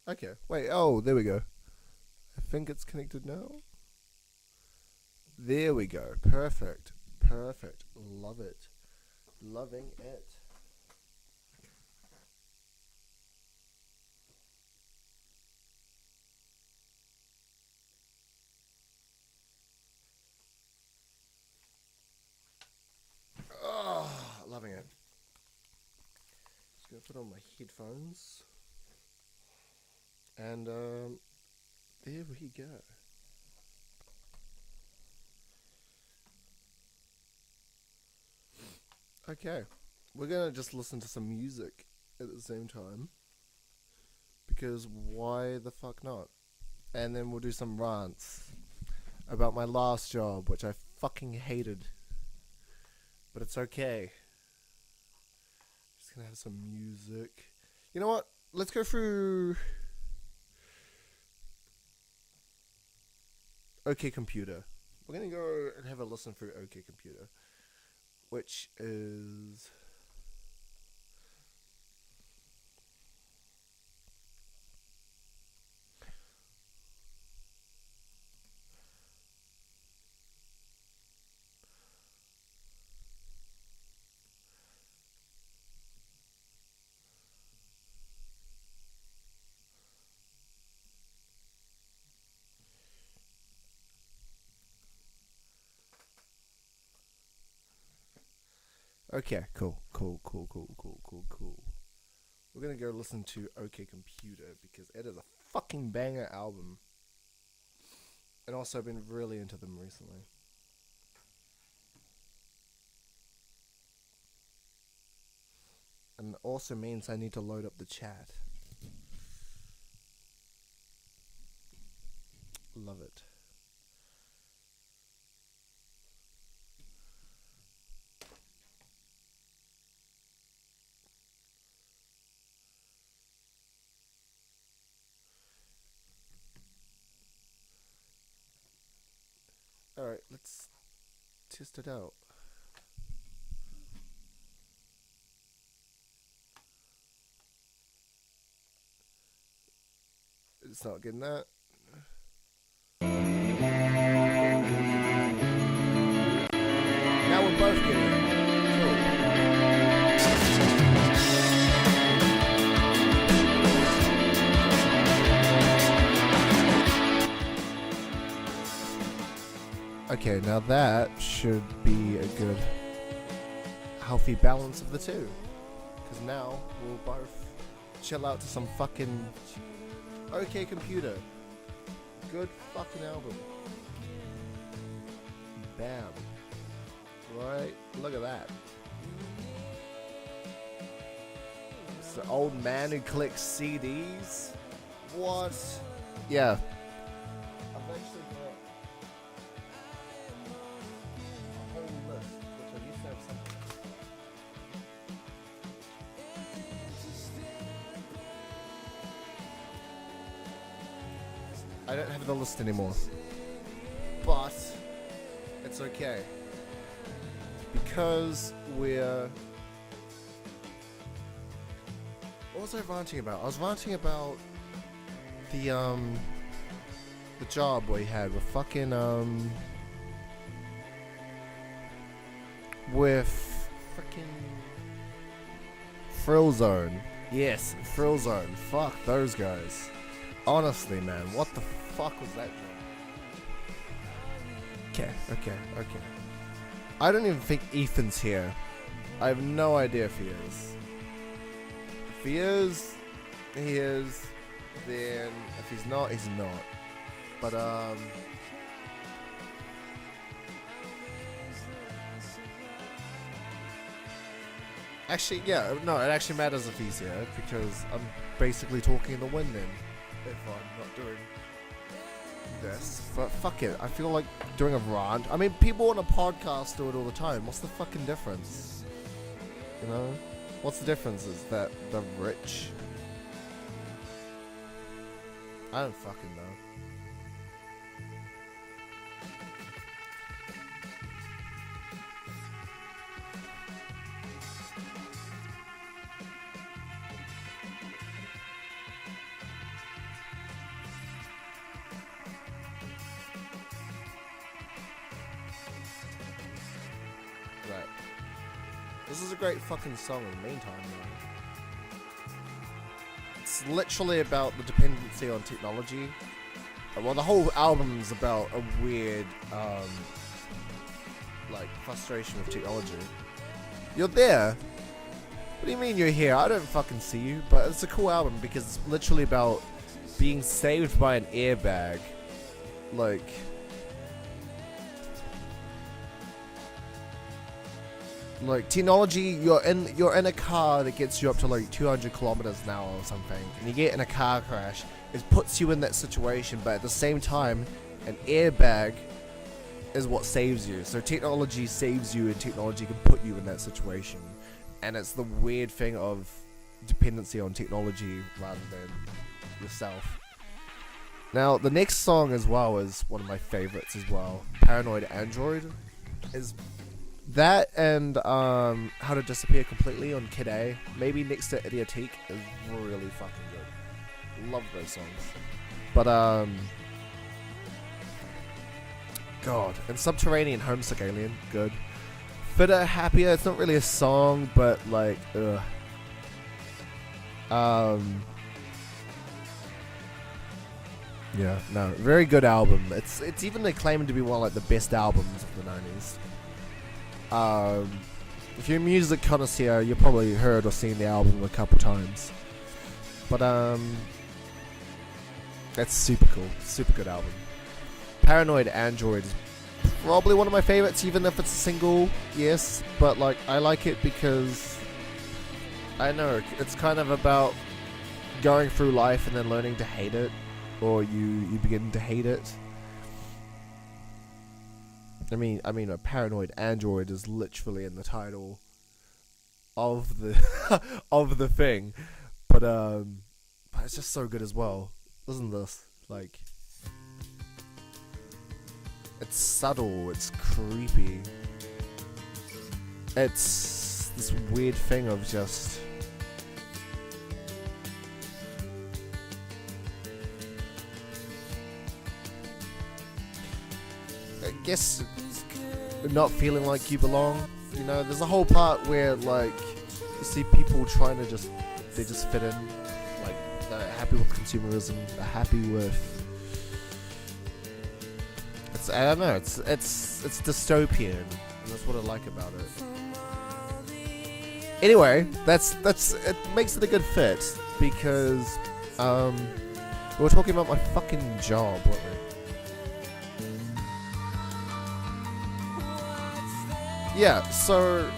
Okay, wait, oh, there we go. I think it's connected now. There we go. Perfect. Perfect. Love it. Loving it. Oh, loving it. Just gonna put on my headphones. And there we go. Okay, we're gonna just listen to some music at the same time. Because why the fuck not? And then we'll do some rants about my last job, which I fucking hated. But it's okay. Just gonna have some music. You know what? Let's go through OK Computer. We're gonna go and have a listen through OK Computer, which is okay. Cool. We're gonna go listen to OK Computer because it is a fucking banger album, and also I've been really into them recently. And also means I need to load up the chat. Love it. Alright, let's test it out. It's not getting that. Now we're both getting it. Cool. Okay, now that should be a good, healthy balance of the two. Because now we'll both chill out to some fucking OK Computer. Good fucking album. Bam. Right, look at that. It's the old man who collects CDs. What? Yeah. I've actually got a whole list, which I used to have something. I don't have the list anymore. But it's okay. Because we're... What was I ranting about? I was ranting about the job we had with fucking with freaking Frill Zone. Yes, Frill Zone. Fuck those guys. Honestly, man, what the fuck was that job? Okay. I don't even think Ethan's here. I have no idea if he is. If he is, he is. Then if he's not, he's not. But actually, yeah, no, it actually matters if he's here because I'm basically talking in the wind then. If I'm not doing this, but fuck it, I feel like doing a rant. I mean, people on a podcast do it all the time. What's the fucking difference? You know? What's the difference is that they're rich. I don't fucking know. This is a great fucking song in the meantime, though. It's literally about the dependency on technology. Well, the whole album's about a weird, like, frustration with technology. You're there. What do you mean you're here? I don't fucking see you. But it's a cool album because it's literally about being saved by an airbag. Like... Like technology, you're in a car that gets you up to like 200 kilometers an hour or something, and you get in a car crash. It puts you in that situation, but at the same time, an airbag is what saves you. So technology saves you, and technology can put you in that situation. And it's the weird thing of dependency on technology rather than yourself. Now, the next song as well is one of my favorites as well. Paranoid Android is. That and How to Disappear Completely on Kid A, maybe next to Idiotique, is really fucking good. Love those songs. But God, and Subterranean Homesick Alien, good. Fitter Happier, it's not really a song, but like, yeah, no, very good album. It's even acclaimed to be one of like the best albums of the 90s. If you're a music connoisseur, you probably heard or seen the album a couple times. But that's super cool, super good album. Paranoid Android is probably one of my favorites, even if it's a single, yes. But like, I like it because I know it's kind of about going through life and then learning to hate it, or you begin to hate it. I mean, a paranoid android is literally in the title of the of the thing, but it's just so good as well, isn't this? Like, it's subtle, it's creepy, it's this weird thing of just. I guess not feeling like you belong. You know, there's a whole part where like you see people trying to just fit in. Like, they're happy with consumerism. They're happy with. I don't know. It's dystopian, and that's what I like about it. Anyway, that's it makes it a good fit because we were talking about my fucking job, weren't we? Yeah, so...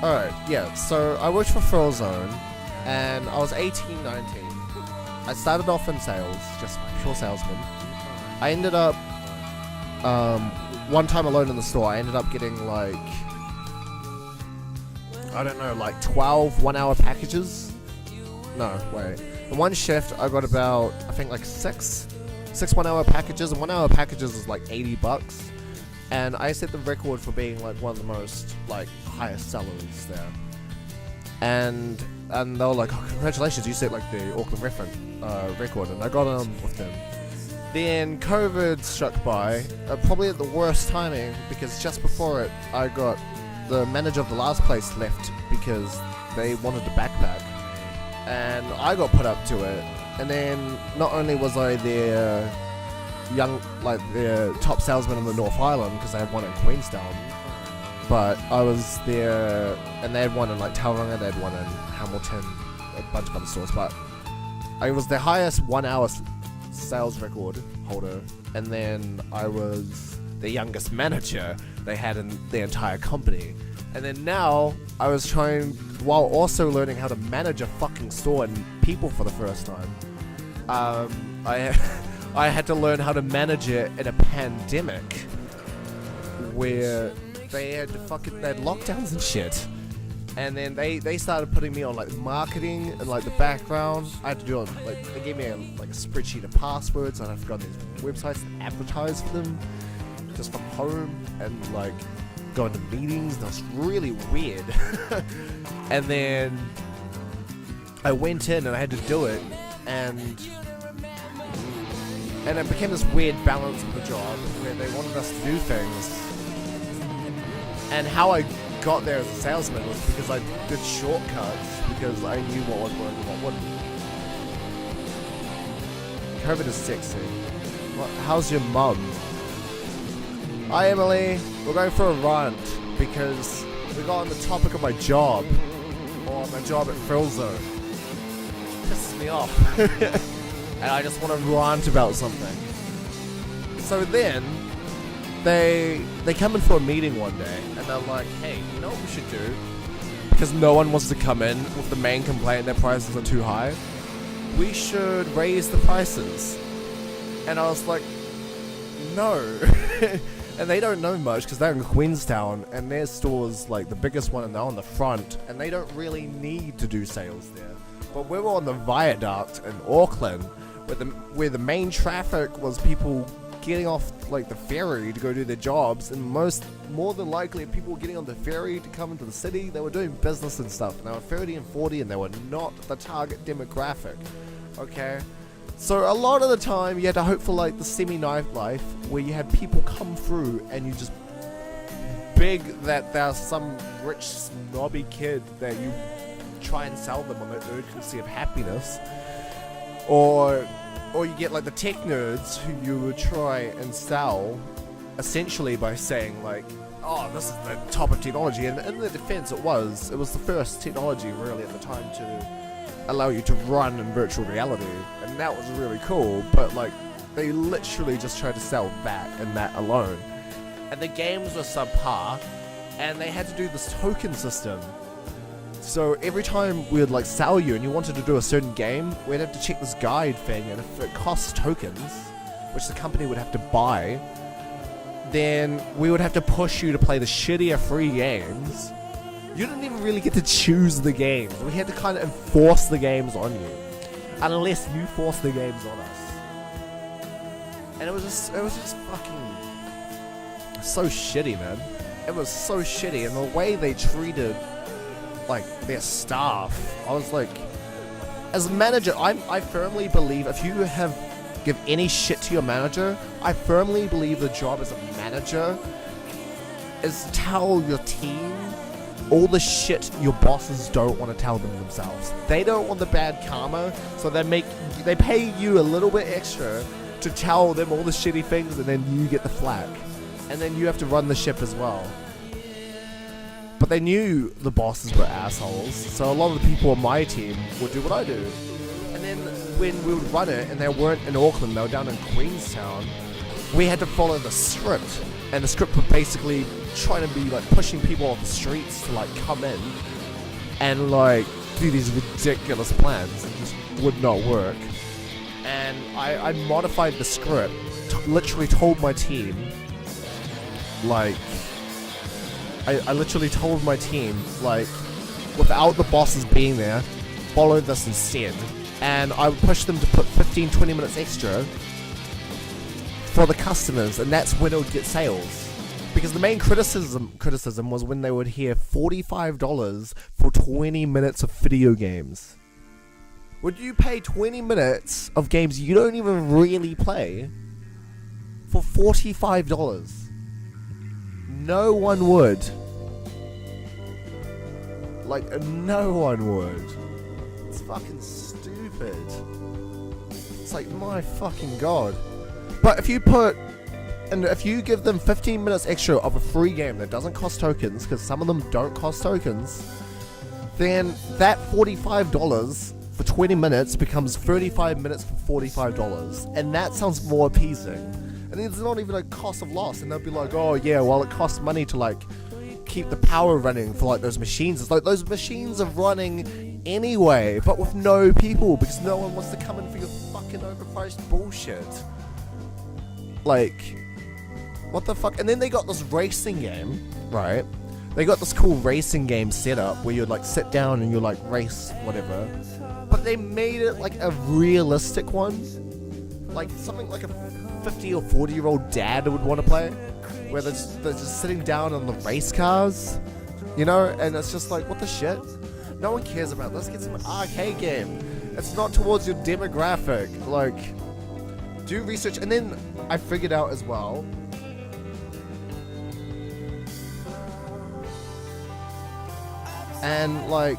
Alright, yeah, so I worked for Frozone, and I was 18, 19. I started off in sales, just pure salesman. I ended up, one time alone in the store, I ended up getting like, I don't know, like 12 one-hour packages? No, wait. In one shift, I got about, I think like six one-hour packages, and one-hour packages is like $80. And I set the record for being like one of the most like highest sellers there. And they were like, oh, congratulations, you set like the Auckland record, and I got with them. Then COVID struck by, probably at the worst timing, because just before it, I got the manager of the last place left because they wanted to backpack, and I got put up to it. And then not only was I their the top salesman in the North Island, because they had one in Queenstown, but I was there, and they had one in like Tauranga, they had one in Hamilton, a bunch of other stores, but I was their highest 1 hour sales record holder, and then I was the youngest manager they had in the entire company. And then now I was trying, while also learning how to manage a fucking store and people for the first time, I had to learn how to manage it in a pandemic where they had lockdowns and shit. And then they started putting me on like marketing and like the background. I had to do it, like, they gave me a spreadsheet of passwords, and I forgot these websites to advertise for them just from home, and like going to meetings, and it was really weird. And then I went in and I had to do it, and it became this weird balance of the job where they wanted us to do things, and how I got there as a salesman was because I did shortcuts because I knew what would work and what wouldn't. COVID is sexy. How's your mum? Hi Emily, we're going for a rant because we got on the topic of my job, or my job at Frilzo. Pisses me off. And I just want to rant about something. So then, they come in for a meeting one day, and they're like, hey, you know what we should do? Because no one wants to come in with the main complaint their prices are too high. We should raise the prices. And I was like, no. And they don't know much because they're in Queenstown, and their store's like the biggest one, and they're on the front, and they don't really need to do sales there. But we were on the viaduct in Auckland, where the main traffic was people getting off like the ferry to go do their jobs, and more than likely people were getting on the ferry to come into the city. They were doing business and stuff, and they were 30 and 40, and they were not the target demographic. Okay, so a lot of the time you had to hope for like the semi-nightlife where you had people come through and you just beg that there's some rich snobby kid that you try and sell them on the urgency of happiness, or you get like the tech nerds who you would try and sell essentially by saying like, oh, this is the top of technology. And in the defense, it was the first technology really at the time to allow you to run in virtual reality, and that was really cool. But like, they literally just tried to sell that and that alone, and the games were subpar, and they had to do this token system. So every time we would like sell you and you wanted to do a certain game, we'd have to check this guide thing, and if it costs tokens, which the company would have to buy, then we would have to push you to play the shittier free games. You didn't even really get to choose the games. We had to kind of enforce the games on you, unless you forced the games on us. And it was just fucking so shitty, man. It was so shitty, and the way they treated like their staff, I was like, as a manager, I firmly believe if you give any shit to your manager, I firmly believe the job as a manager is to tell your team all the shit your bosses don't want to tell them themselves. They don't want the bad karma, so they pay you a little bit extra to tell them all the shitty things, and then you get the flack, and then you have to run the ship as well. But they knew the bosses were assholes, so a lot of the people on my team would do what I do. And then when we would run it, and they weren't in Auckland, they were down in Queenstown, we had to follow the script. And the script would basically trying to be like pushing people off the streets to like come in and like do these ridiculous plans, and just would not work. And I modified the script, literally told my team, like, I literally told my team, like, without the bosses being there, follow this instead. And I would push them to put 15-20 minutes extra for the customers, and that's when it would get sales. Because the main criticism was when they would hear $45 for 20 minutes of video games. Would you pay 20 minutes of games you don't even really play for $45? No one would. Like, no one would. It's fucking stupid. It's like, my fucking god. But if you give them 15 minutes extra of a free game that doesn't cost tokens, because some of them don't cost tokens, then that $45 for 20 minutes becomes 35 minutes for $45. And that sounds more appeasing. And it's not even a cost of loss, and they'll be like, oh yeah, well it costs money to like keep the power running for like those machines. It's like those machines are running anyway, but with no people, because no one wants to come in for your fucking overpriced bullshit. Like, what the fuck? And then they got this racing game, right? They got this cool racing game set up where you'd like sit down and you like race whatever, but they made it like a realistic one, like something like a 50 or 40-year-old dad would want to play, where they're just sitting down on the race cars, you know, and it's just like, what the shit? No one cares about this. Get some arcade game. It's not towards your demographic. Like, do research. And then I figured out as well, And like,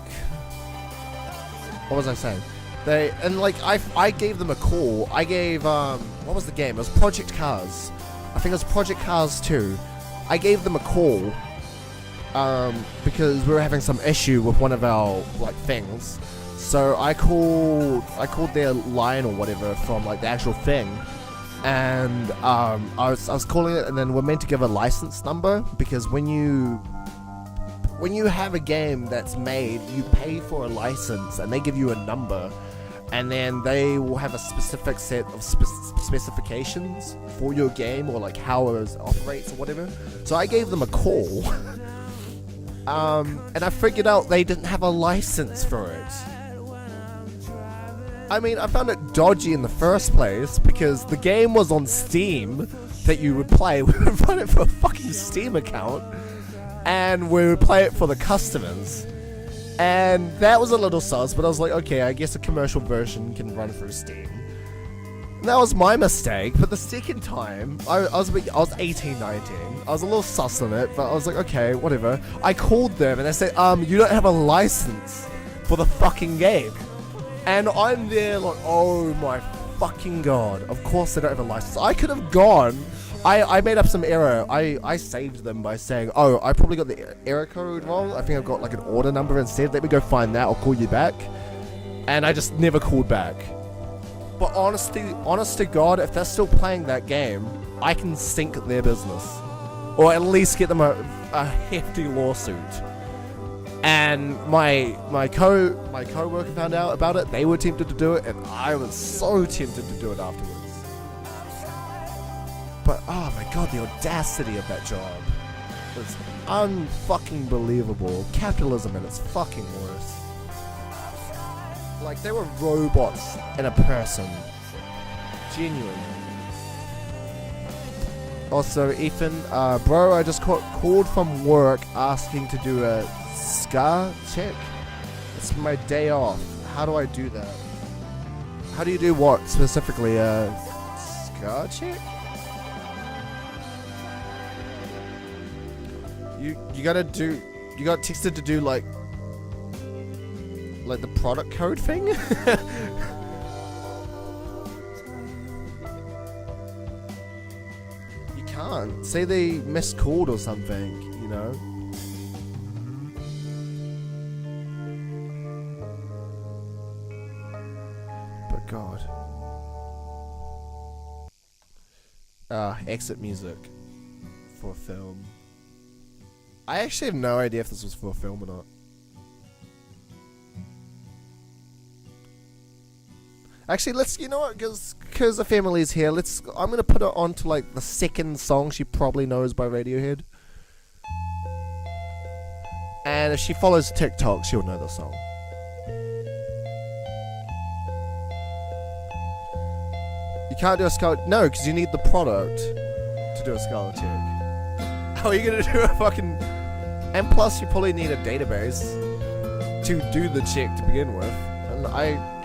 what was I saying? I gave them a call. I gave what was the game? It was Project Cars. I think it was Project Cars 2. I gave them a call because we were having some issue with one of our like things. So I called their line or whatever from like the actual thing, and I was calling it, and then we're meant to give a license number, because when you have a game that's made, you pay for a license and they give you a number, and then they will have a specific set of specifications for your game, or like how it operates or whatever. So I gave them a call and I figured out they didn't have a license for it. I mean, I found it dodgy in the first place because the game was on Steam that you would play. We would run it for a fucking Steam account, and we would play it for the customers. And that was a little sus, but I was like, okay, I guess a commercial version can run through Steam. And that was my mistake, but the second time, I was 18, 19. I was a little sus on it, but I was like, okay, whatever. I called them and I said, you don't have a license for the fucking game. And I'm there like, oh my fucking god, of course they don't have a license. I could have gone, I made up some error. I saved them by saying, oh, I probably got the error code wrong. I think I've got like an order number instead. Let me go find that, I'll call you back. And I just never called back. But honest to god, if they're still playing that game, I can sink their business. Or at least get them a hefty lawsuit. And my co-worker found out about it. They were tempted to do it, and I was so tempted to do it afterwards. But oh my god, the audacity of that job was unfucking believable. Capitalism at its fucking worst. Like, they were robots and a person. Genuine. Also, Ethan, bro, I just called from work asking to do a scar check. It's my day off. How do I do that? How do you do what specifically? A scar check? You got texted to do like the product code thing? You can't. Say they miscalled or something, you know? But God. Exit music for a film. I actually have no idea if this was for a film or not. Actually, you know what, because the family's here, I'm gonna put her on to like the second song she probably knows by Radiohead. And if she follows TikTok, she'll know the song. You can't do a skull... No, because you need the product to do a skull check. How are you gonna do a fucking... And plus, you probably need a database to do the check to begin with. And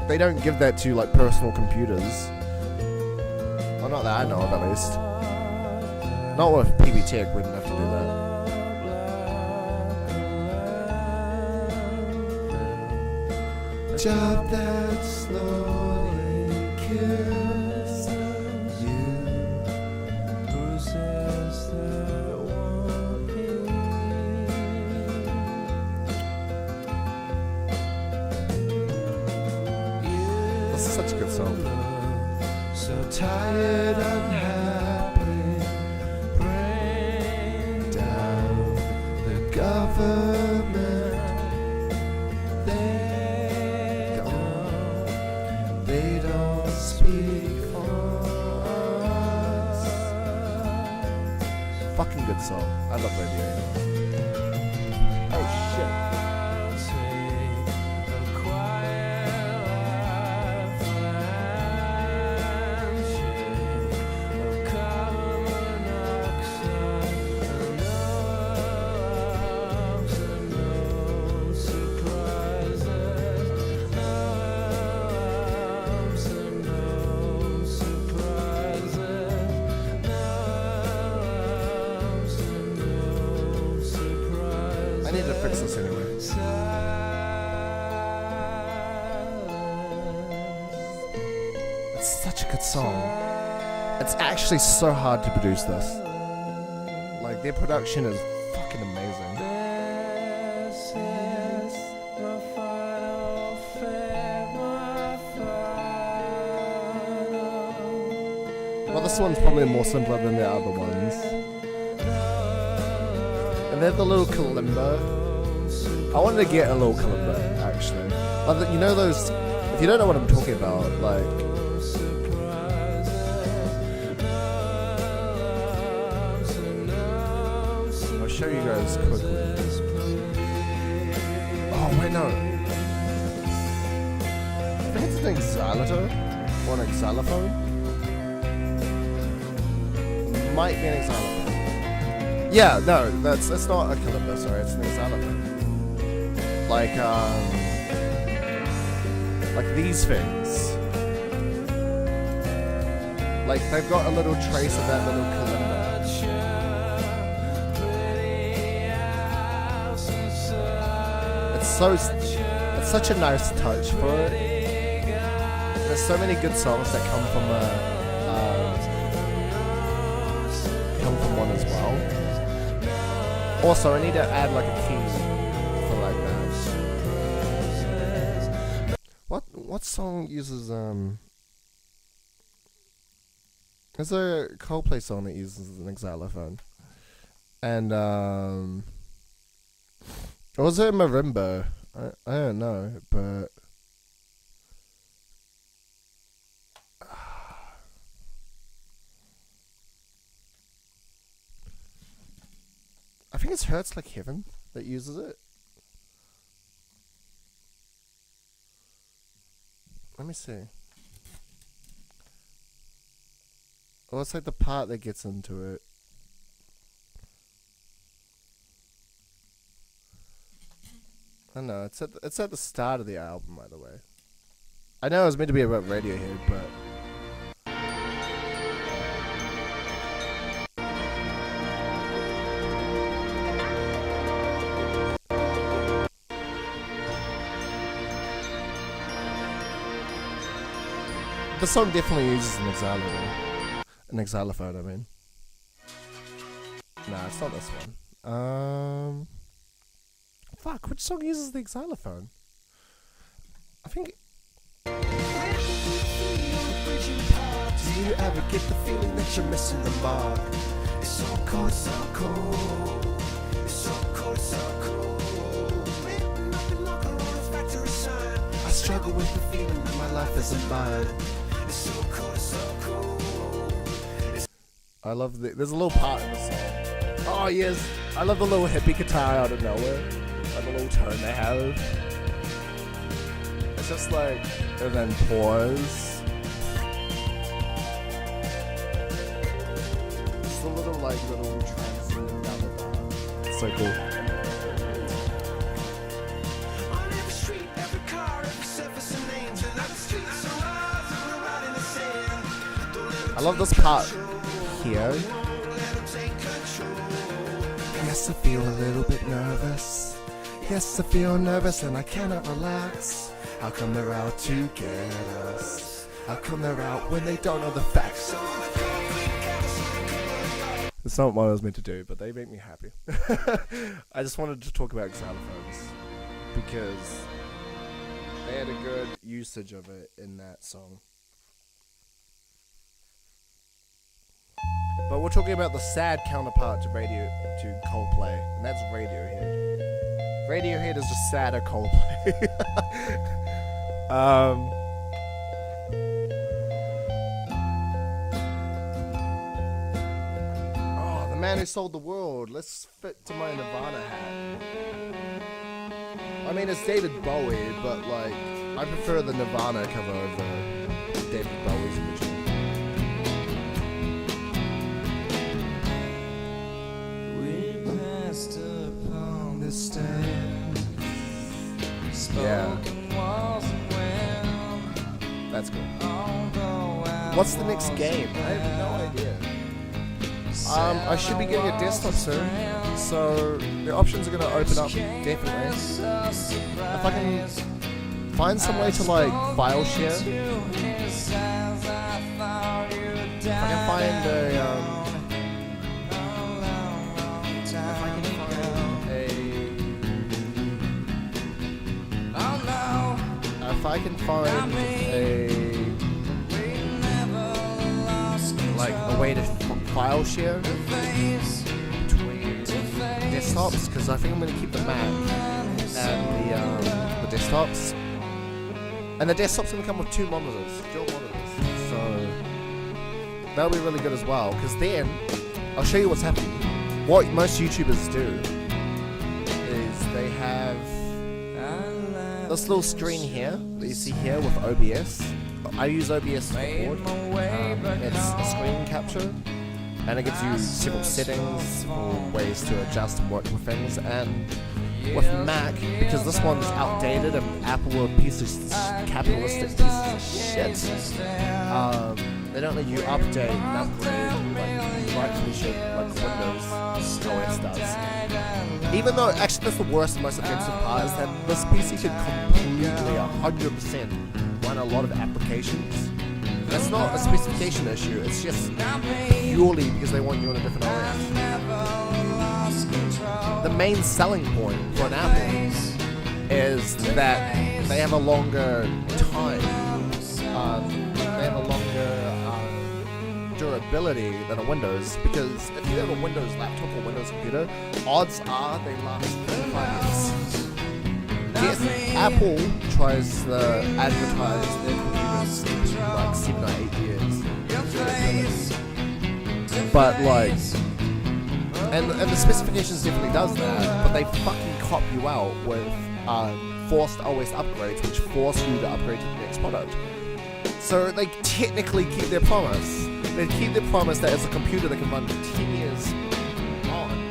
they don't give that to, like, personal computers. Well, not that I know of, at least. Not with PB Tech, we didn't have to do that. Job that slowly kills you. Who says there won't be? This is such a good song. So tired, unhappy, bring down the government. They don't speak for us. Fucking good song. I love Radiohead. Oh shit. I need to fix this anyway. It's such a good song. It's actually so hard to produce this. Like, their production is fucking amazing. Well, this one's probably more simpler than the other ones. And they're the little kalimba. I wanted to get a little kalimba, actually. Like, you know those... If you don't know what I'm talking about, like... I'll show you guys quickly. Oh, wait, no. I think it's an xylophone. Or an xylophone. Might be an xylophone. Yeah, no, that's not a kalimba, sorry, it's an xylophone. Like these things. Like, they've got a little trace of that little kalimba. It's such a nice touch for it. There's so many good songs that come from one as well. Also, I need to add like a key for like that. What song uses there's a Coldplay song that uses an xylophone. And or was it a marimba? I don't know, but I think it's Hurts Like Heaven that uses it. Let me see. Oh, it's like the part that gets into it. I don't know, it's at the start of the album, by the way. I know it was meant to be about Radiohead, but... The song definitely uses an xylophone. An xylophone, I mean. Nah, it's not this one. Fuck, which song uses the xylophone? I think... Do you ever get the feeling that you're missing the mark? It's so cold, so cold. It's so cold, so cold. Nothing longer on a factory sign. I struggle with the feeling that my life isn't mine. It's so cold, so cold. I love there's a little part in the song. Oh yes, I love the little hippie guitar out of nowhere. Like the little tone they have. It's just like, and then pause. It's the little transcendent down the bar. It's so cool. On every street, every car, every surface and names, and other streets arise and we're out in the sand. I love this part here. Yes, I feel a little bit nervous. Yes, I feel nervous and I cannot relax. How come they're out to get us? How come they're out when they don't know the facts? It's not what I was meant to do, but they make me happy. I just wanted to talk about xylophones because they had a good usage of it in that song. But we're talking about the sad counterpart to Coldplay, and that's Radiohead. Radiohead is just sadder Coldplay. Oh, The Man Who Sold the World. Let's fit to my Nirvana hat. I mean, it's David Bowie, but like, I prefer the Nirvana cover over David Bowie's original. Yeah. That's cool. What's the next game? I have no idea. I should be getting a desktop soon, so the options are gonna open up definitely. If I can find some way to like file share, If I can find a if I can find a way to file share between desktops, because I think I'm going to keep the Mac and the desktops, and the desktop's going to come with two monitors, dual monitors, so that'll be really good as well, because then I'll show you what's happening. What most YouTubers do is they have this little screen here that you see here with OBS. I use OBS to record. It's a screen capture, and it gives you several settings for ways to adjust and work with things. And with Mac, because this one's outdated and Apple are a piece of capitalistic pieces of shit, they don't let you update and upgrade like rightfully should, like Windows OS does. Even though, actually that's the worst and most offensive part, is that this PC could completely 100% run a lot of applications. That's not a specification issue, it's just purely because they want you on a different OS. The main selling point for an Apple is that they have a longer time, they have a longer durability than a Windows, because if you have a Windows laptop or Windows computer, odds are they last 35 years. Yes, Apple tries to advertise their computers like 7 or 8 years. But like, and the specifications definitely does that, but they fucking cop you out with forced OS upgrades, which force you to upgrade to the next product. So they technically keep their promise. They keep their promise that it's a computer that can run for 10 years on,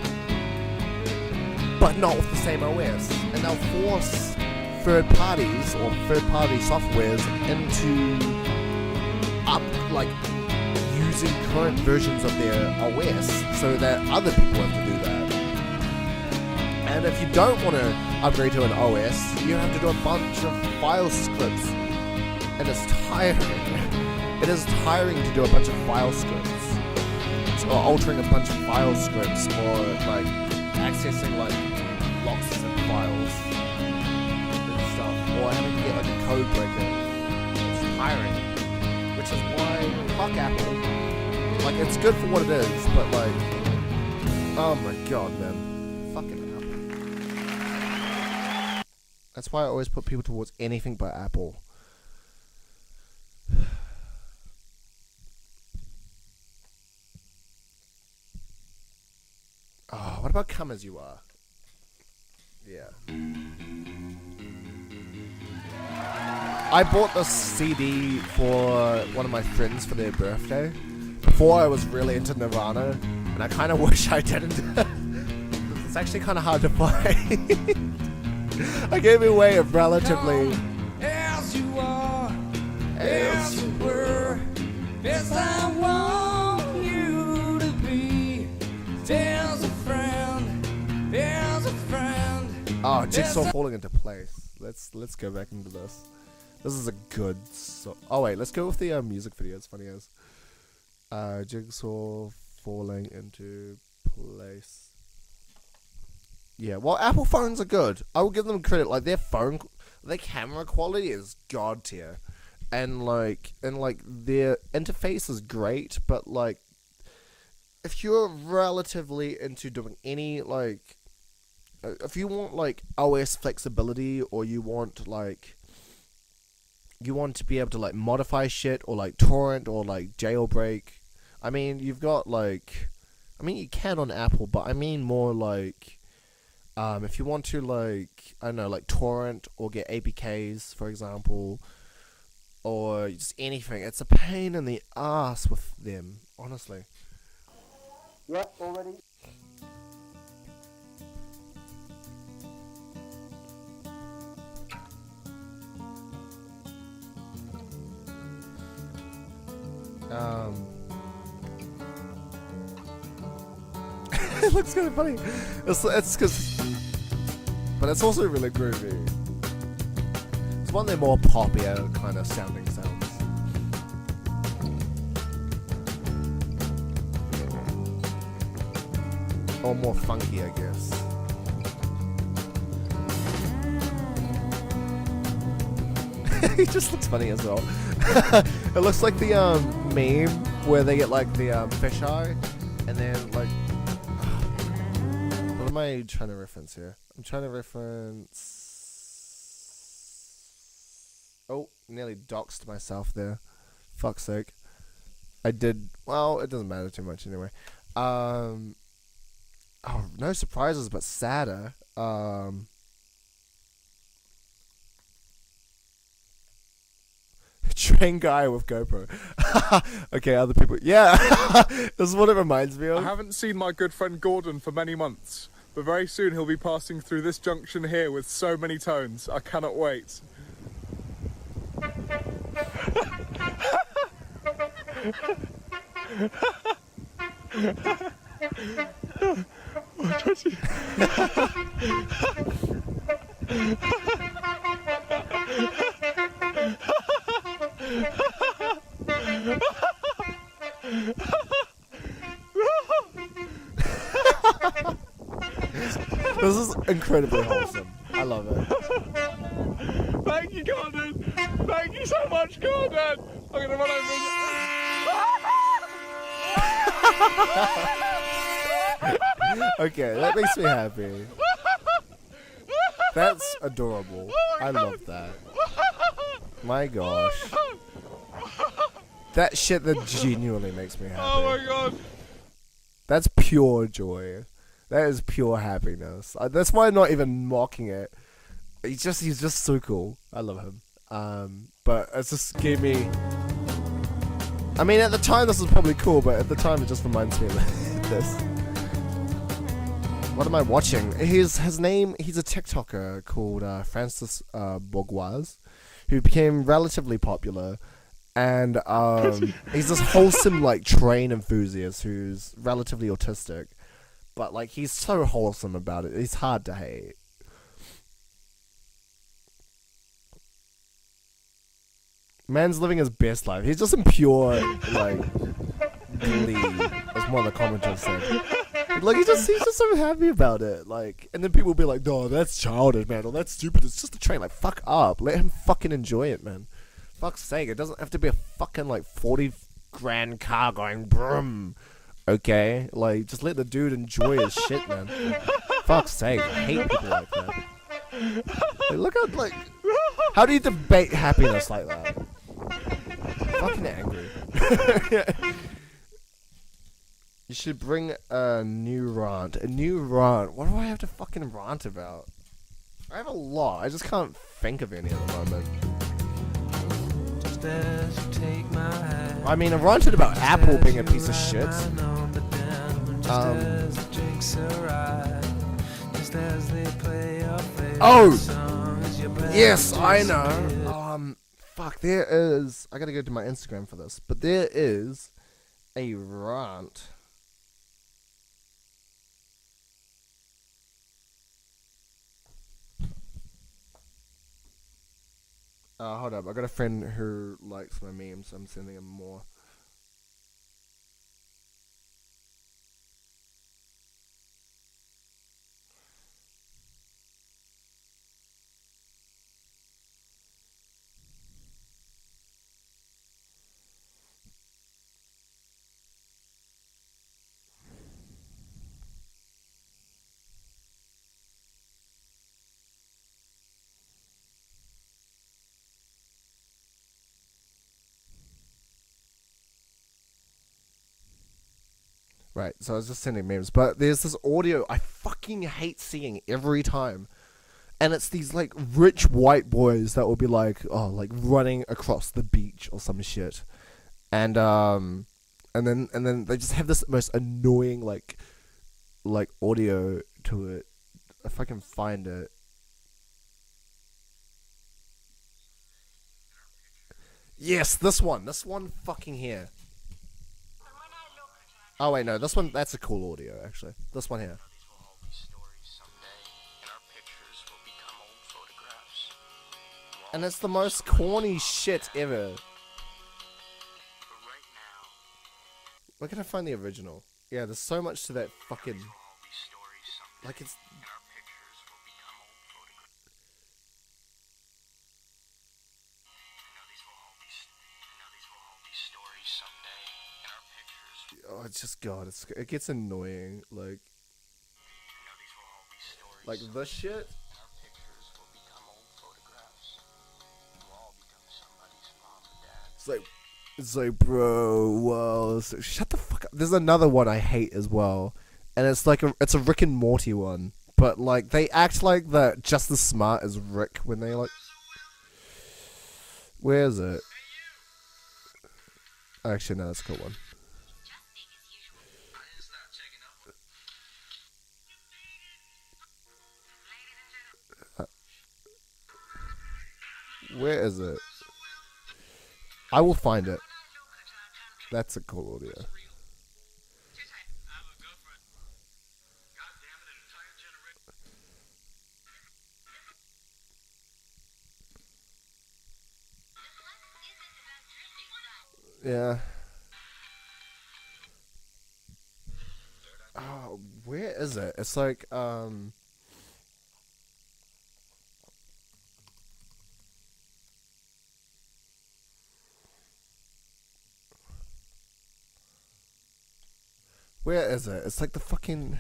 but not with the same OS. And they'll force third parties or third-party softwares into using current versions of their OS so that other people have to do that. And if you don't want to upgrade to an OS, you have to do a bunch of file scripts, and it's tiring. It is tiring to do a bunch of file scripts, or altering a bunch of file scripts, or like accessing like boxes and files and stuff, or having to get like a code breaker. It's tiring, which is why fuck Apple. Like, it's good for what it is, but like, oh my god, man, fucking Apple. That's why I always put people towards anything but Apple. Oh, what about Come As You Are? Yeah. I bought this CD for one of my friends for their birthday. Before I was really into Nirvana, and I kind of wish I didn't. It's actually kind of hard to find. I gave it away a relatively... As you are, as you were, as I want you to be. There's a friend, there's a friend. Oh, Jigsaw falling into place. Let's go back into this. This is a good song. Oh wait, let's go with the music video. It's funny as Jigsaw falling into place. Yeah, well, Apple phones are good. I will give them credit. Like, their camera quality is god tier, and like their interface is great. But like, if you're relatively into doing any like, if you want like OS flexibility, or you want to be able to like modify shit, or like torrent, or like jailbreak. I mean, you've got like, I mean, you can on Apple, but I mean more like, if you want to like, I don't know, like torrent or get APKs, for example, or just anything. It's a pain in the ass with them, honestly. Yep, already. It looks kind of funny. It's because, but it's also really groovy. It's one of their more poppier kind of sounding sounds. Or more funky, I guess. He just looks funny as well. It looks like the meme where they get like the fisheye, and then like, what am I trying to reference here? I'm trying to reference. Oh, nearly doxed myself there. Fuck's sake. I did. Well, it doesn't matter too much anyway. Oh, no surprises, but sadder. Train guy with GoPro. Okay, other people. Yeah, this is what it reminds me of. I haven't seen my good friend Gordon for many months, but very soon he'll be passing through this junction here with so many tones. I cannot wait. This is incredibly wholesome. I love it. Thank you, Gordon. Thank you so much, Gordon. I'm gonna run over. Okay, that makes me happy. That's adorable. I love that. My gosh. That shit that genuinely makes me happy. Oh my god. That's pure joy. That is pure happiness. That's why I'm not even mocking it. He's just so cool. I love him. But it just gave me. I mean, at the time this was probably cool, but at the time it just reminds me of this. What am I watching? His name. He's a TikToker called Francis Bourgeois, who became relatively popular, and he's this wholesome like train enthusiast who's relatively autistic, but like he's so wholesome about it. He's hard to hate. Man's living his best life. He's just in pure like glee, as one of the commenters said. Like he's just so happy about it. Like, and then people will be like, "No, that's childish, man. Or that's stupid. It's just a train." Like, fuck up. Let him fucking enjoy it, man. Fuck's sake, it doesn't have to be a fucking like 40 grand car going brum. Okay, like just let the dude enjoy his shit, man. Fuck's sake, I hate people like that. Like, look at like, how do you debate happiness like that? Fucking angry. You should bring a new rant. A new rant. What do I have to fucking rant about? I have a lot. I just can't think of any at the moment. I mean, I ranted about Apple being a piece of shit. Oh! Yes, I know. Fuck, there is... I gotta go to my Instagram for this. But there is a rant. Hold up. I got a friend who likes my memes, so I'm sending him more. Right, so I was just sending memes, but there's this audio I fucking hate seeing every time. And it's these like rich white boys that will be like, oh, like running across the beach or some shit. And then they just have this most annoying like audio to it. If I can find it. Yes, this one fucking here. Oh wait, no, this one, that's a cool audio, actually. This one here. And it's the most corny shit ever. Where can I find the original? Yeah, there's so much to that fucking... Like it's. Oh, it's just God. It gets annoying. Like this shit. It's like, bro, whoa. So shut the fuck up. There's another one I hate as well, and it's a Rick and Morty one. But like they act like that just as smart as Rick when they like. Where is it? Actually, no, that's a cool one. Where is it? I will find it. That's a cool audio. Yeah. Oh, where is it? It's like, where is it? It's like the fucking...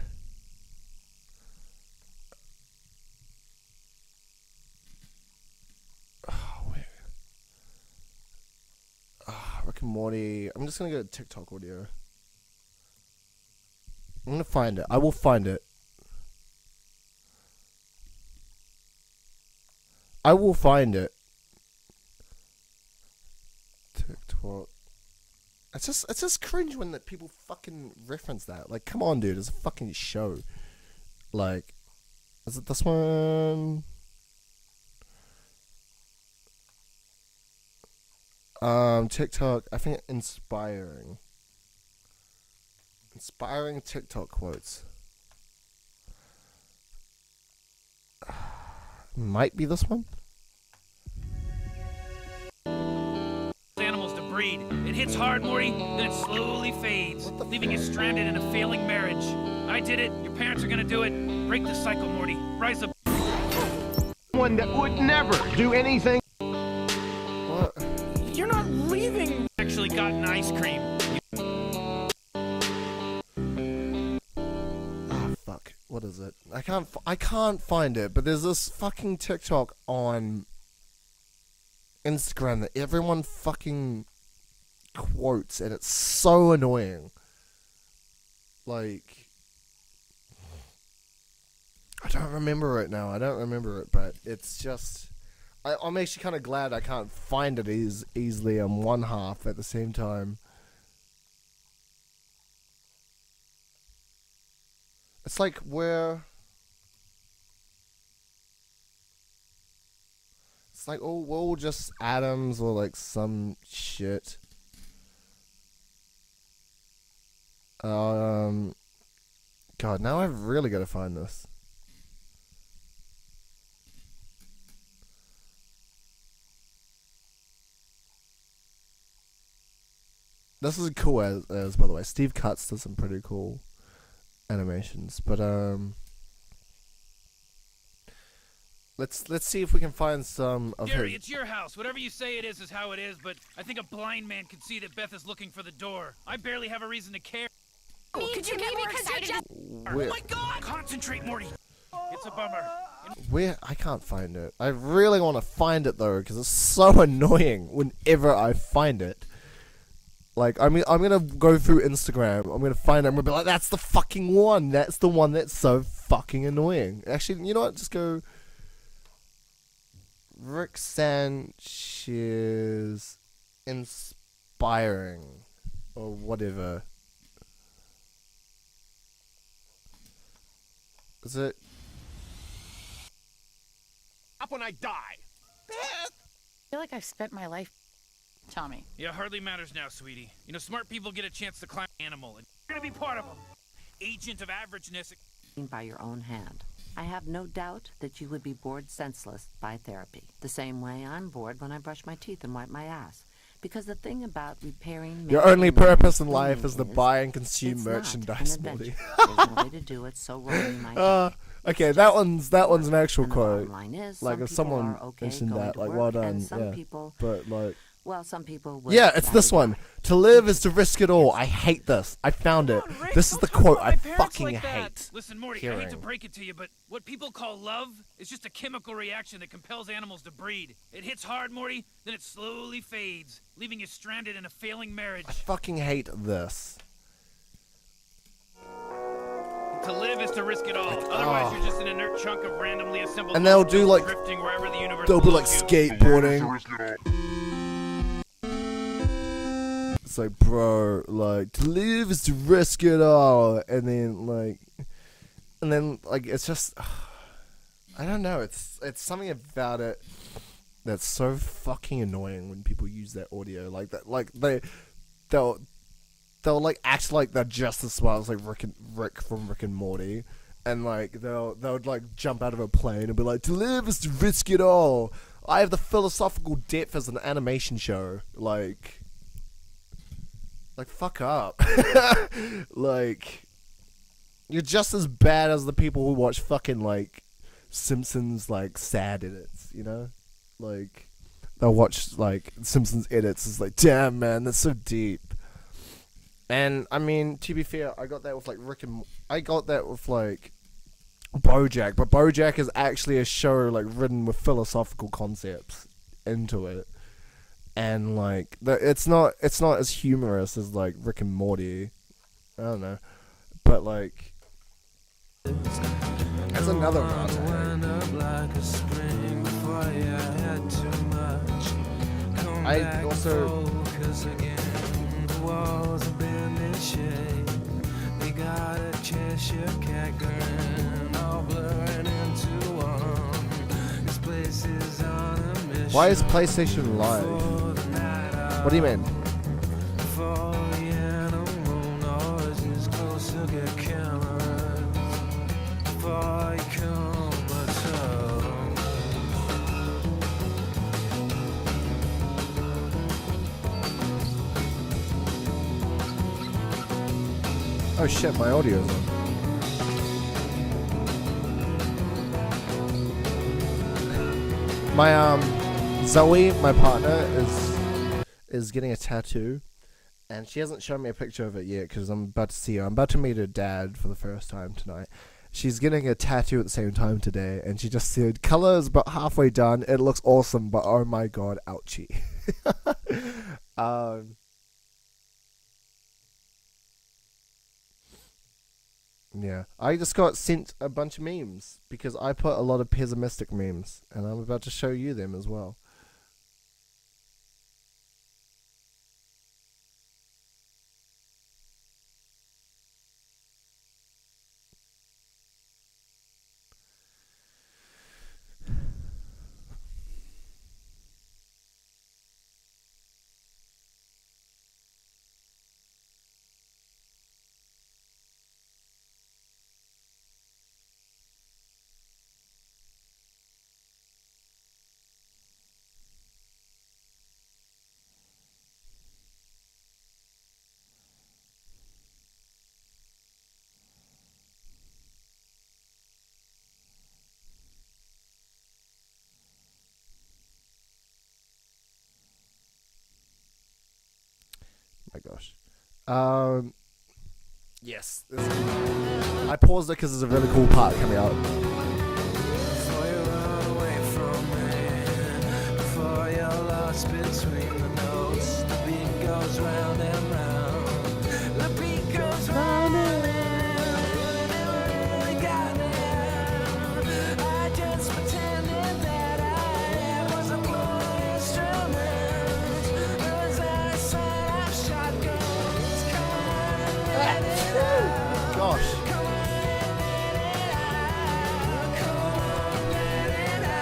Oh, where? Oh, Rick and Morty. I'm just gonna go to TikTok audio. I'm gonna find it. I will find it. I will find it. TikTok. It's just cringe when that people fucking reference that. Like, come on, dude. It's a fucking show. Like, is it this one? TikTok. I think inspiring. Inspiring TikTok quotes. Might be this one. Animals to breed. It hits hard, Morty, then it slowly fades, leaving you stranded in a failing marriage. I did it. Your parents are gonna do it. Break the cycle, Morty. Rise up. One that would never do anything. What? You're not leaving. Actually gotten ice cream. Ah, fuck. What is it? I can't find it. But there's this fucking TikTok on Instagram that everyone fucking quotes, and it's so annoying. Like, I don't remember it now. But it's just, I'm actually kind of glad I can't find it easily on one half at the same time. It's like we're like, oh, we're all just atoms or like some shit. God, now I've really got to find this. This is cool as by the way. Steve Cutts does some pretty cool animations, but let's see if we can find some of Gary, his. it's your house. Whatever you say it is how it is, but I think a blind man could see that Beth is looking for the door. I barely have a reason to care. Could you get more excited? Where, Oh my God! Concentrate, Morty. It's a bummer. where I can't find it. I really want to find it though, because it's so annoying whenever I find it. Like, I'm gonna go through Instagram. I'm gonna find it. I'm gonna be like, that's the fucking one. That's the one that's so fucking annoying. Actually, you know what? Just go. Rick Sanchez inspiring or whatever. Is it? Up when I die. I feel like I've spent my life. Tommy. Yeah, hardly matters now, sweetie. You know, smart people get a chance to climb an animal, and you're gonna be part of them. Agent of averageness. By your own hand. I have no doubt that you would be bored senseless by therapy, the same way I'm bored when I brush my teeth and wipe my ass. Because the thing about repairing Your only maintaining, purpose in and life cleaning is to buy and consume it's merchandise, not an Morty. adventure. There's no way to do it, so roll me my Okay, that one's an actual and the quote. bottom line is, Like some if people someone are okay mentioned going that, to like work, well done, and some yeah. people, But like, well, some people will yeah, it's this rather one. die. To live is to risk it all. I hate this. I found it. Come on, Rick, This is don't the talk quote about I my parents fucking like that. hate. Listen, Morty, I hate to hearing. break it to you, but what people call love is just a chemical reaction that compels animals to breed. It hits hard, Morty, then it slowly fades, leaving you stranded in a failing marriage. I fucking hate this. To live is to risk it all. Otherwise, you're just an inert chunk of randomly assembled And they'll do, like- drifting wherever the universe They'll be like blows you. skateboarding. It's like, bro, like to live is to risk it all, and then like it's just, I don't know. It's something about it that's so fucking annoying when people use that audio like that. Like they'll like act like they're just as smart as like Rick from Rick and Morty, and like they'll like jump out of a plane and be like, to live is to risk it all. I have the philosophical depth as an animation show. Like fuck up. Like, you're just as bad as the people who watch fucking like Simpsons like sad edits, you know? Like, they'll watch like Simpsons edits. It's like, damn man, that's so deep. And I mean, to be fair, I got that with like I got that with like BoJack, but BoJack is actually a show like written with philosophical concepts into it. And like it's not as humorous as like Rick and Morty. I don't know, but like that's another one. I also why is PlayStation Live? What do you mean? Oh shit, my audio's on. My Zoe, my partner, is getting a tattoo, and she hasn't shown me a picture of it yet because I'm about to see her. I'm about to meet her dad for the first time tonight. She's getting a tattoo at the same time today, and she just said, color is about halfway done. It looks awesome, but oh my god, ouchie. Yeah, I just got sent a bunch of memes because I put a lot of pessimistic memes, and I'm about to show you them as well. My gosh. Yes. I paused it because there's a really cool part coming out. Gosh.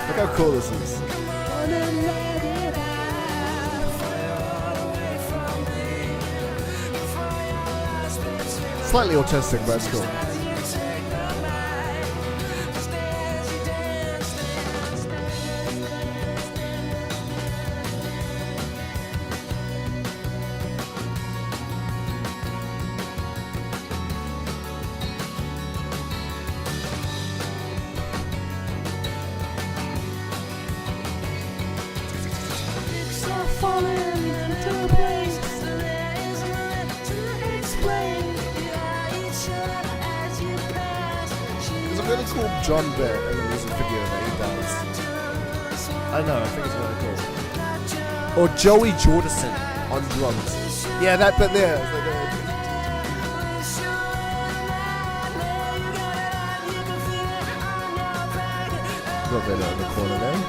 Look how cool this is. Slightly autistic, but it's cool. There's a really cool drum bit in the music video that he does. I know, I think it's really cool. Or Joey Jordison on drums. Yeah, that bit there. It's like got a bit in the corner there.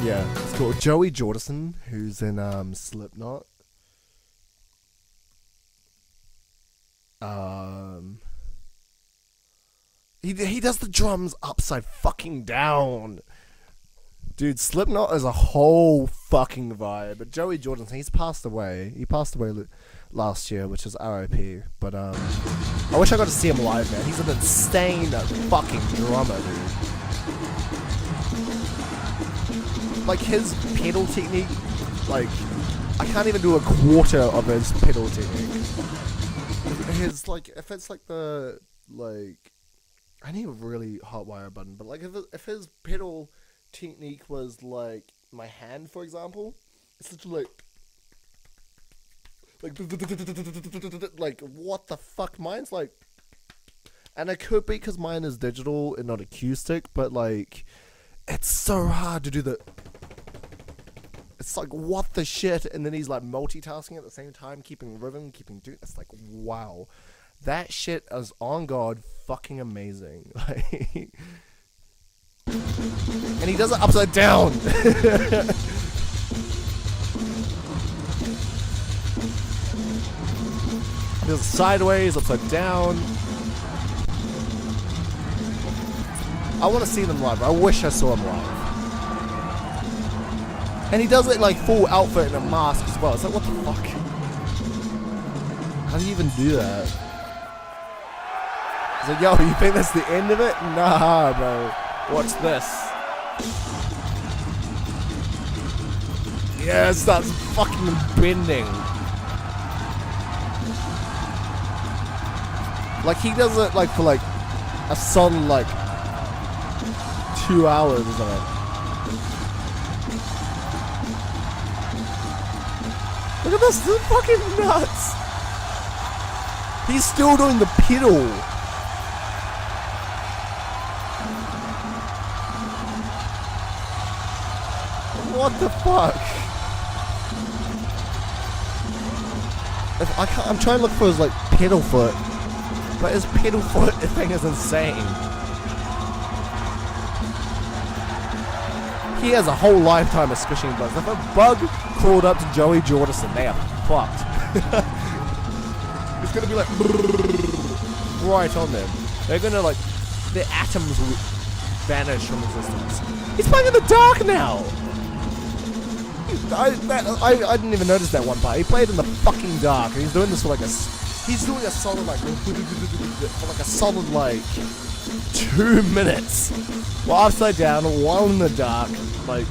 Yeah, it's called Joey Jordison, who's in Slipknot. He does the drums upside fucking down. Dude, Slipknot is a whole fucking vibe. But Joey Jordison, he's passed away. He passed away last year, which is RIP. But I wish I got to see him live, man. He's an insane fucking drummer, dude. Like his pedal technique, like I can't even do a quarter of his pedal technique. His like, if it's like the I need a really hot wire button, but like if his pedal technique was like my hand, for example, it's literally like what the fuck? Mine's like, and it could be because mine is digital and not acoustic, but like it's so hard to do the. It's like, what the shit? And then he's like multitasking at the same time, keeping rhythm, keeping doing. It's like, wow, that shit is on God fucking amazing. Like, and he does it upside down. He does it sideways, upside down. I want to see them live. I wish I saw him live. And he does it like full outfit and a mask as well. It's like, what the fuck? How do you even do that? He's like, yo, you think that's the end of it? Nah, bro. Watch this. Yeah, it starts fucking bending. Like, he does it like for like a solid like 2 hours or something. Look at this, this is fucking nuts. He's still doing the pedal. What the fuck? I'm trying to look for his like pedal foot, but his pedal foot thing is insane. He has a whole lifetime of squishing bugs. If a bug crawled up to Joey Jordison, they are fucked. It's gonna be like right on them. They're gonna like, their atoms will vanish from existence. He's playing in the dark now. I didn't even notice that one part. He played in the fucking dark, and he's doing this for like he's doing a solid like for like a solid like 2 minutes. While upside down, while in the dark, like,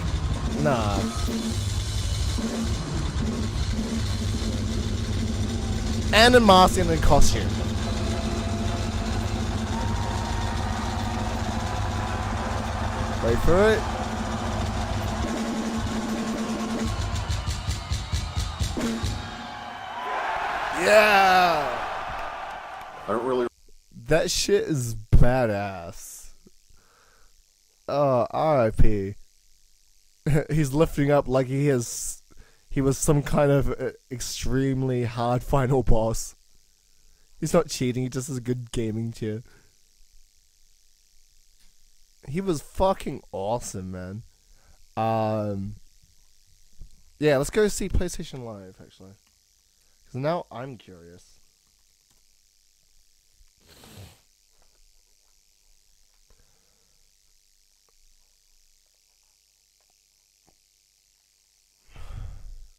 nah. And in mask and in costume. Wait for it. Yeah! I don't really. That shit is badass. Oh, R.I.P. He's lifting up like he was some kind of extremely hard final boss. He's not cheating, he just has a good gaming chair. He was fucking awesome, man. Yeah, let's go see PlayStation Live, actually. Because now I'm curious.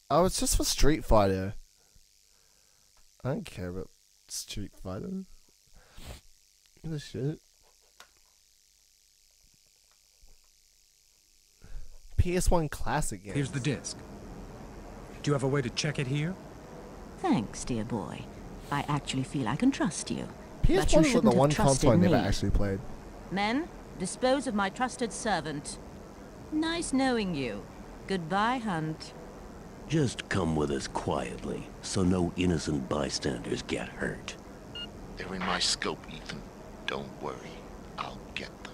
Oh, it's just for Street Fighter. I don't care about Street Fighter. This shit. PS1 classic game. Here's the disc. Do you have a way to check it here? Thanks, dear boy. I actually feel I can trust you. But you PS1 was the shouldn't one have console I trusted never me. actually played. Men, dispose of my trusted servant. Nice knowing you. Goodbye, Hunt. Just come with us quietly, so no innocent bystanders get hurt. They're in my scope, Ethan. Don't worry. I'll get them.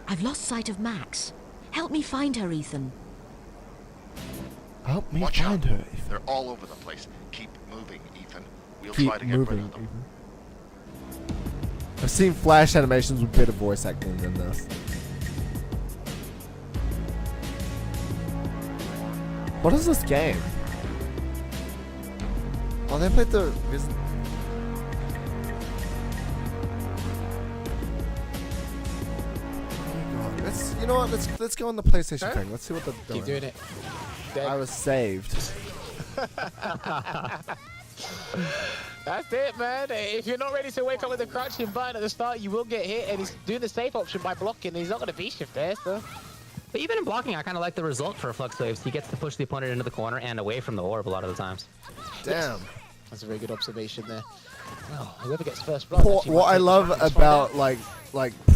I've lost sight of Max. Help me find her, Ethan. Help me Watch find out. her. They're all over the place. Keep moving, Ethan. We'll Keep try to get rid moving. of them. I've seen Flash animations with better voice acting than this. What is this game? Oh, they played the. Let's, you know what? Let's go on the PlayStation thing. Let's see what they're doing. Keep doing it. I was saved. That's it, man. If you're not ready to wake up with a crouching button at the start, you will get hit, and he's doing the safe option by blocking. He's not going to V-shift there, so... But even in blocking, I kind of like the result for Flux Waves. He gets to push the opponent into the corner and away from the orb a lot of the times. Damn. That's a very good observation there. Well, whoever gets first blood... What I love about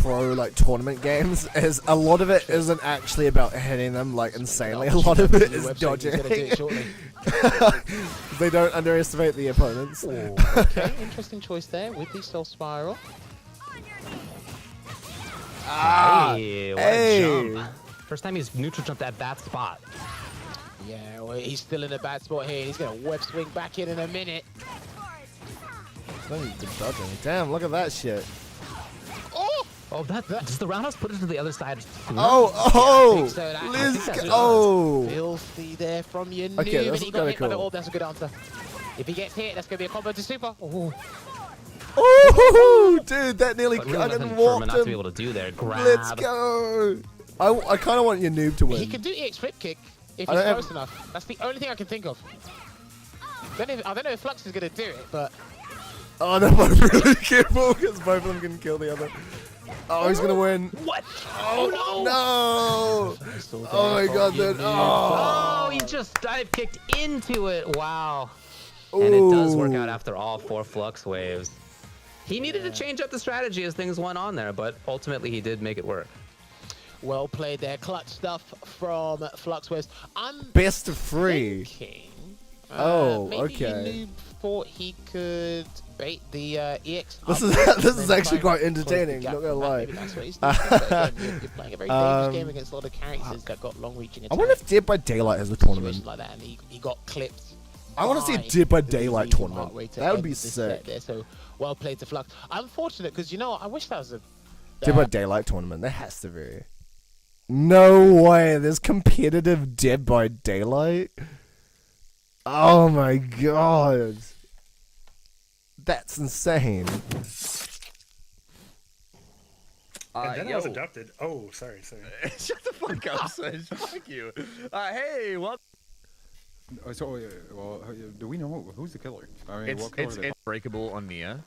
pro tournament games is a lot of it isn't actually about hitting them like insanely. A lot of it is dodging. They don't underestimate the opponents. Ooh, okay, interesting choice there with the Stealth Spiral. Hey, what a jump. First time he's neutral jumped at that spot. Yeah, well, he's still in a bad spot here. He's going to web swing back in a minute. Dodging. Damn, look at that shit. Oh, does the roundhouse put it to the other side? Oh, So let's go. Filthy there from your noob, Okay, and this he is got kinda hit by the cool. orb. That's a good answer. If he gets hit, that's going to be a combo to super. Oh, Oh, dude, that nearly But really cut nothing and for him walked not to be him. able to do there. Grab. Let's go. I kind of want your noob to win. he can do EX flip kick if I he's don't close have- enough. That's the only thing I can think of. I don't know if Flux is going to do it, but... Oh, they're both really careful because both of them can kill the other. Oh, he's gonna win. What? Oh, No! Oh my god, dude. Oh, he just dive kicked into it. Wow. And it does work out after all 4 Flux Waves. He needed to change up the strategy as things went on there, but ultimately he did make it work. Well played there. Clutch stuff from Flux Waves. I'm Best of 3. thinking... Oh, maybe okay. Noob thought he could bait the EX. This up is and actually try quite and close the entertaining, gap not gonna from that. lie. Maybe that's what he's thinking, but again, you're playing a very dangerous game against a lot of characters that got long-reaching I attacks. wonder if Dead by Daylight has a tournament. Situations like that, and he got clipped. I want to see a by Dead by the Daylight losing tournament. heart rate to That would end be this set sick. there. So well played to Flux. I'm fortunate because you know what? I wish that was a Dead by Daylight tournament. There has to be. No way. There's competitive Dead by Daylight. Oh my god. That's insane. And then I was adopted. Oh, sorry. Shut the fuck up, Sledge. Fuck you. Hey, well. So, well, do we know who's the killer? I mean, It's breakable on Nia.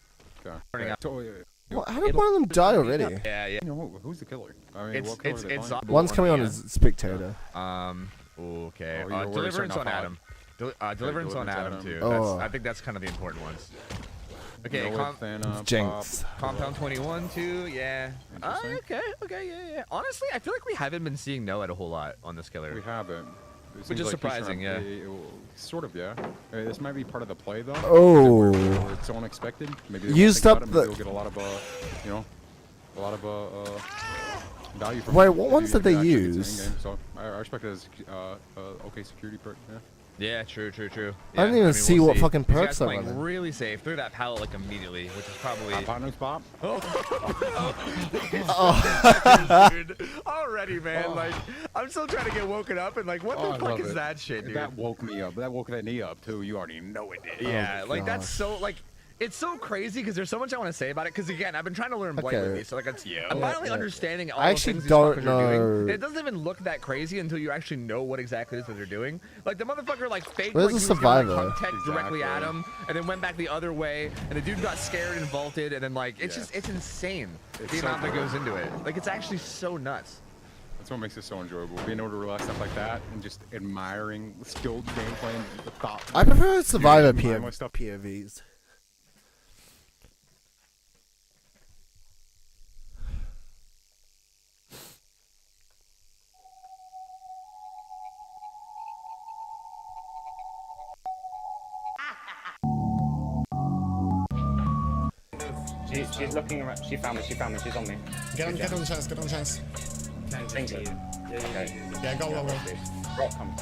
Okay. So, Well, how did one of them die already? Yeah. you know, who's the killer? I mean, It's One's coming on as Spectator. Okay. Oh, you're Deliverance worried on off Adam. Deliverance on Adam too. Oh. I think that's kind of the important ones. Okay. Jinx. Compound 21 too. Yeah. Okay. Yeah. Honestly, I feel like we haven't been seeing Noah a whole lot on this killer. We haven't. Which is surprising, yeah. Sort of, yeah. This might be part of the play, though. Oh. Where it's so unexpected. Maybe they Used won't up think about it. the- Maybe they'll get a lot of value from Wait, it what if ones you- did if they it actually gets use? in-game. So I respect it as okay security perk. Yeah. Yeah, true. I didn't Yeah, even see we'll what fucking These perks guys are playing on it. really safe. Threw that pallet like immediately, which is probably. Partners pop. Dude, already, man. Like, I'm still trying to get woken up, and like, what the fuck is that shit, dude? That woke me up. That woke that knee up too. You already know it did. Yeah, like that's so like. It's so crazy because there's so much I want to say about it. Because again, I've been trying to learn Blight with Okay. these, so like I'm finally understanding all I the actually things these don't fuckers are doing. know. And it doesn't even look that crazy until you actually know what exactly it is that they're doing. Like the motherfucker like faked Where's like the he was gonna, survivor? like, come tech directly at him, and then went back the other way, and the dude got scared and vaulted, and then like it's just it's insane the so amount that goes into it. Like it's actually so nuts. That's what makes it so enjoyable. Being able to realize stuff like that and just admiring the skilled gameplay and the thought. I prefer Survivor mindless stuff. POVs. She's looking around. She found me. She's on me. Get on the chance. Get on the chance. Thank you. Yeah, go. Rock, come.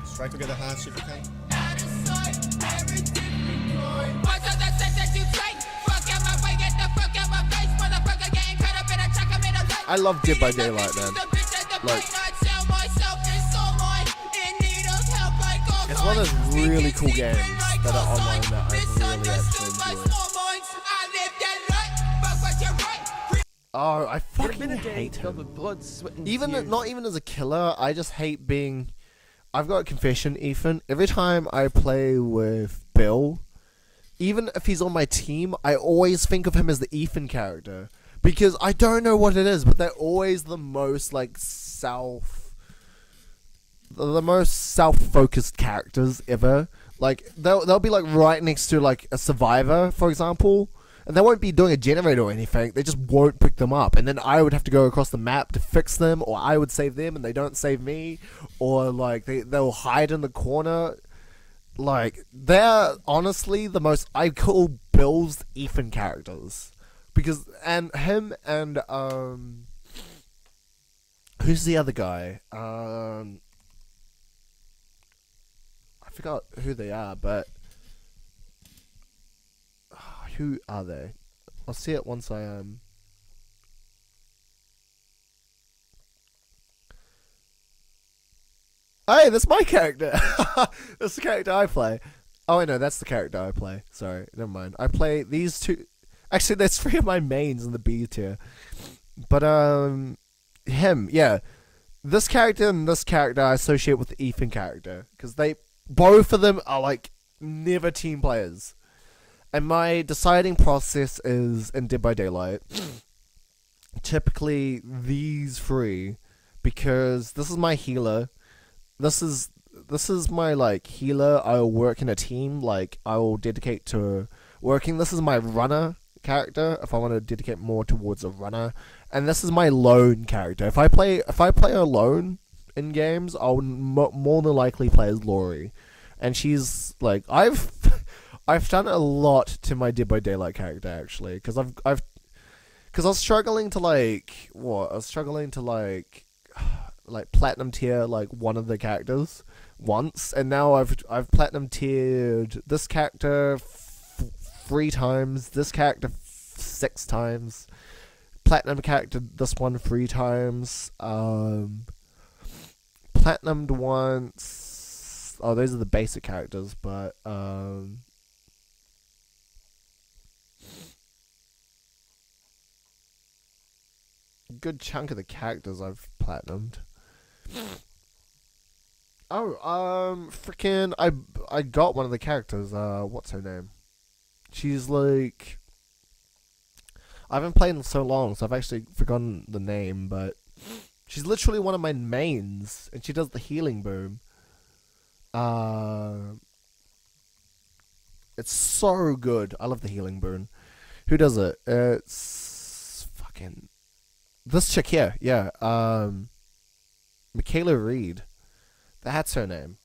Strike together hard, if you can. I love Dead by Daylight, man. Like, it's one of those really cool games that are online that I really actually enjoy. Oh, I fucking hate him. Not even as a killer, I just hate being... I've got a confession, Ethan. Every time I play with Bill, even if he's on my team, I always think of him as the Ethan character. Because I don't know what it is, but they're always the most, like, the most self-focused characters ever. Like, they'll be, like, right next to, like, a survivor, for example. And they won't be doing a generator or anything. They just won't pick them up. And then I would have to go across the map to fix them. Or I would save them and they don't save me. Or, like, they'll hide in the corner. Like, they're honestly the most... I call Bill's Ethan characters. Because... And him and... Who's the other guy? I forgot who they are, but... Who are they? I'll see it once I am. Hey, that's my character! That's the character I play. Oh, I know, that's the character I play. Sorry, never mind. I play these two... Actually, there's 3 of my mains in the B tier. But, him, yeah. This character and this character I associate with the Ethan character. Because both of them are, like, never team players. And my deciding process is in Dead by Daylight. Typically these 3, because this is my healer. This is my like healer. I'll work in a team. Like I will dedicate to working. This is my runner character. If I want to dedicate more towards a runner, and this is my lone character. If I play alone in games, I'll more than likely play as Laurie, and she's like I've done a lot to my Dead by Daylight character actually, because I was struggling to like platinum tier like one of the characters once, and now I've platinum tiered this character 3 times, this character 6 times, platinum character this one 3 times, platinumed once. Oh, those are the basic characters, but good chunk of the characters I've platinumed. Oh, freaking I got one of the characters. What's her name? She's like, I haven't played in so long, so I've actually forgotten the name, but she's literally one of my mains, and she does the healing boom. It's so good. I love the healing boom. Who does it? It's fucking this chick here, yeah. Michaela Reed. That's her name.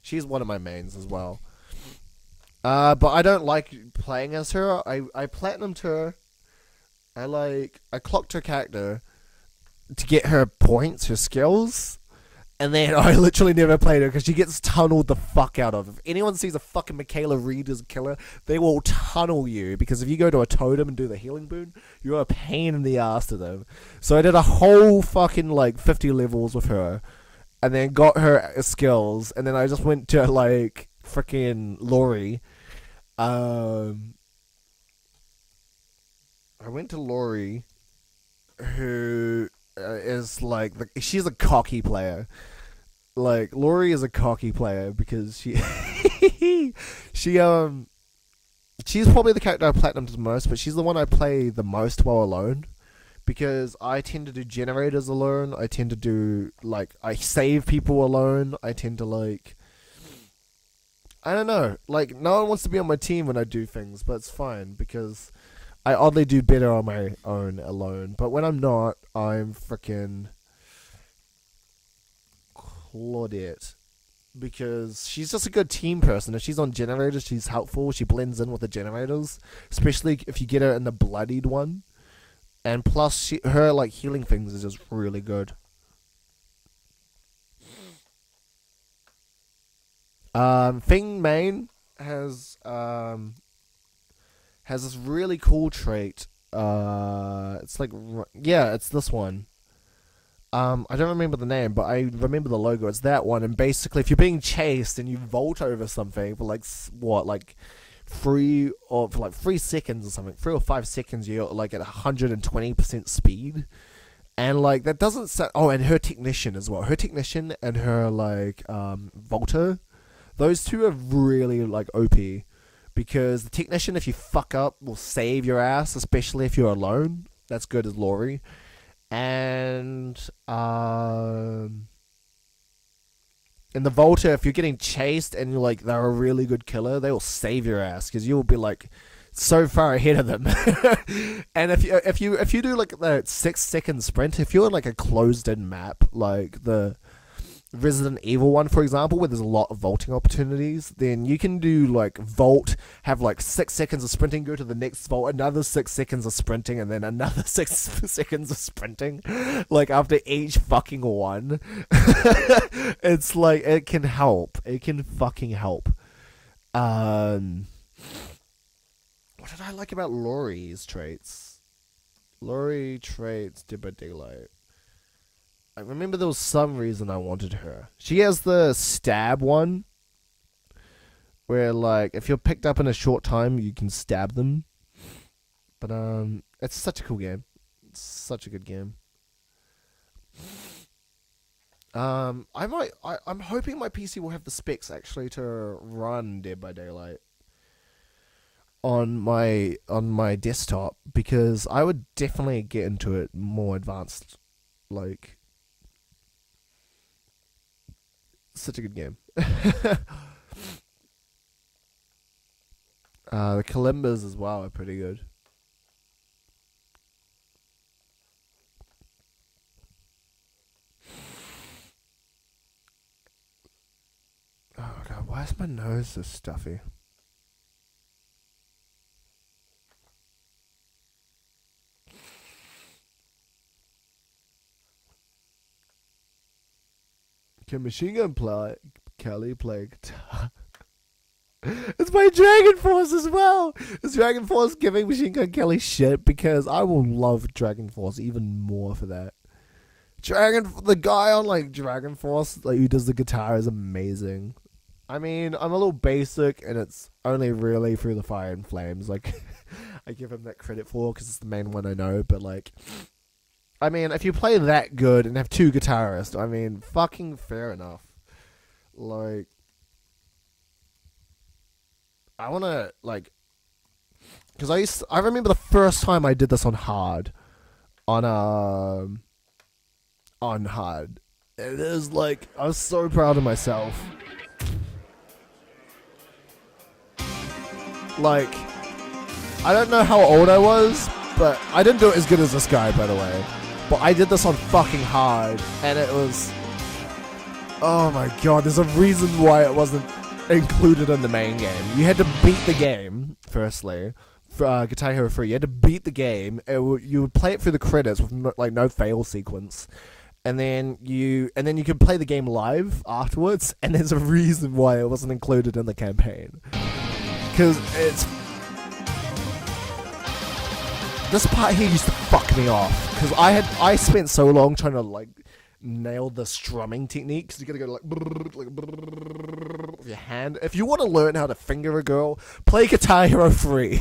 She's one of my mains as well. But I don't like playing as her. I platinumed her. I clocked her character to get her points, her skills. And then I literally never played her because she gets tunneled the fuck out of. If anyone sees a fucking Michaela Reed as a killer, they will tunnel you. Because if you go to a totem and do the healing boon, you're a pain in the ass to them. So I did a whole fucking 50 levels with her. And then got her skills. And then I just went to freaking Laurie. I went to Laurie, who... is she's a cocky player. Laurie is a cocky player because she's probably the character I platinumed the most, but she's the one I play the most while alone because I tend to do generators alone. I tend to do, like, I save people alone. I tend to, like, I don't know. Like, no one wants to be on my team when I do things, but it's fine because I oddly do better on my own alone. But when I'm not, I'm freaking Claudette. Because she's just a good team person. If she's on generators, she's helpful. She blends in with the generators, especially if you get her in the bloodied one. And plus, her like healing things is just really good. Thing main has this really cool trait. It's like, yeah, it's this one. I don't remember the name, but I remember the logo. It's that one, and basically, if you're being chased and you vault over something for like what, like 3 seconds or something, 3 or 5 seconds, you're like at 120% speed, and like that doesn't sound. Oh, and her technician as well. Her technician and her like vaulter, those two are really like OP, because the technician, if you fuck up, will save your ass, especially if you're alone. That's good as Lori. And in the Volta, if you're getting chased and you're like they're a really good killer, they will save your ass because you'll be like so far ahead of them. And if you do like the 6-second sprint, if you're in like a closed-in map like the Resident Evil one, for example, where there's a lot of vaulting opportunities, then you can do like vault, have like 6 seconds of sprinting, go to the next vault, another 6 seconds of sprinting, and then another 6 seconds of sprinting, like after each fucking one. It's like, it can help. It can fucking help. What did I like about Lori's traits? Lori traits, Dead by Daylight. I remember there was some reason I wanted her. She has the stab one, where like if you're picked up in a short time, you can stab them. But it's such a cool game. It's such a good game. I'm hoping my PC will have the specs actually to run Dead by Daylight on my desktop, because I would definitely get into it more advanced, like. Such a good game. The Kalimbas as well are pretty good. Oh god, why is my nose so stuffy? Can Machine Gun Kelly play guitar? It's my Dragon Force as well! Is Dragon Force giving Machine Gun Kelly shit? Because I will love Dragon Force even more for that. The guy on like Dragon Force, like who does the guitar, is amazing. I mean, I'm a little basic, and it's only really Through the Fire and Flames. Like, I give him that credit for because it's the main one I know. But like, I mean, if you play that good and have 2 guitarists, I mean, fucking fair enough. Like, I want to, like, because I remember the first time I did this on hard. On hard. It is like, I was so proud of myself. Like, I don't know how old I was, but I didn't do it as good as this guy, by the way. But I did this on fucking hard, and it was... Oh my god, there's a reason why it wasn't included in the main game. You had to beat the game, firstly. For Guitar Hero 3, you had to beat the game. You would play it through the credits with no fail sequence. And then you could play the game live afterwards, and there's a reason why it wasn't included in the campaign. Because it's... This part here used to fuck me off, because I spent so long trying to like nail the strumming technique, because you gotta go like with your hand. If you want to learn how to finger a girl, play Guitar Hero 3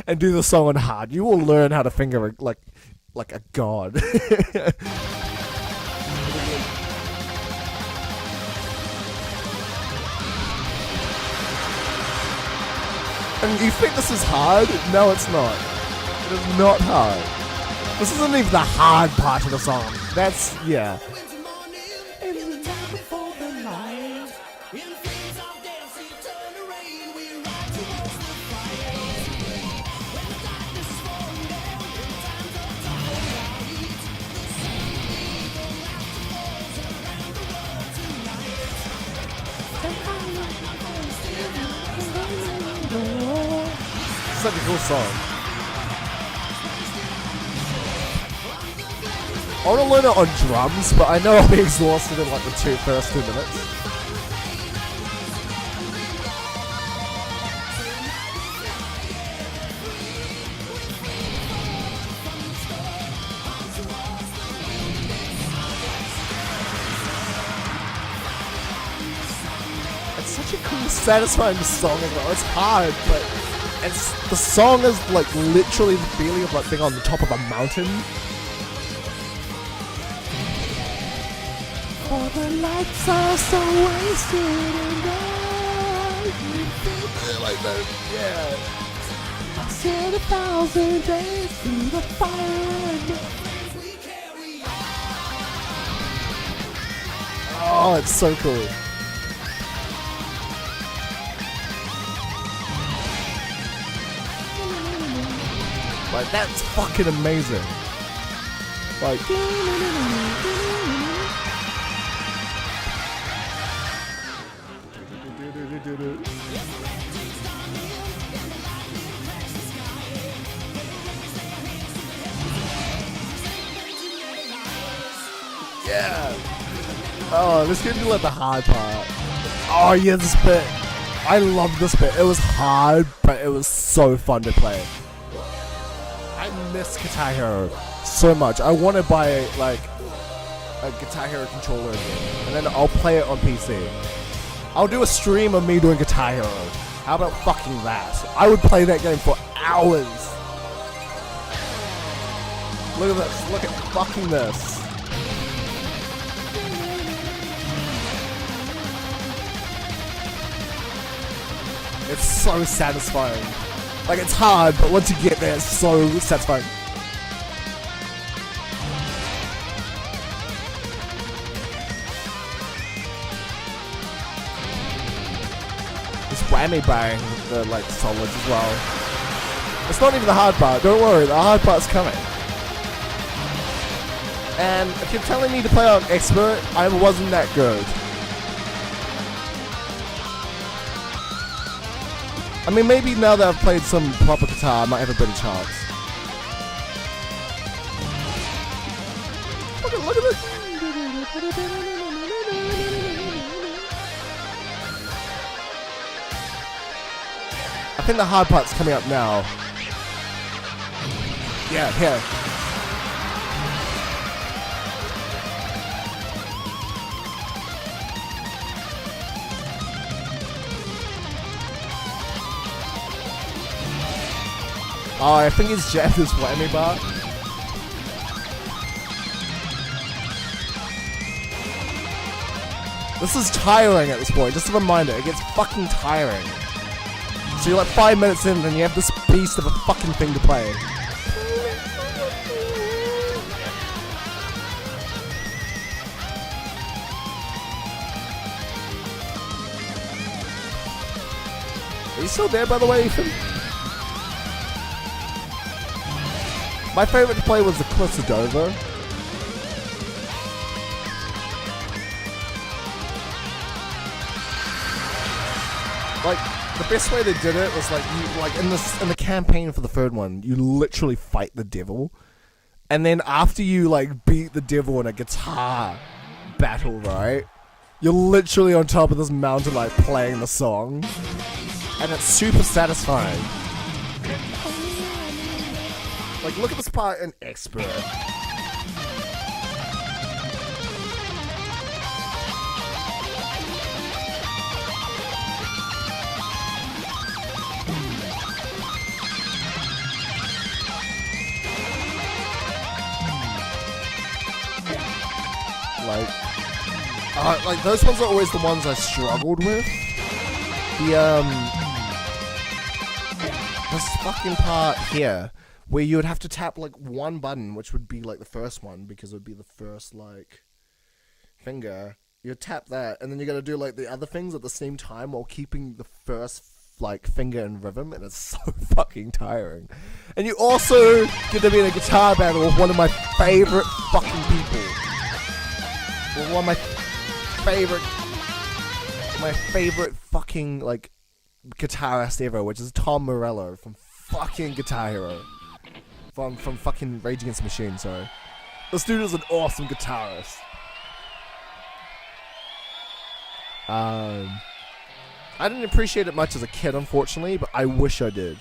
and do the song on hard. You will learn how to finger her like a god. And you think this is hard? No, it's not. It is not hard. This isn't even the hard part of the song. That's, yeah. Such a cool song. I want to learn it on drums, but I know I'll be exhausted in like the first 2 minutes. It's such a cool, satisfying song as well. It's hard, but the song is like literally the feeling of like being on the top of a mountain. For the lights are so wasted and like that, yeah. I said 1,000 days through the fire. Oh, it's so cool. Like, that's fucking amazing. Like, yeah. Oh, this could be like the hard part. Oh yeah, this bit. I love this bit. It was hard, but it was so fun to play. I miss Guitar Hero so much. I want to buy like a Guitar Hero controller again, and then I'll play it on PC. I'll do a stream of me doing Guitar Hero. How about fucking that? I would play that game for hours. Look at this. Look at fucking this. It's so satisfying. Like, it's hard, but once you get there, it's so satisfying. This whammy bang with the, like, solids as well. It's not even the hard part. Don't worry, the hard part's coming. And if you're telling me to play on expert, I wasn't that good. I mean, maybe now that I've played some proper guitar, I might have a better chance. Look at this! I think the hard part's coming up now. Yeah, here. Oh, I think it's jammed this whammy bar. This is tiring at this point, just a reminder, it gets fucking tiring. So you're like 5 minutes in and you have this beast of a fucking thing to play. Are you still there, by the way, Ethan? My favorite to play was the Clissadova. Like, the best way they did it was like you in the campaign for the third one, you literally fight the devil. And then after you like beat the devil in a guitar battle, right? You're literally on top of this mountain like playing the song. And it's super satisfying. Like, look at this part in Expert. Like those ones are always the ones I struggled with. This fucking part here, where you would have to tap like one button, which would be like the first one because it would be the first like finger. You tap that, and then you got to do like the other things at the same time while keeping the first like finger in rhythm, and it's so fucking tiring. And you also get to be in a guitar battle with one of my favorite fucking people. With one of my favorite fucking like guitarist ever, which is Tom Morello from fucking Guitar Hero. From fucking Rage Against the Machine, sorry. This dude is an awesome guitarist. I didn't appreciate it much as a kid, unfortunately, but I wish I did.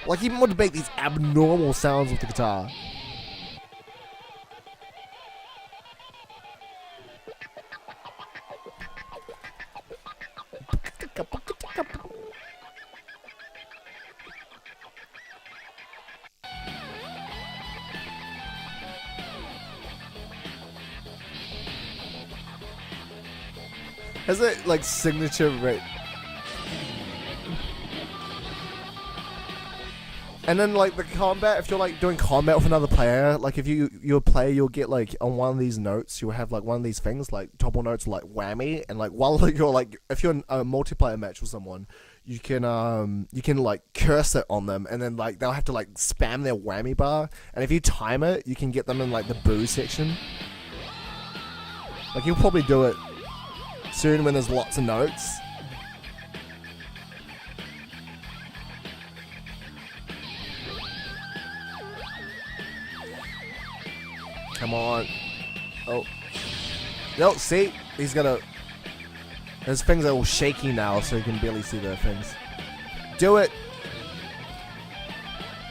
Like, even want to make these abnormal sounds with the guitar. Has it like signature rate? And then like the combat, if you're like doing combat with another player, like if you're a player, you'll get like on one of these notes, you'll have like one of these things like toggle notes like whammy, and like while you're like if you're in a multiplayer match with someone, you can like curse it on them, and then like they'll have to like spam their whammy bar, and if you time it, you can get them in like the boo section. Like you'll probably do it soon when there's lots of notes. Come on. Oh. No, see? He's gonna... His things are all shaky now, so you can barely see their things. Do it!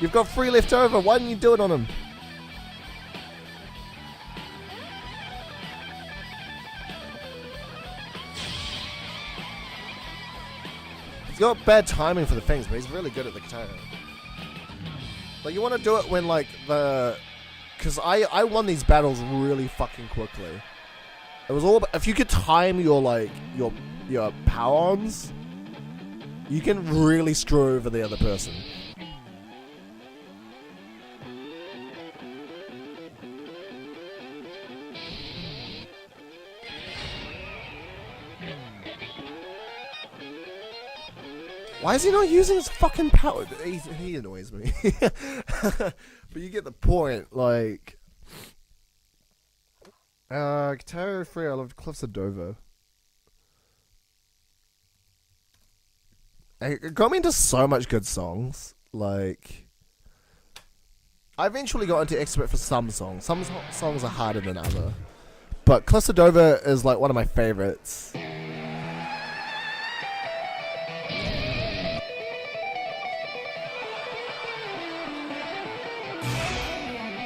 You've got 3 left over. Why didn't you do it on him? He's got bad timing for the things, but he's really good at the guitar. Like, you want to do it when, like, the... Because I won these battles really fucking quickly. It was all about... If you could time your, like, your power-ons, you can really screw over the other person. Why is he not using his fucking power? He annoys me. But you get the point, like... Guitar 3, I loved Cliffs of Dover. It got me into so much good songs. Like... I eventually got into expert for some songs. Some songs are harder than other. But Cliffs of Dover is like one of my favorites.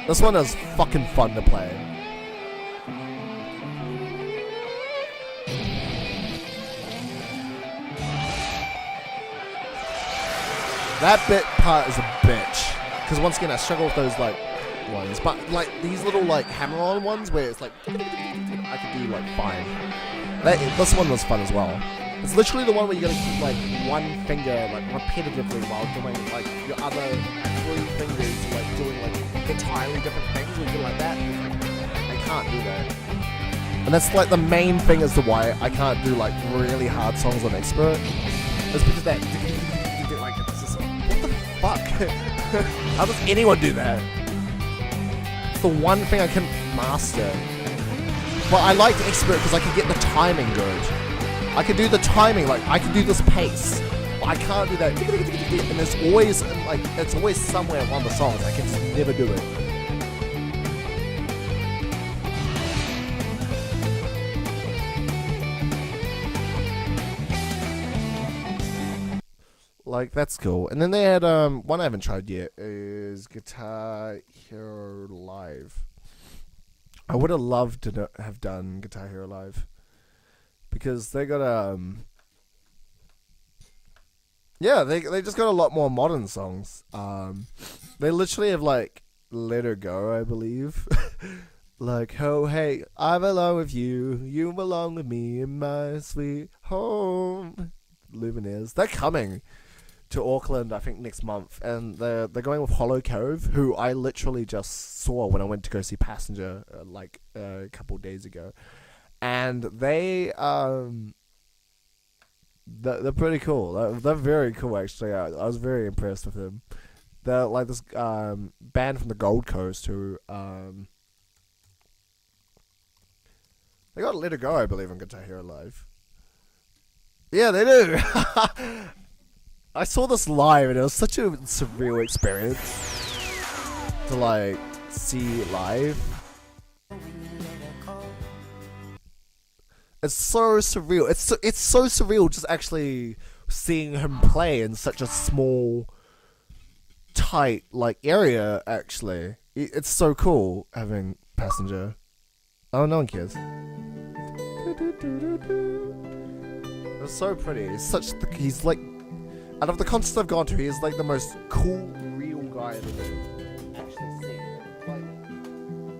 This one is fucking fun to play. That bit part is a bitch. Because once again, I struggle with those, like, ones. But, like, these little, like, hammer-on ones where it's like... I could do, like, fine. This one was fun as well. It's literally the one where you gotta keep, like, one finger, like, repetitively while doing, like, your other 3 fingers, like, doing, like, entirely different things. When you're like that, I can't do that. And that's, like, the main thing as to why I can't do, like, really hard songs on Expert. It's because that... Like, it's just... What the fuck? How does anyone do that? It's the one thing I can master. But I liked Expert because I could get the timing good. I could do the timing, like, I could do this pace. But I can't do that. And there's always, like, it's always somewhere in one of the songs. I can just never do it. Like, that's cool. And then they had, one I haven't tried yet is Guitar Hero Live. I would have loved to have done Guitar Hero Live. Because they got, yeah, they just got a lot more modern songs. They literally have, like, Let Her Go, I believe. Like, oh hey, I belong with you, you belong with me in my sweet home. Lumineers, they're coming to Auckland, I think, next month, and they're going with Hollow Cove, who I literally just saw when I went to go see Passenger a couple days ago, and they're pretty cool. They're very cool, actually. I was very impressed with them. They're like this band from the Gold Coast who they got Let Her Go, I believe, on Guitar Hero Live. Yeah, they do. I saw this live, and it was such a surreal experience to like see live. It's so surreal. It's so surreal just actually seeing him play in such a small, tight like area. Actually, it's so cool having Passenger. Oh, no one cares. It's so pretty. He's like, out of the concerts I've gone to, he's like the most cool, real guy I've ever actually seen. Like,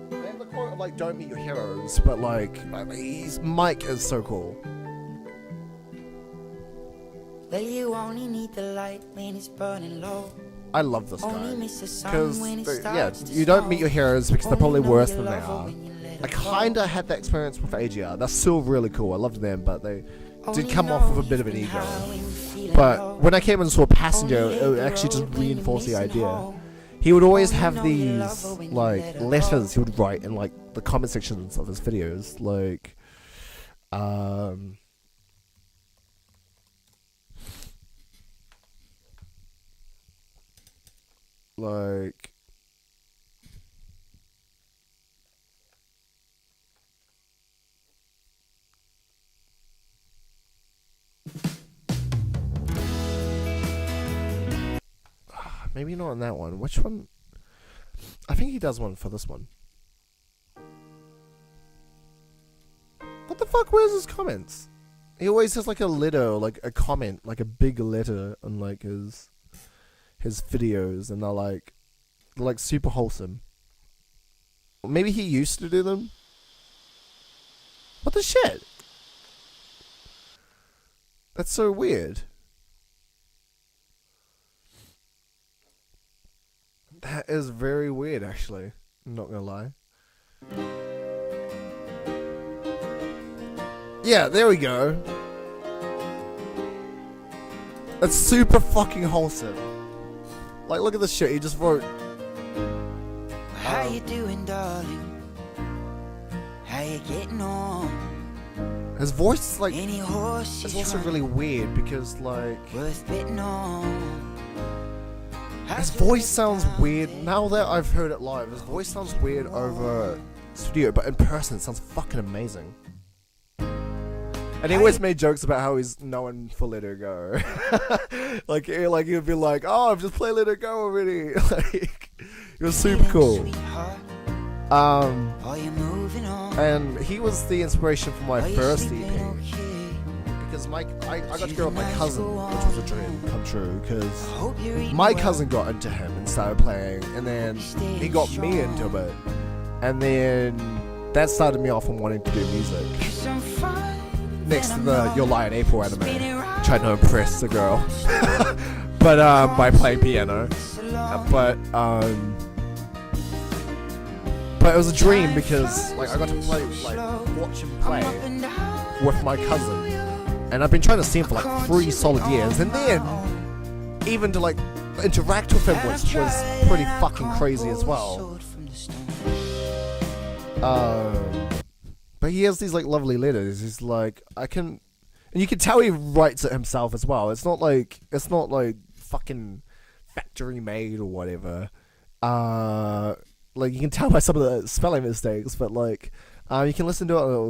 they have the quote of like, "Don't meet your heroes," but like, his mic is so cool. Well, you only need the light when it's burning low. I love this guy because you don't meet your heroes because they're probably worse than they are. I kinda had that experience with AGR. They're still really cool. I loved them, but they did come off with a bit of an ego. But when I came and saw Passenger, it actually just reinforced the idea. He would always have these like letters he would write in like the comment sections of his videos, like maybe not on that one. Which one? I think he does one for this one. What the fuck? Where's his comments? He always has like a letter, or like a comment, like a big letter on like his videos, and they're like super wholesome. Or maybe he used to do them. What the shit? That's so weird. That is very weird, actually. I'm not gonna lie. Yeah, there we go. That's super fucking wholesome. Like, look at this shit. He just wrote. How you doing, darling? How you getting on? His voice is like. It's also really weird because, like. Worth betting on. His voice sounds weird. Now that I've heard it live, his voice sounds weird over studio, but in person it sounds fucking amazing. And he always made jokes about how he's known for Let Her Go. like he'd be like, "Oh, I've just played Let Her Go already." Like, it was super cool. And he was the inspiration for my first EP. Because I got to go with my cousin, which was a dream come true, because my cousin got into him and started playing, and then he got me into it, and then that started me off on wanting to do music. Next to the Your Lie in April anime, trying to impress the girl, but by playing piano, but it was a dream because like I got to play, like watch him play with my cousin. And I've been trying to see him for like 3 solid years, and then even to like interact with him was pretty fucking crazy as well. But he has these like lovely letters. He's like, and you can tell he writes it himself as well. It's not like fucking factory made or whatever. Like you can tell by some of the spelling mistakes, but like. You can listen to it.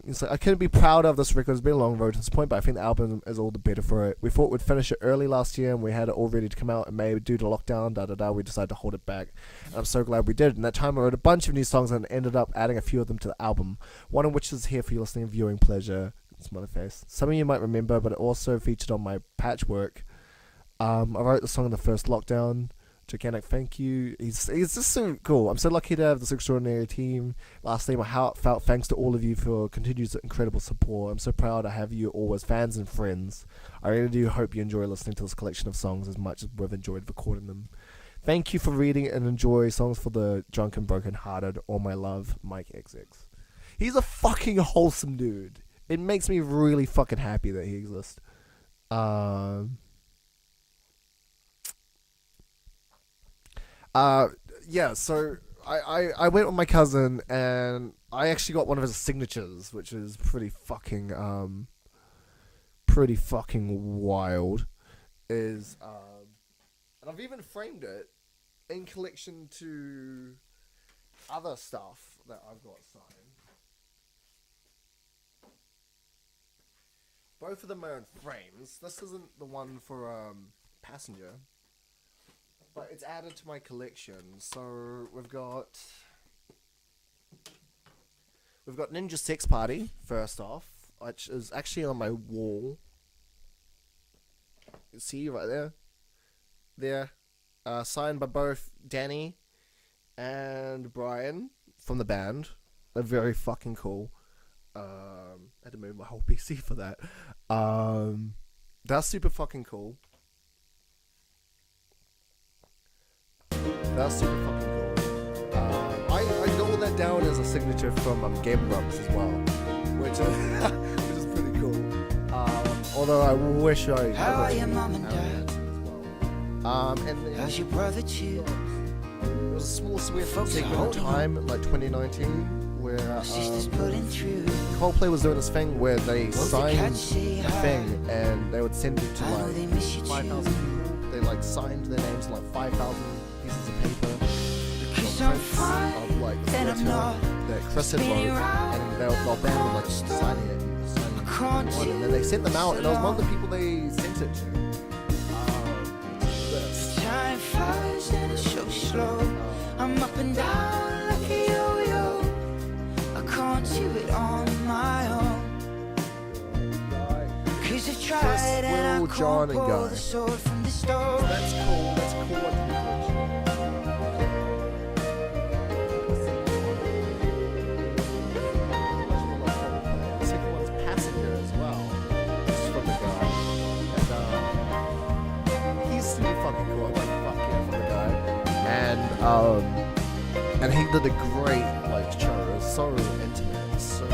It's like, I couldn't be prouder of this record. It's been a long road to this point, but I think the album is all the better for it. We thought we'd finish it early last year, and we had it all ready to come out in May due to lockdown. We decided to hold it back, and I'm so glad we did. In that time, I wrote a bunch of new songs and ended up adding a few of them to the album. One of which is here for your listening and viewing pleasure. Smiley face. Some of you might remember, but it also featured on my Patchwork. I wrote the song in the first lockdown. Gigantic, thank you. He's just so cool. I'm so lucky to have this extraordinary team. Lastly, my heartfelt thanks to all of you for continued incredible support. I'm so proud to have you all as fans and friends. I really do hope you enjoy listening to this collection of songs as much as we've enjoyed recording them. Thank you for reading and enjoy songs for the drunk and broken hearted. All my love, Mike XX. He's a fucking wholesome dude. It makes me really fucking happy that he exists. Yeah, so I went with my cousin and I actually got one of his signatures, which is pretty fucking wild. And I've even framed it in collection to other stuff that I've got signed. Both of them are in frames. This isn't the one for Passenger, but it's added to my collection. So we've got Ninja Sex Party first off, which is actually on my wall. You see right there, signed by both Danny and Brian from the band. They're very fucking cool. I had to move my whole PC for that. That's super fucking cool. That's super fucking cool. I got all that down as a signature from Game Grumps as well, which is pretty cool. Although I wish I How are your mom and dad? as well. And then, How's your brother too? there was a small segment of time in like 2019 where Coldplay was doing this thing where they signed a thing and they would send it to like 5,000 people. They like signed their names to like 5,000 pieces of paper of like that Chris had wrote, and their band would like sign it and then they sent them out, and I was one of the people they sent it to. Time flies and it's so slow. I'm up and down like a yo-yo. I can't do it on my own. 'Cause I've tried and I can't pull the sword from the stone. That's cool. That's cool. The second one's Passenger as well. This is from the guy. And he's super fucking cool. I'm like, fuck yeah, from the guy. And he did a great like show. It was so intimate, so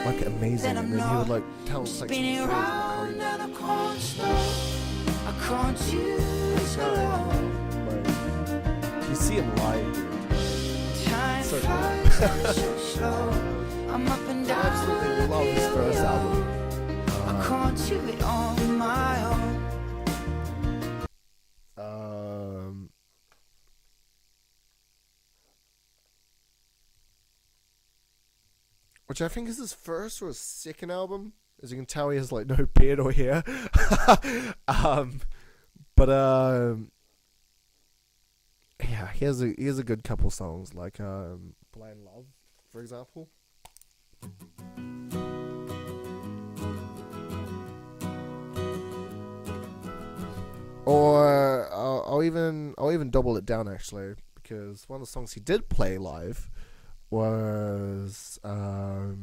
like amazing. And then he would like tell us like some stories about and I can't stop. I can't do this alone. Like, you see him live, dude. Time So flies cool. and it's so slow. I'm up and I down absolutely love his first album. I can't do it on my own. Which I think is his first or his second album. As you can tell, he has like no beard or hair. Yeah, he has a good couple songs like Blind Love, for example. Or I'll even double it down actually, because one of the songs he did play live was I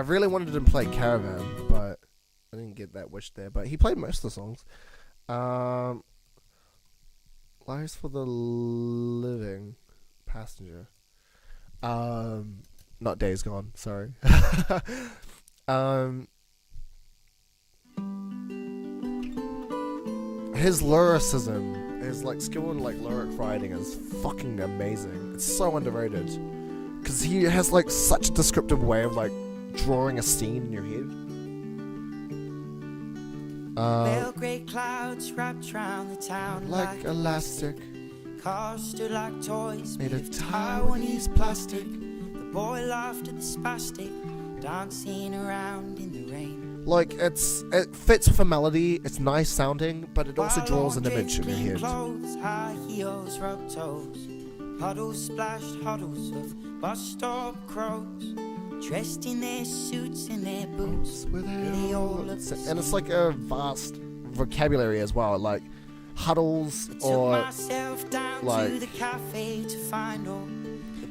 really wanted him to play Caravan, but I didn't get that wish there. But he played most of the songs. Lives for the Living, Passenger. Not Days Gone, sorry. His lyricism, his like skill in like lyric writing is fucking amazing. It's so underrated, because he has like such a descriptive way of like drawing a scene in your head. Pale grey clouds wrapped round the town Like elastic, cars stood like toys made made of of Taiwanese plastic. The boy laughed at the spastic, dancing around in the rain. Like it fits with a melody. It's nice sounding, but it also draws an image in your head. Clothes, high heels, rubbed toes, puddles splashed huddles of bus stop crows, dressed in their suits and their boots, with their and it's like a vast vocabulary as well, like huddles or like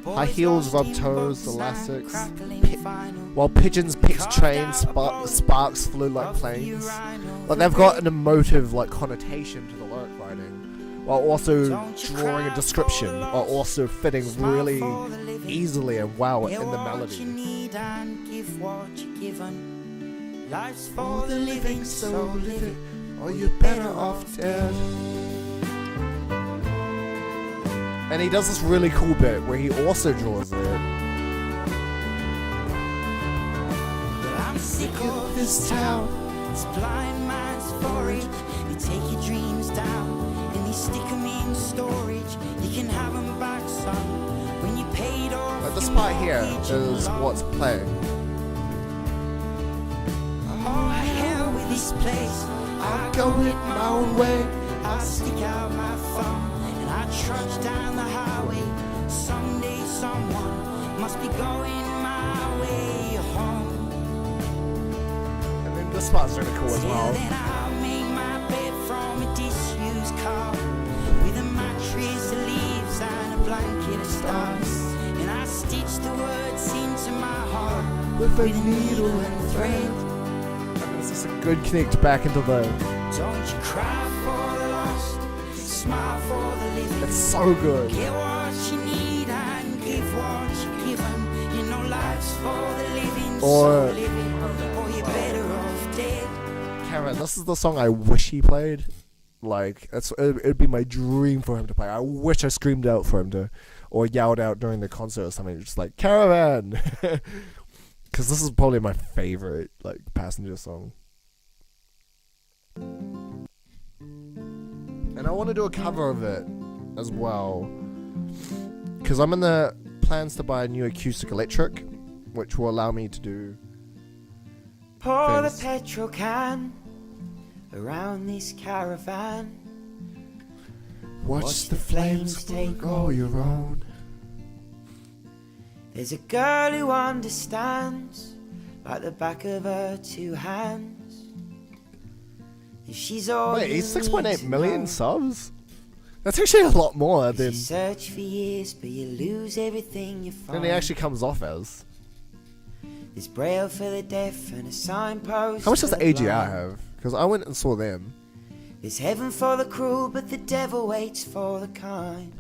high heels, rub toes, elastics, while pigeons picked trains, sparks flew like planes. Like they've got an emotive like connotation to the lyric writing, while also drawing a description, while also fitting really easily and well in the melody. Life's for the living, so live it, or you're better off dead. And he does this really cool bit where he also draws it. I'm sick of this town. It's blind man's forage. You take your dreams down and you stick them in storage. You can have them back some when you paid off. Like this part here is what's playing. Oh, hell with this place. I'll go it my own way. I'll stick out my thumb and I trudge down the highway. Someday someone must be going my way home. And then this part's really cool as well. Then I'll make my bed from a disused car with a mattress of leaves and a blanket of stars. And I stitch the words into my heart with a needle and thread. This is a good connect back into the. Don't you cry for the lost, smile for the living. It's so good. Get what you need and give what you're given. You know life's for the living, Or so live it, or you're better off dead. Karen, this is the song I wish he played. Like it'd be my dream for him to play. I wish I screamed out for him to, or yelled out during the concert or something, just like Caravan. Because this is probably my favorite like passenger song. And I want to do a cover of it as well. Because I'm in the plans to buy a new acoustic electric, which will allow me to do. Pour things. the petrol can around this caravan. Watch the flames take all your own. There's a girl who understands like the back of her two hands. If she's all Wait, he's you 6.8 need to million know. subs? That's actually a lot more than. You search for years, but you lose everything you find. Than he actually comes off as. There's braille for the deaf and a signpost. How much does for the the AGR blind. have? Because I went and saw them. There's heaven for the cruel, but the devil waits for the kind.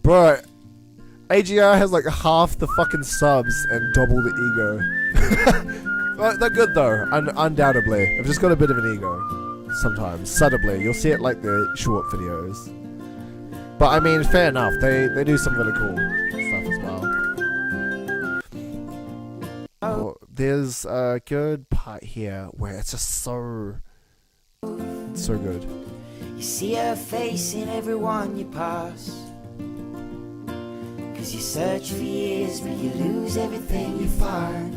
Bro, AGR has like half the fucking subs and double the ego. Well, they're good though, undoubtedly. I've just got a bit of an ego. Sometimes, subtly. You'll see it like the short videos. But I mean, fair enough. They do some really cool stuff as well. Oh, there's a good part here where it's just so good. You see her face in everyone you pass. Cause you search for years, but you lose everything you find.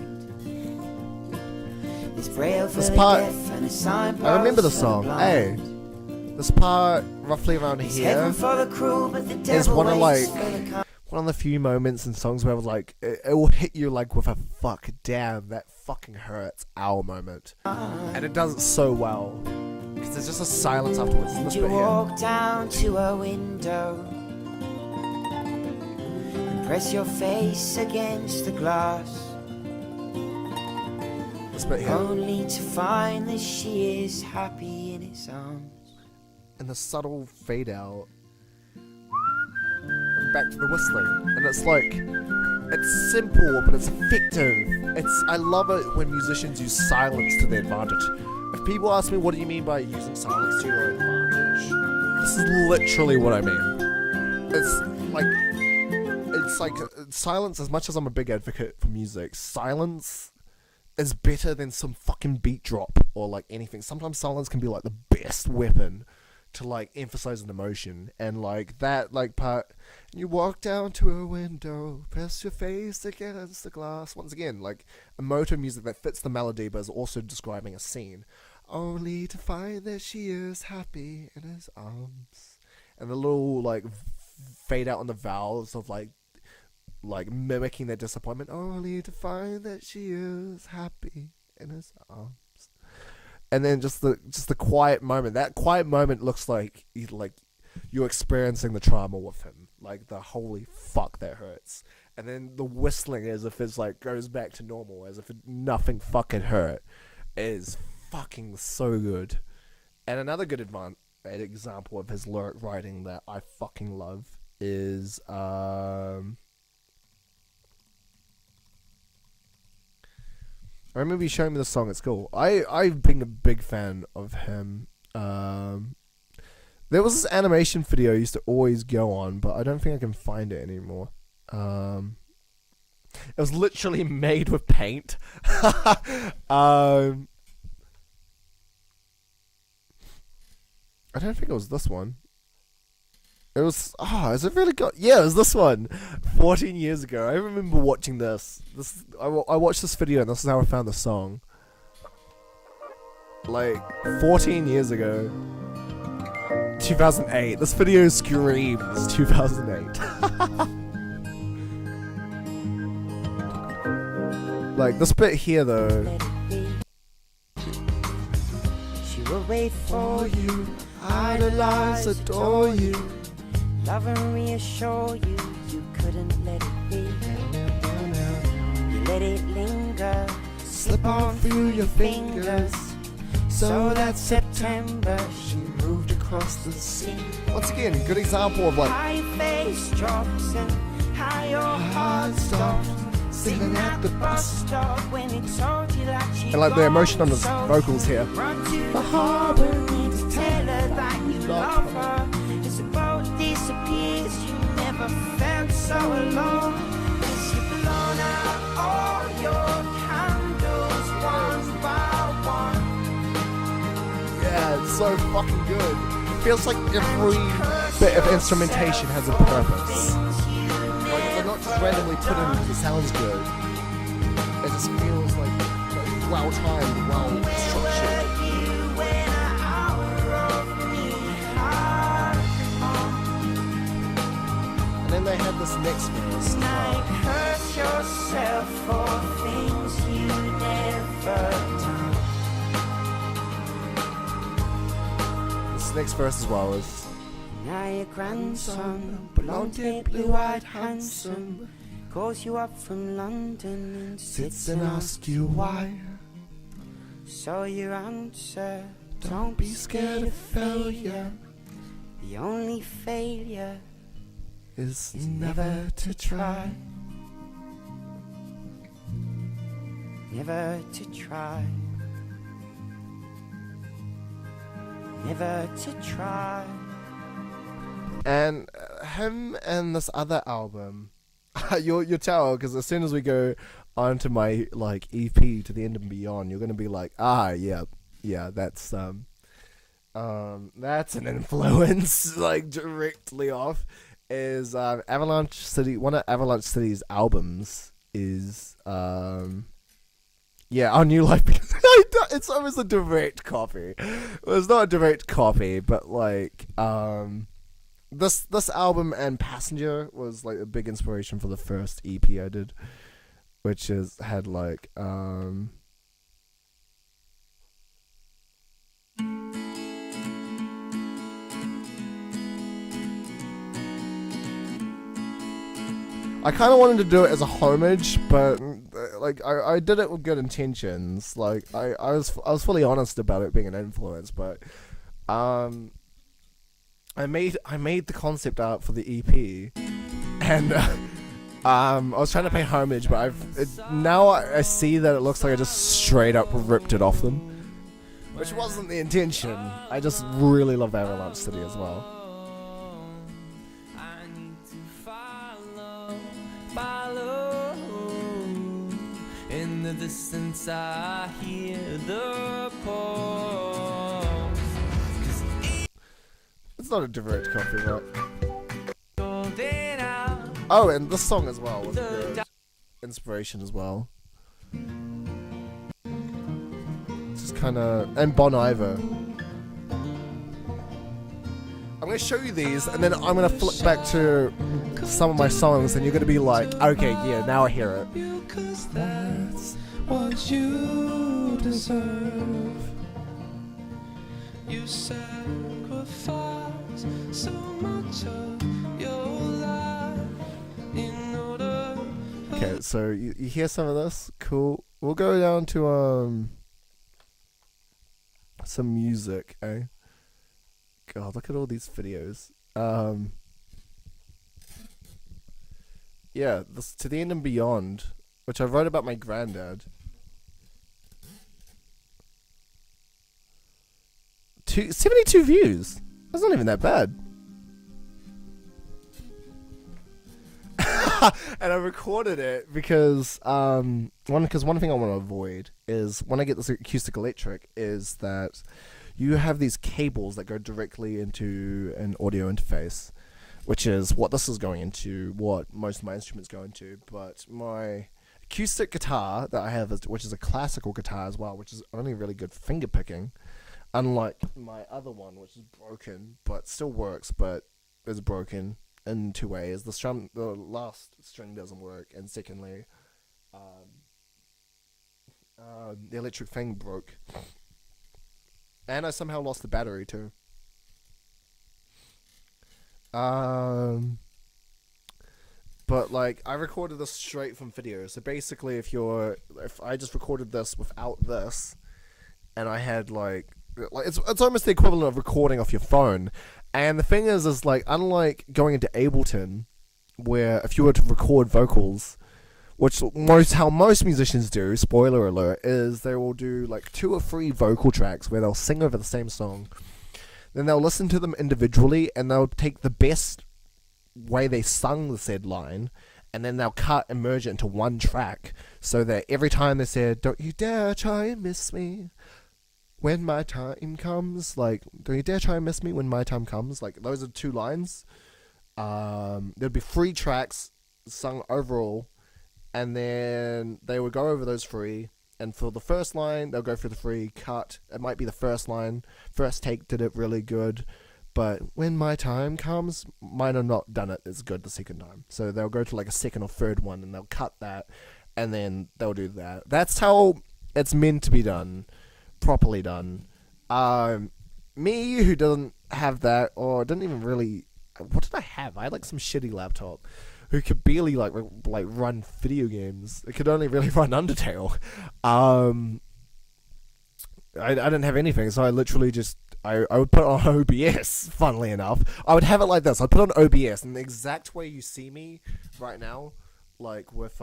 There's braille for This the part, deaf and a signpost I remember the for song. blind. Hey, this part roughly around There's here heaven for the cruel, but the is devil one of waits like for the kind. one of the few moments in songs where I was like, it will hit you like with a fuck, damn, that fucking hurts, ow moment, and it does it so well because there's just a silence afterwards. And This you bit here. walk down to a window and press your face against the glass, This bit here. only to find that she is happy in his arms. And the subtle fade out and back to the whistling, and it's like it's simple but it's effective. I love it when musicians use silence to their advantage. If people ask me what do you mean by using silence to your advantage, this is literally what I mean. It's like silence. As much as I'm a big advocate for music, silence is better than some fucking beat drop or like anything. Sometimes silence can be like the best weapon to like emphasize an emotion, and like that like part. You walk down to a window, press your face against the glass. Once again, like emotive music that fits the melody but is also describing a scene, only to find that she is happy in his arms. And the little like fade out on the vowels of like mimicking their disappointment, only to find that she is happy in his arms. And then just the quiet moment. That quiet moment looks like you're experiencing the trauma with him. Like the holy fuck that hurts. And then the whistling as if it's like goes back to normal, as if nothing fucking hurt, is fucking so good. And another good example of his lyric writing that I fucking love is I remember you showing me the song at school. I've been a big fan of him. There was this animation video I used to always go on, but I don't think I can find it anymore. It was literally made with paint. I don't think it was this one. It was... is it really got... Yeah, it was this one. 14 years ago. I remember watching this. I watched this video and this is how I found the song. Like, 14 years ago. 2008. This video screams 2008. Like, this bit here, though. She will wait for you, idolize, adore you, love and reassure you, you couldn't let it be. You let it linger, slip on through your fingers. So that September she moved across the sea. Once again, good example of like how your face drops and how your heart stops. Sitting at the bus stop when he told you that she and like the emotion on the vocals here. Run to the harbor and to tell her that you love her. As the boat disappears, you never felt so alone. As you've blown out all your candles one by one. Yeah, it's so fucking good. It feels like every bit of instrumentation has a purpose. Like, they're not just randomly put in because it sounds good. It just feels like well timed, well structured. And then they had this next verse. Like hurt yourself for things you never done. This next verse as well is. Now your grandson, blonde-haired, blue-eyed, handsome, calls you up from London and sits and asks you why. So your answer, don't be scared of failure. The only failure is never to try. Never to try. Never to try. And him and this other album, you'll tell because as soon as we go onto my like EP to the End and Beyond, you're gonna be like, yeah, that's an influence like directly off. Is Avalanche City, one of Avalanche City's albums is Our New Life. It's almost a direct copy. Well, it's not a direct copy, but like This album and Passenger was like a big inspiration for the first EP I did, which had like I kind of wanted to do it as a homage, but like I did it with good intentions. Like I was fully honest about it being an influence, but I made the concept art for the EP, and I was trying to pay homage, but now I see that it looks like I just straight up ripped it off them, which wasn't the intention. I just really love Avalanche City as well. follow. In the distance I hear the pause. It's not a direct copy, right? Oh, and this song as well was good inspiration as well. Just kind of, and Bon Iver. I'm gonna show you these, and then I'm gonna flip back to some of my songs, and you're gonna be like, okay, yeah, now I hear it. Because that's what you deserve. You sacrifice so much of your life in order. Okay, so you hear some of this? Cool. We'll go down to some music, eh? God, look at all these videos. Yeah, this To the End and Beyond, which I wrote about my granddad. 72 views. That's not even that bad. And I recorded it because one thing I want to avoid is when I get this acoustic electric is that you have these cables that go directly into an audio interface, which is what this is going into, what most of my instruments go into. But my acoustic guitar that I have, which is a classical guitar as well, which is only really good for finger picking, unlike my other one, which is broken but still works, but is broken in two ways. The last string doesn't work, and secondly, the electric thing broke, and I somehow lost the battery too. But like I recorded this straight from video, so basically if I just recorded this without this, and I had like it's almost the equivalent of recording off your phone. And the thing is like, unlike going into Ableton, where if you were to record vocals, which how most musicians do, spoiler alert, is they will do like 2 or 3 vocal tracks where they'll sing over the same song. Then they'll listen to them individually, and they'll take the best way they sung the said line, and then they'll cut and merge it into one track, so that every time they said, "Don't you dare try and miss me when my time comes," like, "Don't you dare try and miss me when my time comes," like, those are 2 lines. There'd be 3 tracks sung overall, and then they would go over those 3, and for the first line, they'll go through the 3, cut. It might be the first line, first take did it really good, but when my time comes, might have not done it as good the second time. So they'll go to like a second or third one, and they'll cut that, and then they'll do that. That's how it's meant to be done. Properly done. Me, who doesn't have that, or didn't even really, what did I have? I had like some shitty laptop who could barely like run video games. It could only really run Undertale. I didn't have anything, so I literally just I would put it on OBS. Funnily enough, I would have it like this. I'd put it on OBS, and the exact way you see me right now, like with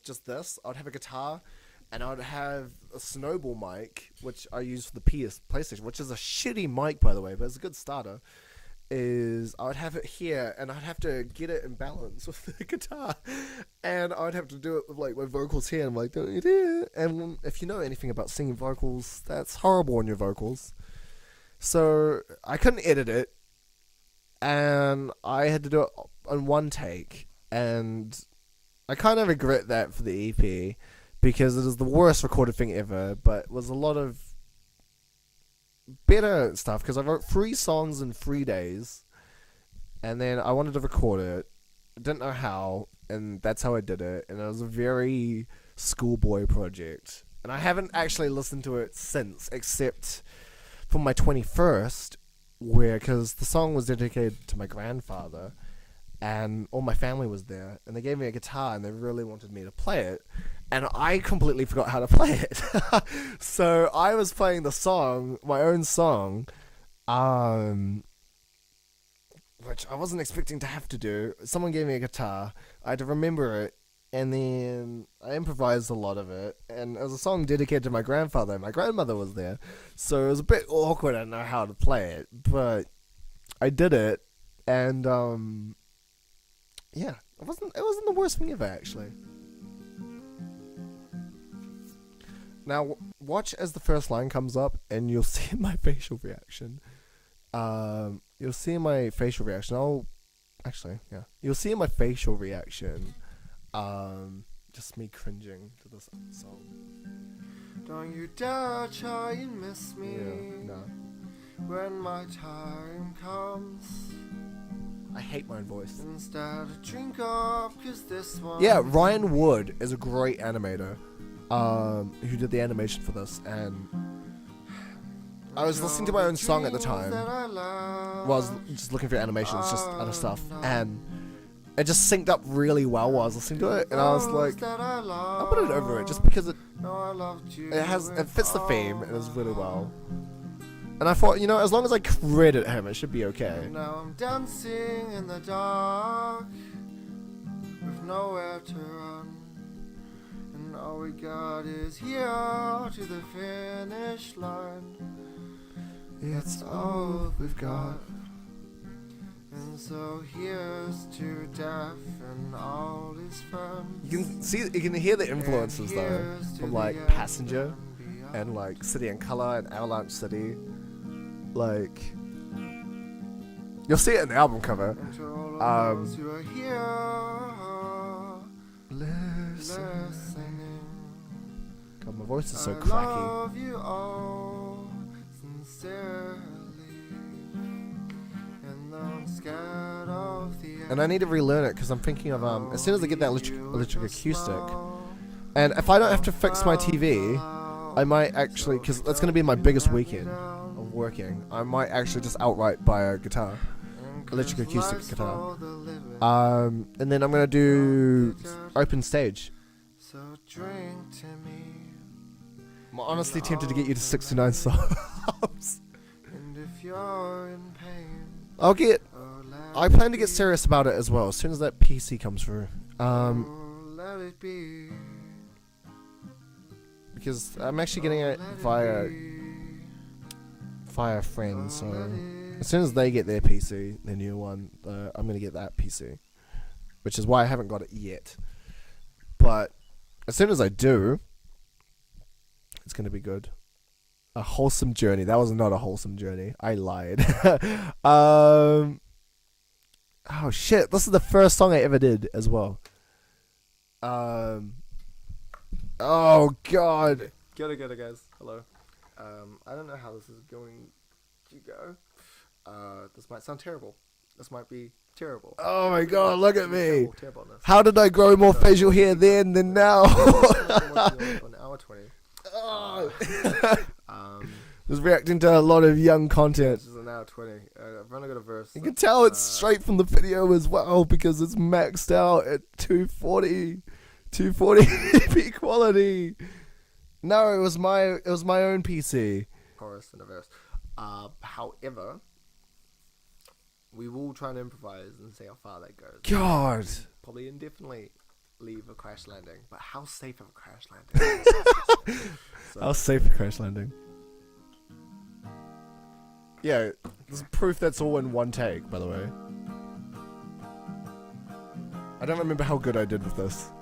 just this, I'd have a guitar. And I would have a snowball mic, which I use for the PlayStation, which is a shitty mic, by the way, but it's a good starter. I would have it here, and I'd have to get it in balance with the guitar. And I'd have to do it with like my vocals here, and I'm like, "Don't you dare." And if you know anything about singing vocals, that's horrible on your vocals. So I couldn't edit it, and I had to do it on one take. And I kind of regret that for the EP, because it is the worst recorded thing ever, but it was a lot of better stuff, because I wrote 3 songs in 3 days, and then I wanted to record it. I didn't know how, and that's how I did it, and it was a very schoolboy project. And I haven't actually listened to it since, except for my 21st, because the song was dedicated to my grandfather, and all my family was there, and they gave me a guitar, and they really wanted me to play it. And I completely forgot how to play it. So I was playing the song, my own song, which I wasn't expecting to have to do. Someone gave me a guitar. I had to remember it, and then I improvised a lot of it. And it was a song dedicated to my grandfather. My grandmother was there, so it was a bit awkward. I didn't know how to play it, but I did it, and yeah, it wasn't the worst thing ever, actually. Now, watch as the first line comes up, and you'll see my facial reaction. You'll see my facial reaction. You'll see my facial reaction. Just me cringing to this song. Don't you dare try and miss me. Yeah, no. When my time comes. I hate my own voice. Instead, drink up, 'cause this one. Yeah, Ryan Wood is a great animator. who did the animation for this, and I was listening to my own song at the time. Well, I was just looking for animations, just other stuff, and it just synced up really well while I was listening to it, and I was like, I'll put it over it just because it fits the theme, it does really well. And I thought, you know, as long as I credit him, it should be okay. Now I'm dancing in the dark with nowhere to run, and all we got is here to the finish line. It's all we've got, and so here's to death and all is fun. You can hear the influences though from like Passenger and like City and Color and Avalanche City. Like, you'll see it in the album cover. Listening. God, my voice is so cracky. You all sincerely, and I'm scared of the And I need to relearn it because I'm thinking of as soon as I get that electric acoustic, and if I don't have to fix my TV, I might actually, because that's going to be my biggest weekend of working, I might actually just outright buy a guitar, electric acoustic guitar, and then I'm going to do open stage. So drink to me. I'm honestly tempted to get you to 69 subs. And if you're in pain, I plan to get serious about it as well as soon as that PC comes through. let it be. Because I'm actually getting it via a friend, so as soon as they get their PC, their new one, I'm gonna get that PC, which is why I haven't got it yet. But as soon as I do, it's gonna be good. A wholesome journey. That was not a wholesome journey. I lied. Oh shit! This is the first song I ever did as well. Oh god. Gotta guys. Hello. I don't know how this is going to go. This might sound terrible. This might be terrible. Oh my god, look at me. How did I grow more facial hair then than now? An hour 20. Just reacting to a lot of young content. This is an hour 20. I've only got a verse. You can tell it's straight from the video as well because it's maxed out at 240 p quality. No, it was my own PC. Chorus and a verse. However, we will try and improvise and see how far that goes. God. Probably indefinitely leave a crash landing, but how safe of a crash landing? How safe a crash landing? Yeah, there's proof that's all in one take, by the way. I don't remember how good I did with this.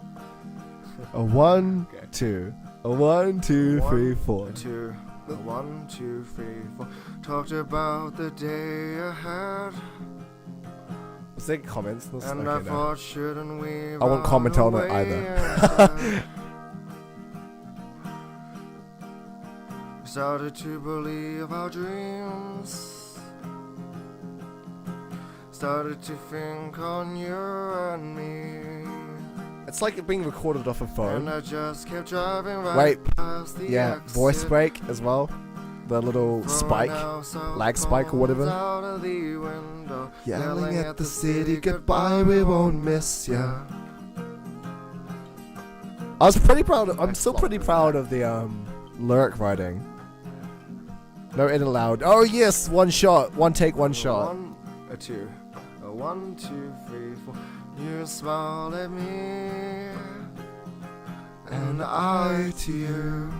A 1, 2. A 1, 2, 3, 4. 2. A 1, 2, 3, 4. Talked about the day ahead. Was there comments? And I thought, shouldn't we? I won't comment on it either. Started to believe our dreams. Started to think on you and me. It's like it being recorded off a phone. And I just kept driving right past the exit. Voice break as well. The little spike, lag spike or whatever. Yelling at the city, goodbye, we won't miss ya. I was pretty proud. I'm still pretty proud of the lyric writing. No edit allowed. Oh yes, one shot, one take, one shot. 1, a 2, a 1, 2, 3, 4. You smile at me, and I to you.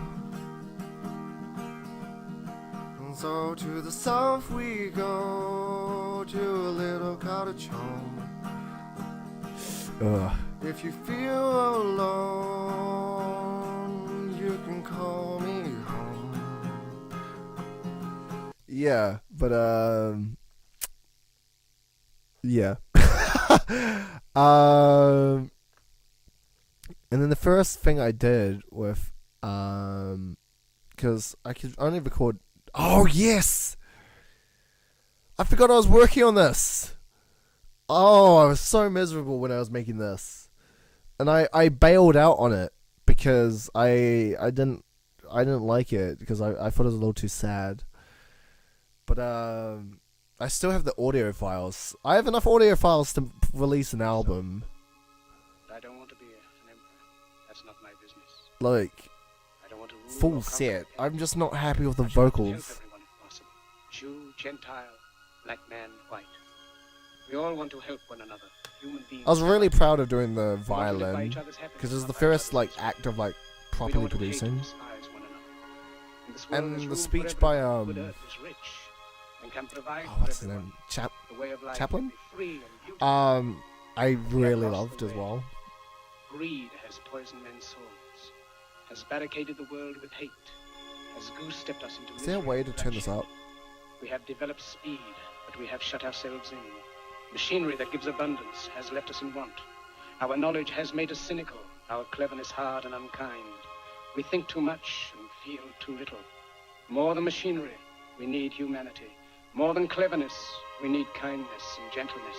And so to the south we go, to a little cottage home. If you feel alone, you can call me home. Yeah, but yeah. And then the first thing I did with because I could only record. Oh yes, I forgot I was working on this. Oh, I was so miserable when I was making this, and I bailed out on it because I didn't like it because I thought it was a little too sad. But I still have the audio files. I have enough audio files to release an album. I don't want to be an emperor. That's not my business. Like I don't want to rule full or set. conquer. I'm just not happy with the I just want to vocals. help everyone if possible. Jew, Gentile, black man, white. We all want to help one another. Human beings. I was really proud of doing the We want to live by violin each other's happiness, because it was not the by each first other's like misery. act of like We properly don't want to hate producing. and despise one another. In this world, there's And the room for speech everyone. by Good earth is rich and can provide oh, for what's his everyone. name? The way of life Chaplin? can be free and beautiful. I really lost loved the as way. well. Greed has poisoned men's souls, has barricaded the world with hate, has goose-stepped us into Is there a misery way and to turn this bloodshed. up? We have developed speed, but we have shut ourselves in. Machinery that gives abundance has left us in want. Our knowledge has made us cynical, our cleverness hard and unkind. We think too much and feel too little. More than machinery, we need humanity. More than cleverness, we need kindness and gentleness.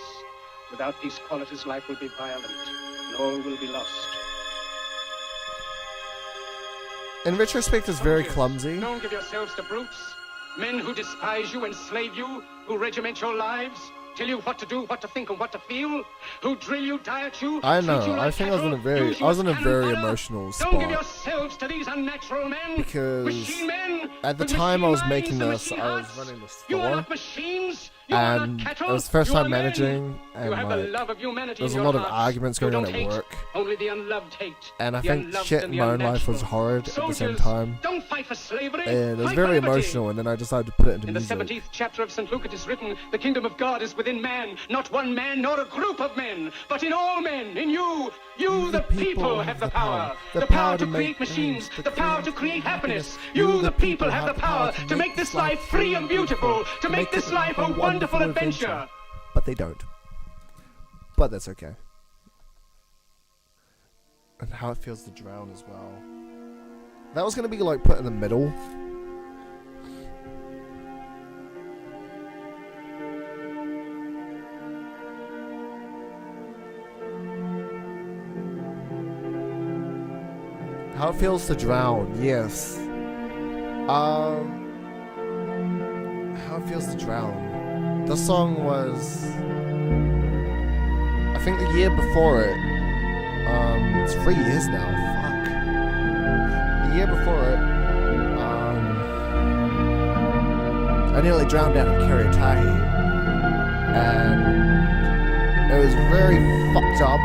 Without these qualities, life will be violent, and all will be lost. In retrospect, it's very clumsy. Don't give yourselves to brutes. Men who despise you, enslave you, who regiment your lives, tell you what to do, what to think, and what to feel, who drill you, diet you, I treat know. you I like think I was in a cattle, very use you I was as in a cannon very fodder. emotional Don't give spot yourselves to these unnatural men. because Machine men at the with time I was machine making minds this, and I was machine running the hearts. You are store, not machines. You are not and cattle. it was the first You are time men. managing, and You have the like love of humanity there was in a your lot of hearts. arguments You going on don't at hate, work, only the unloved hate. and I The think unloved shit and in the my own life was unnatural. hard at the same Soldiers, time, don't fight for slavery. and it was Fight very for liberty. emotional. And then I decided to put it into In the music. 17th chapter of St. Luke it is written, the kingdom of God is within man, not one man nor a group of men, but in all men, in you. You, the people, have the power. The power to create machines, the power to create happiness. You, the people, have the power to make this life free and beautiful, to make this life a wonderful adventure. But they don't. But that's okay. And how it feels to drown as well. That was gonna be like put in the middle. How it feels to drown, yes. How it feels to drown. The song was, I think, the year before it. It's 3 years now. Fuck. The year before it, I nearly drowned out of Karyatahi, and it was very fucked up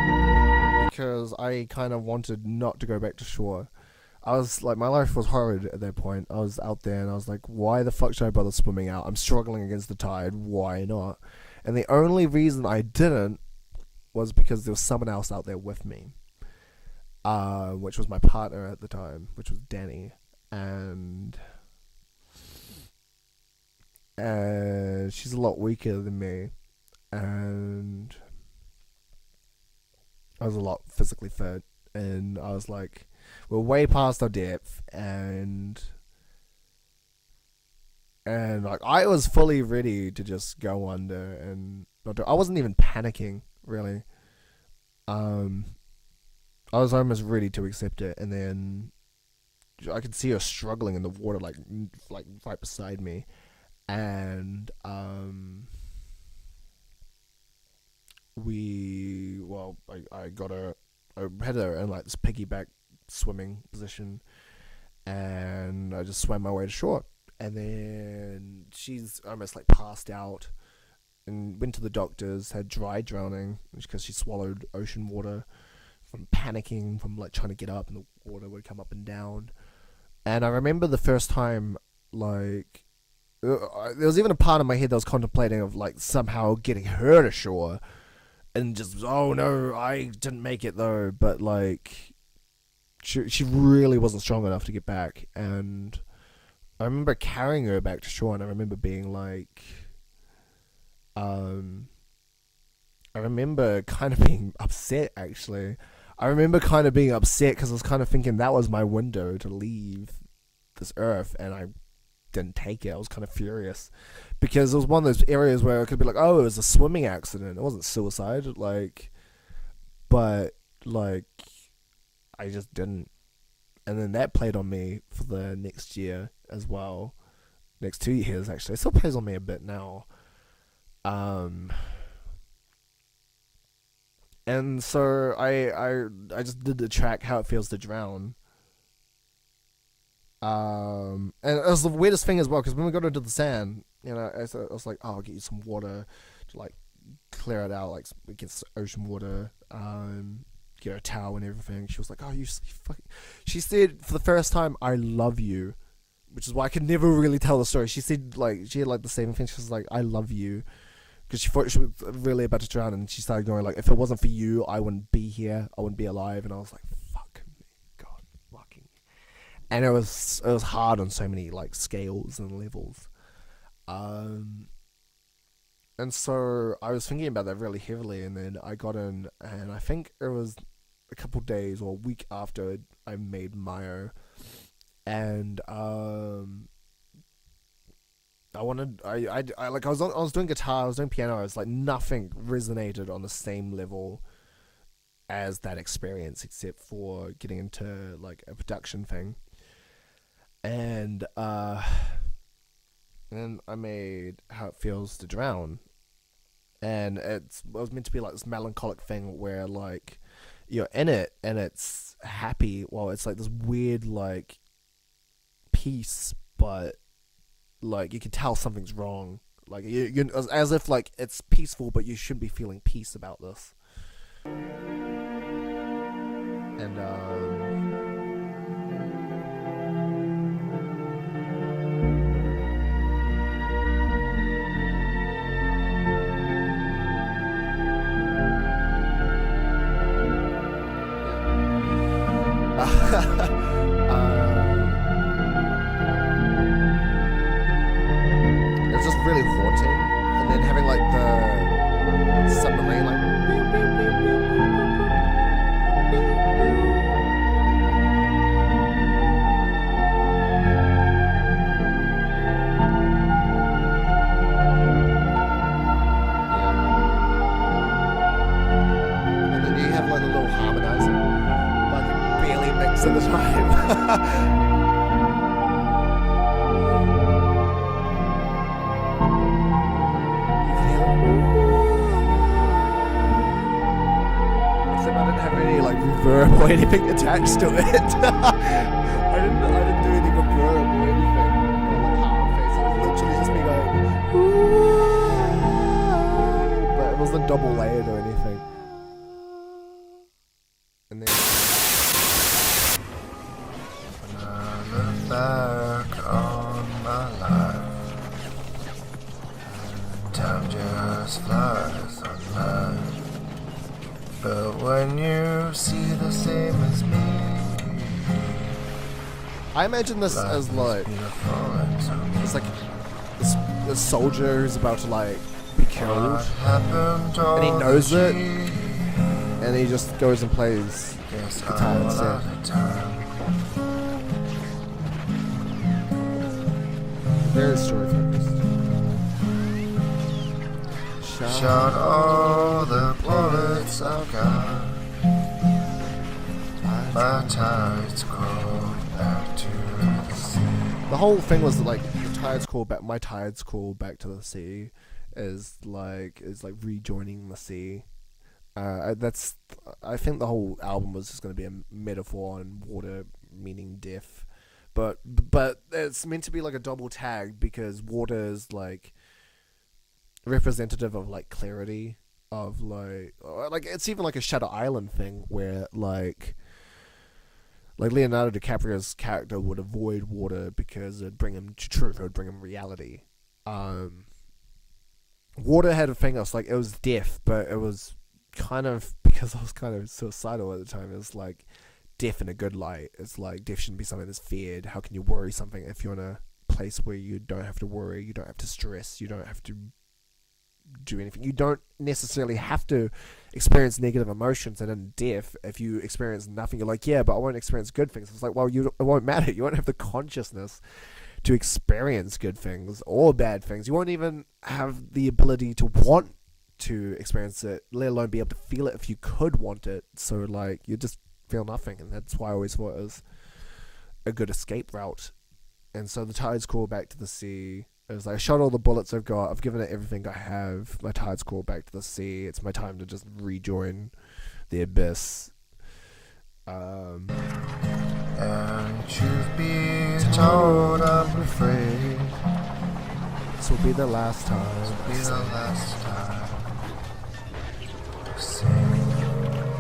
because I kind of wanted not to go back to shore. I was like, my life was horrid at that point. I was out there and I was like, why the fuck should I bother swimming out? I'm struggling against the tide. Why not? And the only reason I didn't was because there was someone else out there with me, which was my partner at the time, which was Danny, and she's a lot weaker than me, and I was a lot physically fit, and I was like, we're way past our depth, and like I was fully ready to just go under and not do. I wasn't even panicking really. I was almost ready to accept it, and then I could see her struggling in the water, like right beside me, and I got her. I had her in like this piggyback swimming position, and I just swam my way to shore, and then she's almost like passed out, and went to the doctors, had dry drowning because she swallowed ocean water from panicking, from like trying to get up, and the water would come up and down. And I remember the first time, like, there was even a part of my head that was contemplating of like somehow getting her to shore, and just, oh no, I didn't make it though, but like she really wasn't strong enough to get back. And I remember carrying her back to shore, and I remember being like, I remember kind of being upset, actually. I remember kind of being upset because I was kind of thinking that was my window to leave this earth, and I didn't take it. I was kind of furious because it was one of those areas where I could be like, oh, it was a swimming accident. It wasn't suicide, like, but like, I just didn't. and then that played on me for the next year as well. Next 2 years, actually. It still plays on me a bit now. And so I just did the track How It Feels to Drown. And it was the weirdest thing as well, because when we got into the sand, you know, I was like, oh, I'll get you some water to like clear it out, like we get ocean water, get her a towel and everything. She was like, oh, you fucking... She said for the first time, I love you, which is why I could never really tell the story. She said, like, she had like the same thing. She was like, I love you, because she thought she was really about to drown, and she started going like, if it wasn't for you, I wouldn't be here, I wouldn't be alive. And I was like, fuck me, God, fucking. And it was hard on so many like scales and levels. And so I was thinking about that really heavily, and then I got in, and I think it was a couple days or a week after I made Mayo, and I was doing guitar, I was doing piano. It's like nothing resonated on the same level as that experience, except for getting into like a production thing, and then I made How It Feels to Drown. And it was meant to be like this melancholic thing where like you're in it and it's happy. Well, it's like this weird like peace, but like you can tell something's wrong. Like you as if like it's peaceful, but you shouldn't be feeling peace about this. And it was just really haunting, and then having like the submarine like and then you have like a little harmonizer, like barely mix at the time. Except I didn't have any like reverb or anything attached to it. I didn't do any reverb or anything. Or like half face. It was literally just me going, but it wasn't double layered or anything. And then when I look back on my life, time just flies on by. But when you see the same as me, I imagine this as like it's like this soldier who's about to like be killed, and he knows it, and he just goes and plays guitar instead. Very story focused. Shot all the bullets I've got. My tides crawl back to the sea. The whole thing was like the tides call back. My tides call back to the sea is like rejoining the sea. I think the whole album was just going to be a metaphor on water meaning death, but it's meant to be like a double tag, because water is like representative of like clarity, of like it's even like a Shutter Island thing where like Leonardo DiCaprio's character would avoid water because it'd bring him to truth, it would bring him reality. Water had a thing else, like it was death, but it was kind of, because I was kind of suicidal at the time, it was like death in a good light. It's like death shouldn't be something that's feared. How can you worry something if you're in a place where you don't have to worry, you don't have to stress, you don't have to do anything, you don't necessarily have to experience negative emotions. And in death, if you experience nothing, you're like, yeah, but I won't experience good things. It's like, well, it won't matter. You won't have the consciousness to experience good things or bad things. You won't even have the ability to want to experience it, let alone be able to feel it if you could want it. So like you just feel nothing, and that's why I always thought it was a good escape route. And so the tides crawl back to the sea. It was like, I shot all the bullets I've got. I've given it everything I have. My tides crawl back to the sea. It's my time to just rejoin the abyss. And truth be told, I'm afraid this will be the last time. This will be the last time.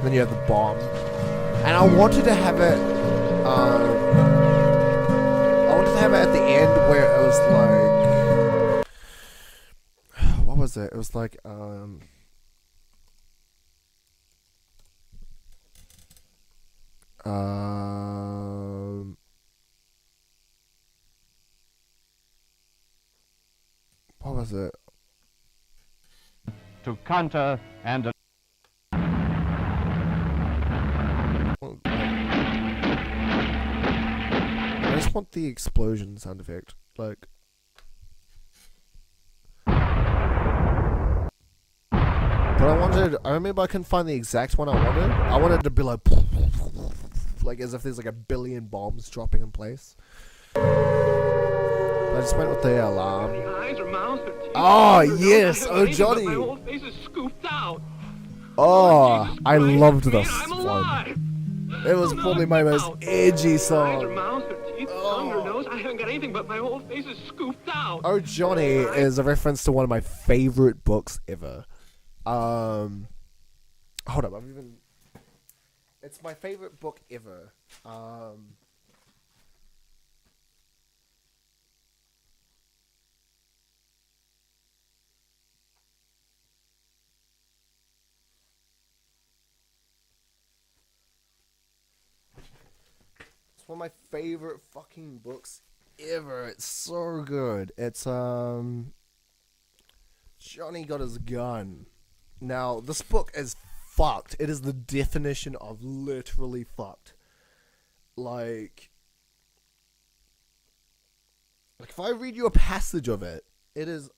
Then you have the bomb. And I wanted to have it at the end where it was like, what was it? It was like what was it? To counter and I just want the explosion sound effect, like. But I remember I couldn't find the exact one I wanted. I wanted it to be like as if there's like a billion bombs dropping in place. I just went with the alarm. Oh, yes! Oh, Johnny! Oh, I loved this one. It was probably my most edgy song. I haven't got anything but my whole face is scooped out. Oh, Johnny is a reference to one of my favorite books ever. Hold up, it's my favorite book ever. It's one of my favorite fucking books ever. It's so good. It's Johnny Got His Gun. Now, this book is fucked. It is the definition of literally fucked. Like if I read you a passage of it, it is.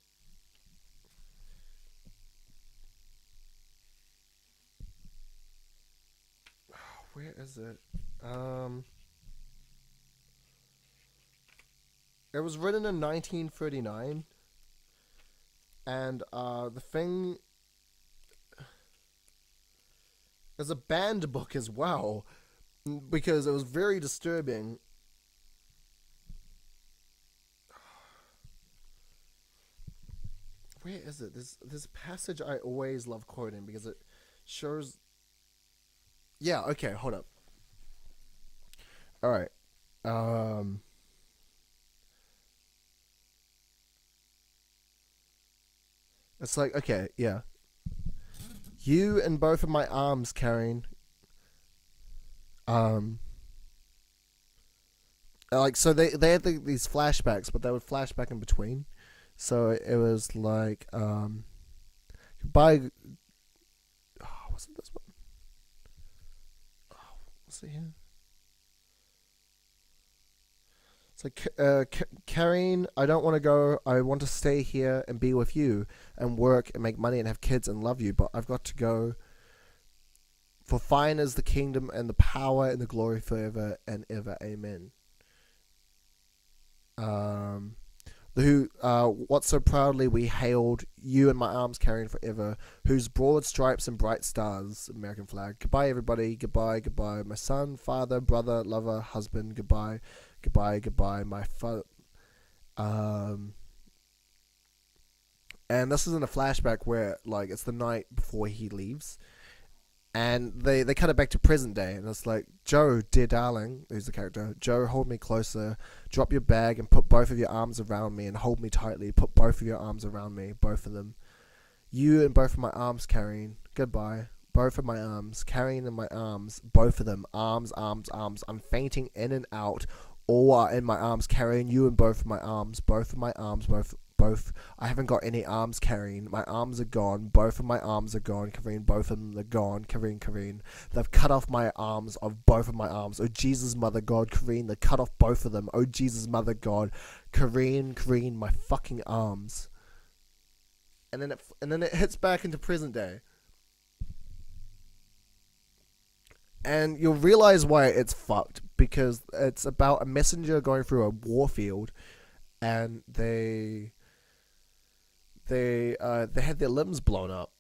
Where is it? It was written in 1939, and the thing is a banned book as well, because it was very disturbing. Where is it? There's a passage I always love quoting because it shows. Yeah. Okay. Hold up. All right. It's like, okay, yeah. You in both of my arms, carrying. Like, so they had these flashbacks, but they would flashback in between. So it was like, goodbye. Oh, wasn't this one? Oh, what's it here? It's like, Karine, I don't want to go. I want to stay here and be with you and work and make money and have kids and love you, but I've got to go. For thine is the kingdom and the power and the glory forever and ever. Amen. What so proudly we hailed, you in my arms carrying forever, whose broad stripes and bright stars, American flag. Goodbye, everybody. Goodbye, goodbye. My son, father, brother, lover, husband. Goodbye, goodbye, goodbye. My father. And this is in a flashback where, like, it's the night before he leaves. And they cut it back to present day, and it's like, Joe, dear darling, who's the character, Joe, hold me closer, drop your bag and put both of your arms around me and hold me tightly, put both of your arms around me, both of them. You in both of my arms, carrying, goodbye, both of my arms, carrying in my arms, both of them, arms, arms, arms, I'm fainting in and out, all are in my arms, carrying you in both of my arms, both of my arms, both, I haven't got any arms carrying, my arms are gone, both of my arms are gone, Karine, both of them are gone, Karine, they've cut off my arms of both of my arms, oh Jesus mother God, Karine, they cut off both of them, oh Jesus mother God, Karine, my fucking arms. And then it hits back into present day. And you'll realize why it's fucked, because it's about a messenger going through a warfield, and they had their limbs blown up.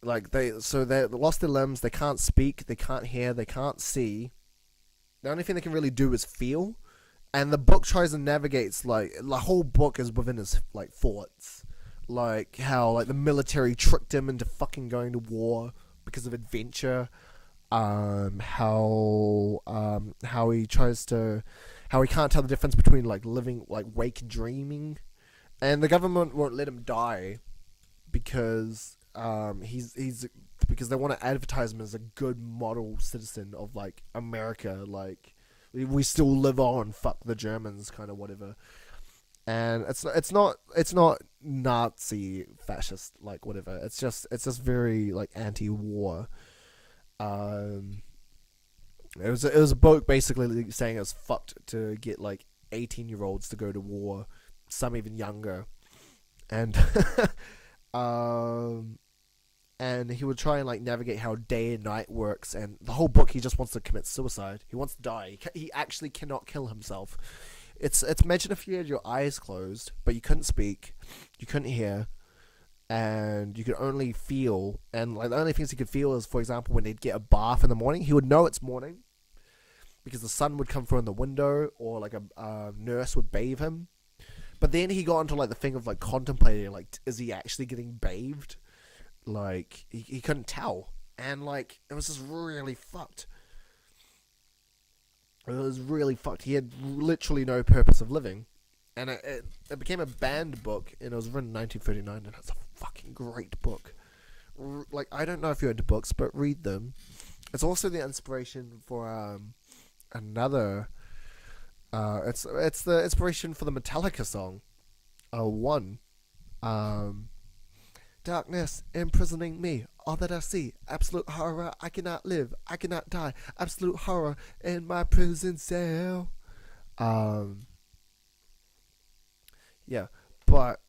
Like they lost their limbs. They can't speak. They can't hear. They can't see. The only thing they can really do is feel. And the book tries and navigates, like, the whole book is within his, like, thoughts. Like, how, like, the military tricked him into fucking going to war because of adventure. How he tries to... How he can't tell the difference between, like, living, like, wake and dreaming. And the government won't let him die because, because they want to advertise him as a good model citizen of, like, America, like... We still live on, fuck the Germans, kind of whatever. And it's not Nazi fascist, like, whatever. It's just very, like, anti-war. It was a book basically saying it was fucked to get, like, 18-year-olds to go to war, some even younger, and and he would try and, like, navigate how day and night works, and the whole book he just wants to commit suicide. He wants to die. He actually cannot kill himself. It's imagine if you had your eyes closed, but you couldn't speak, you couldn't hear, and you could only feel, and, like, the only things he could feel is, for example, when he'd get a bath in the morning, he would know it's morning, because the sun would come through in the window, or, like, a nurse would bathe him. But then he got into, like, the thing of, like, contemplating, like, is he actually getting bathed? Like, he couldn't tell. And, like, it was just really fucked. It was really fucked. He had literally no purpose of living. And it became a banned book, and it was written in 1939, and it's a fucking great book. Like, I don't know if you're into books, but read them. It's also the inspiration for another... it's the inspiration for the Metallica song. One. Darkness imprisoning me, all that I see, absolute horror, I cannot live, I cannot die, absolute horror in my prison cell. Yeah, but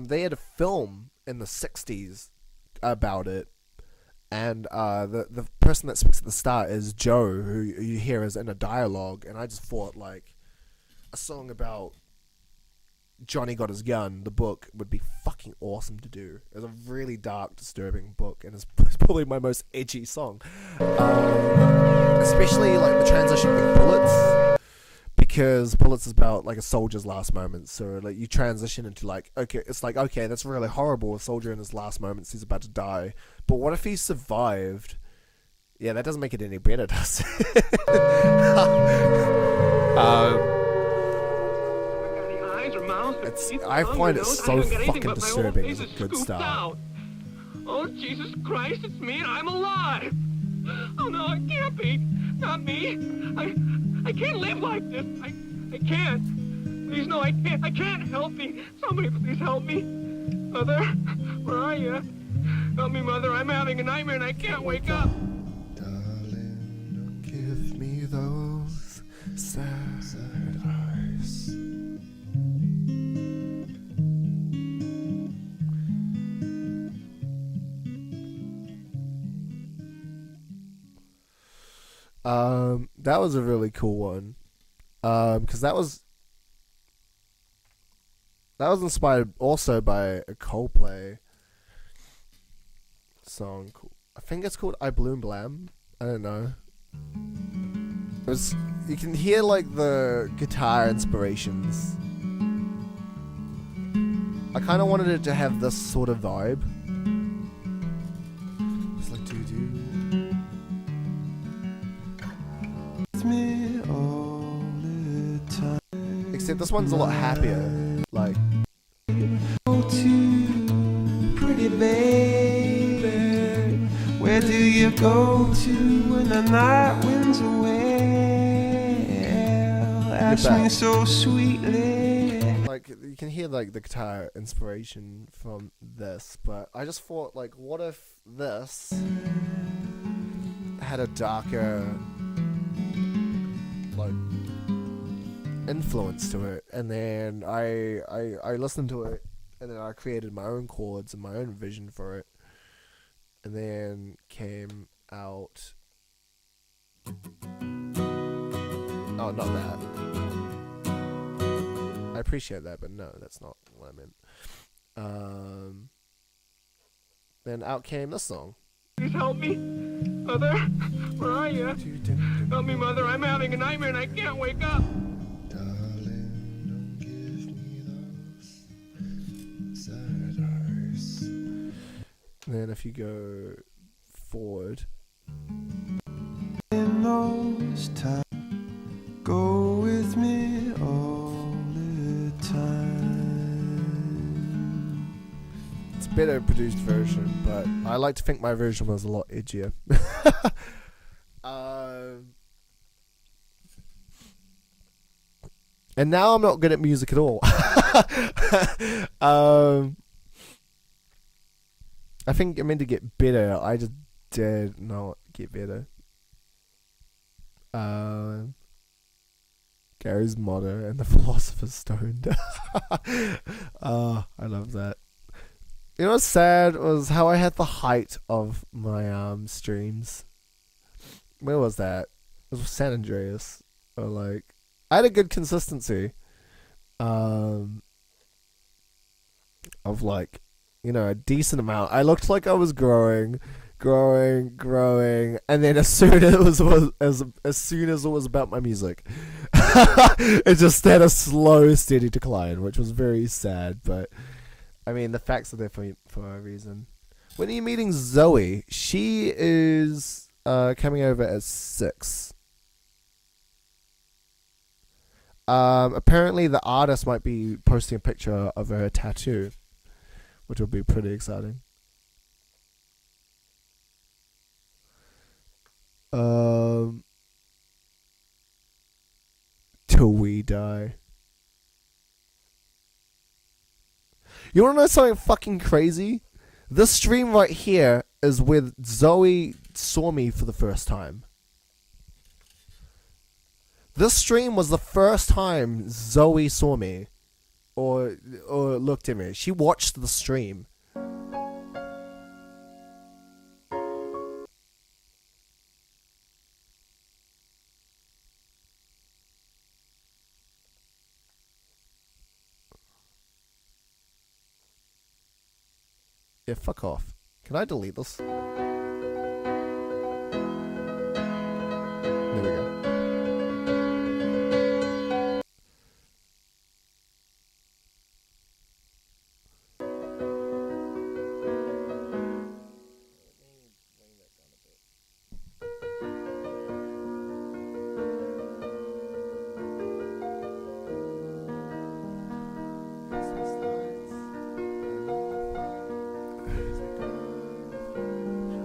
they had a film in the 60s about it, and the person that speaks at the start is Joe, who you hear is in a dialogue, and I just thought, like, a song about Johnny Got His Gun, the book, would be fucking awesome to do. It's a really dark, disturbing book, and it's probably my most edgy song. Especially, like, the transition with Bullets, because Bullets is about, like, a soldier's last moments, so, like, you transition into, like, okay, it's like, okay, that's really horrible, a soldier in his last moments, he's about to die, but what if he survived? Yeah, that doesn't make it any better, does it? I find it so fucking disturbing as a good start. Oh, Jesus Christ, it's me and I'm alive! Oh no, it can't be! Not me! I can't live like this! I can't! Please, no, I can't! Help me! Somebody please help me! Mother, where are you? Help me, Mother, I'm having a nightmare and I can't wake up! Darling, give me those sad eyes. That was a really cool one, because that was inspired also by a Coldplay song. I think it's called "I Bloom Blam." I don't know. It was, you can hear, like, the guitar inspirations. I kind of wanted it to have this sort of vibe. It's like doo-doo. Me all the time. Except this one's a lot happier. Like, Oh, too pretty baby, where do you go to when the night winds away? Ask me so sweetly. like, you can hear, like, the guitar inspiration from this, but I just thought, like, what if this had a darker, like, influence to it, and then I listened to it, and then I created my own chords and my own vision for it, and then came out Oh, not that. I appreciate that, but no, that's not what I meant. Then out came this song. Please help me. Mother, where are you? Help me, Mother. I'm having a nightmare and I can't wake up. Then if you go forward. Go with me all the time. It's a better produced version, but I like to think my version was a lot edgier. And now I'm not good at music at all. I think I meant to get better. I just did not get better. Gary's motto and the Philosopher's Stone. I love that. You know what's sad was how I had the height of my streams. Where was that? It was San Andreas. Or like, I had a good consistency. Of like, you know, a decent amount. I looked like I was growing, and then as soon as it was about my music, it just had a slow, steady decline, which was very sad. But I mean, the facts are there for a reason. When are you meeting Zoe? She is coming over at 6. Apparently, the artist might be posting a picture of her tattoo, which will be pretty exciting. Till we die. You wanna know something fucking crazy? This stream right here is where Zoe saw me for the first time. This stream was the first time Zoe saw me. Or looked at me. She watched the stream. Yeah, fuck off. Can I delete this? There we go.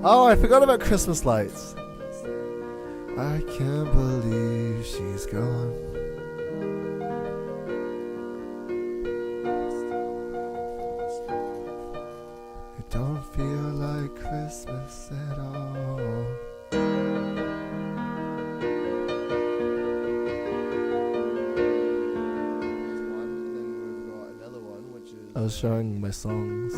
Oh, I forgot about Christmas lights. I can't believe she's gone. It don't feel like Christmas at all. I was showing my songs.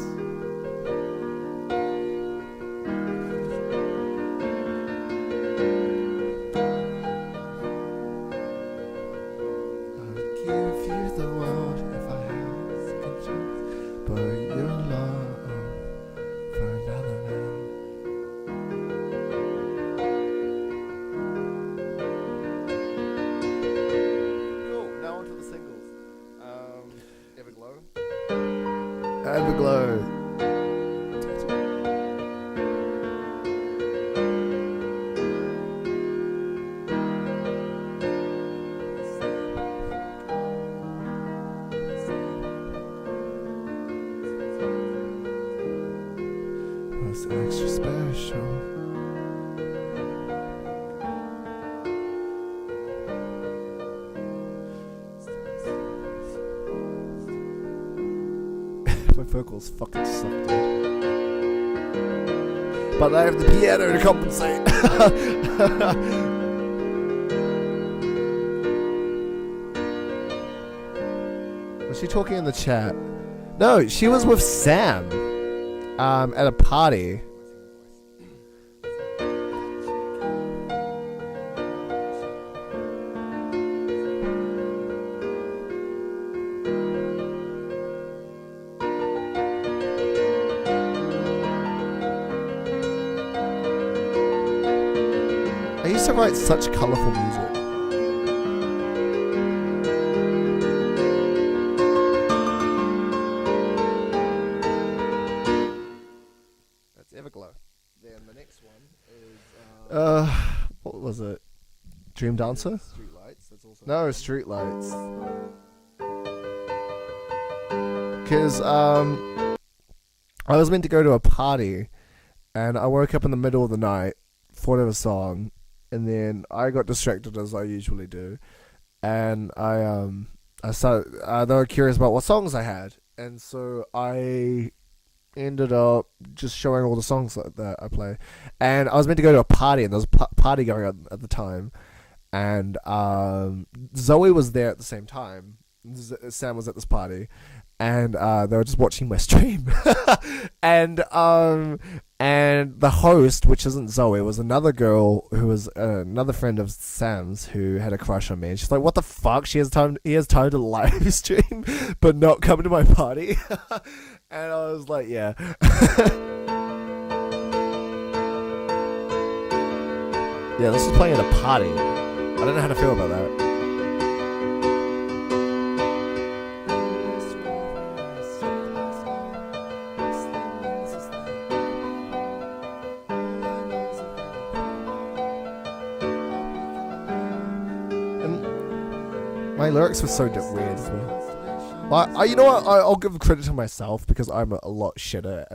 Everglow. Was extra special. My vocals fucking suck, dude. But I have the piano to compensate. Was she talking in the chat? No, she was with Sam. At a party. writes such colourful music. That's Everglow. Then the next one is what was it? Dream Dancer? Streetlights. That's also. No, Streetlights. Because I was meant to go to a party, and I woke up in the middle of the night, thought of a song, and then I got distracted as I usually do, and I started. They were curious about what songs I had, and so I ended up just showing all the songs that I play. And I was meant to go to a party, and there was a party going on at the time, and Zoe was there at the same time. Sam was at this party, and they were just watching my stream. and the host, which isn't Zoe, was another girl who was another friend of Sam's who had a crush on me. And she's like, "What the fuck? He has time to live stream, but not come to my party." And I was like, "Yeah." Yeah, this was playing at a party. I don't know how to feel about that. My lyrics were so weird as well. You know what? I'll give credit to myself because I'm a lot shitter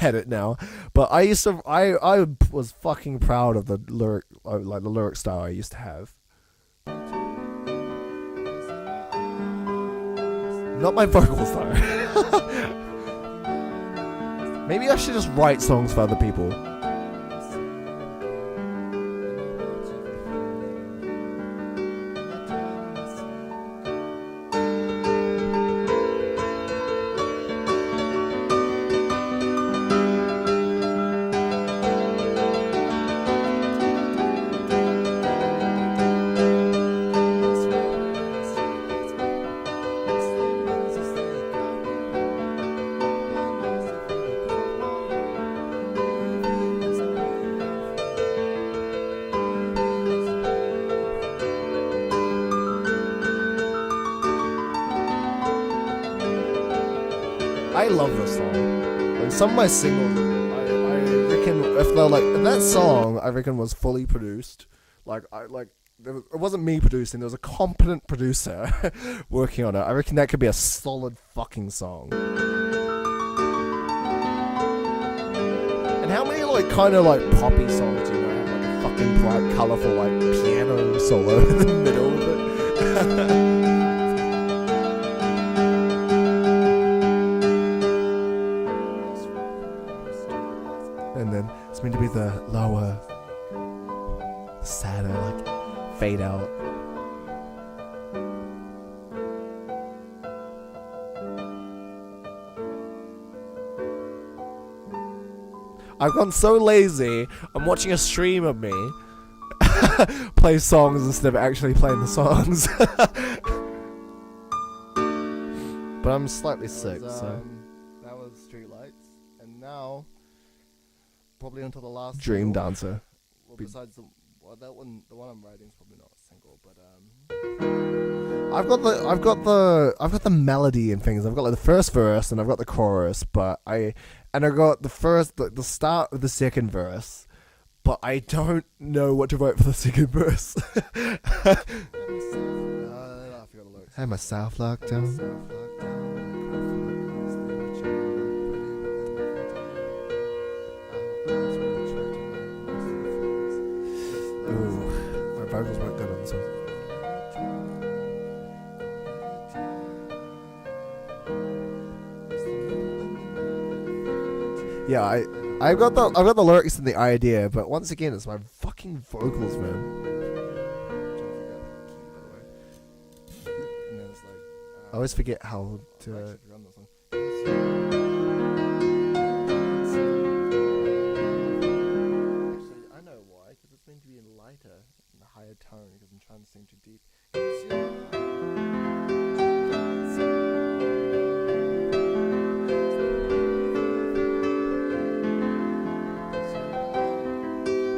at it now. But I was fucking proud of the lyric style I used to have. Not my vocals though. Maybe I should just write songs for other people. I love this song. Like some of my singles, I reckon if that song, I reckon was fully produced. It wasn't me producing. There was a competent producer working on it. I reckon that could be a solid fucking song. And how many kind of poppy songs do you know have a fucking bright, colourful piano solo in the middle of it? And then it's meant to be the lower, sadder, fade out. I've gone so lazy, I'm watching a stream of me play songs instead of actually playing the songs. But I'm slightly sick, so... That was Streetlights, and now... Probably until the last Dream single. Dancer. Well, besides the one I'm writing is probably not a single, but I've got the melody and things. I've got the first verse and I've got the chorus, but I got the start of the second verse, but I don't know what to write for the second verse. I have myself locked down. Vocals weren't good on this one. Yeah, I've got the lyrics and the idea, but once again, it's my fucking vocals, man. I always forget how to. Higher tone because I'm trying to sing too deep.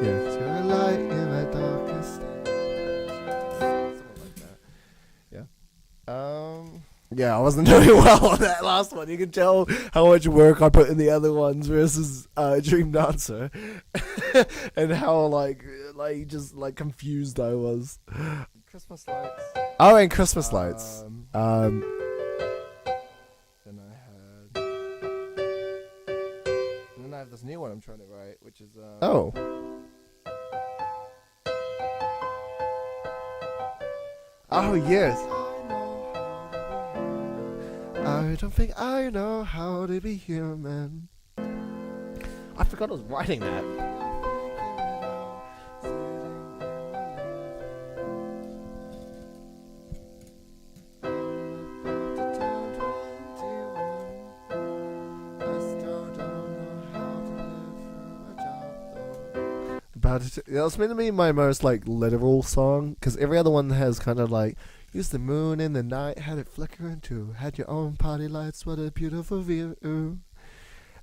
Yeah, it's your light in my darkest Yeah, I wasn't doing well on that last one. You can tell how much work I put in the other ones versus Dream Dancer, and how like just like confused I was. Christmas lights. Oh, and Christmas lights. Then I have this new one I'm trying to write, which is Oh. Oh yes. I don't think I know how to be human. I forgot I was writing that. That was meant to be my most like literal song, because every other one has kind of like use the moon in the night, had it flickering too, had your own party lights, what a beautiful view.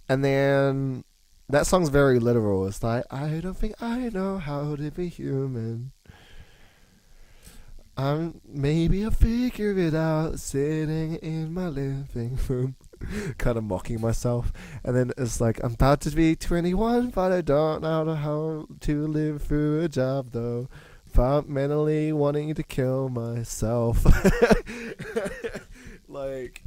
And then that song's very literal. It's like, I don't think I know how to be human. Maybe I'll figure it out sitting in my living room. Kind of mocking myself. And then it's like, I'm about to be 21, but I don't know how to live through a job though. Mentally wanting to kill myself. Like,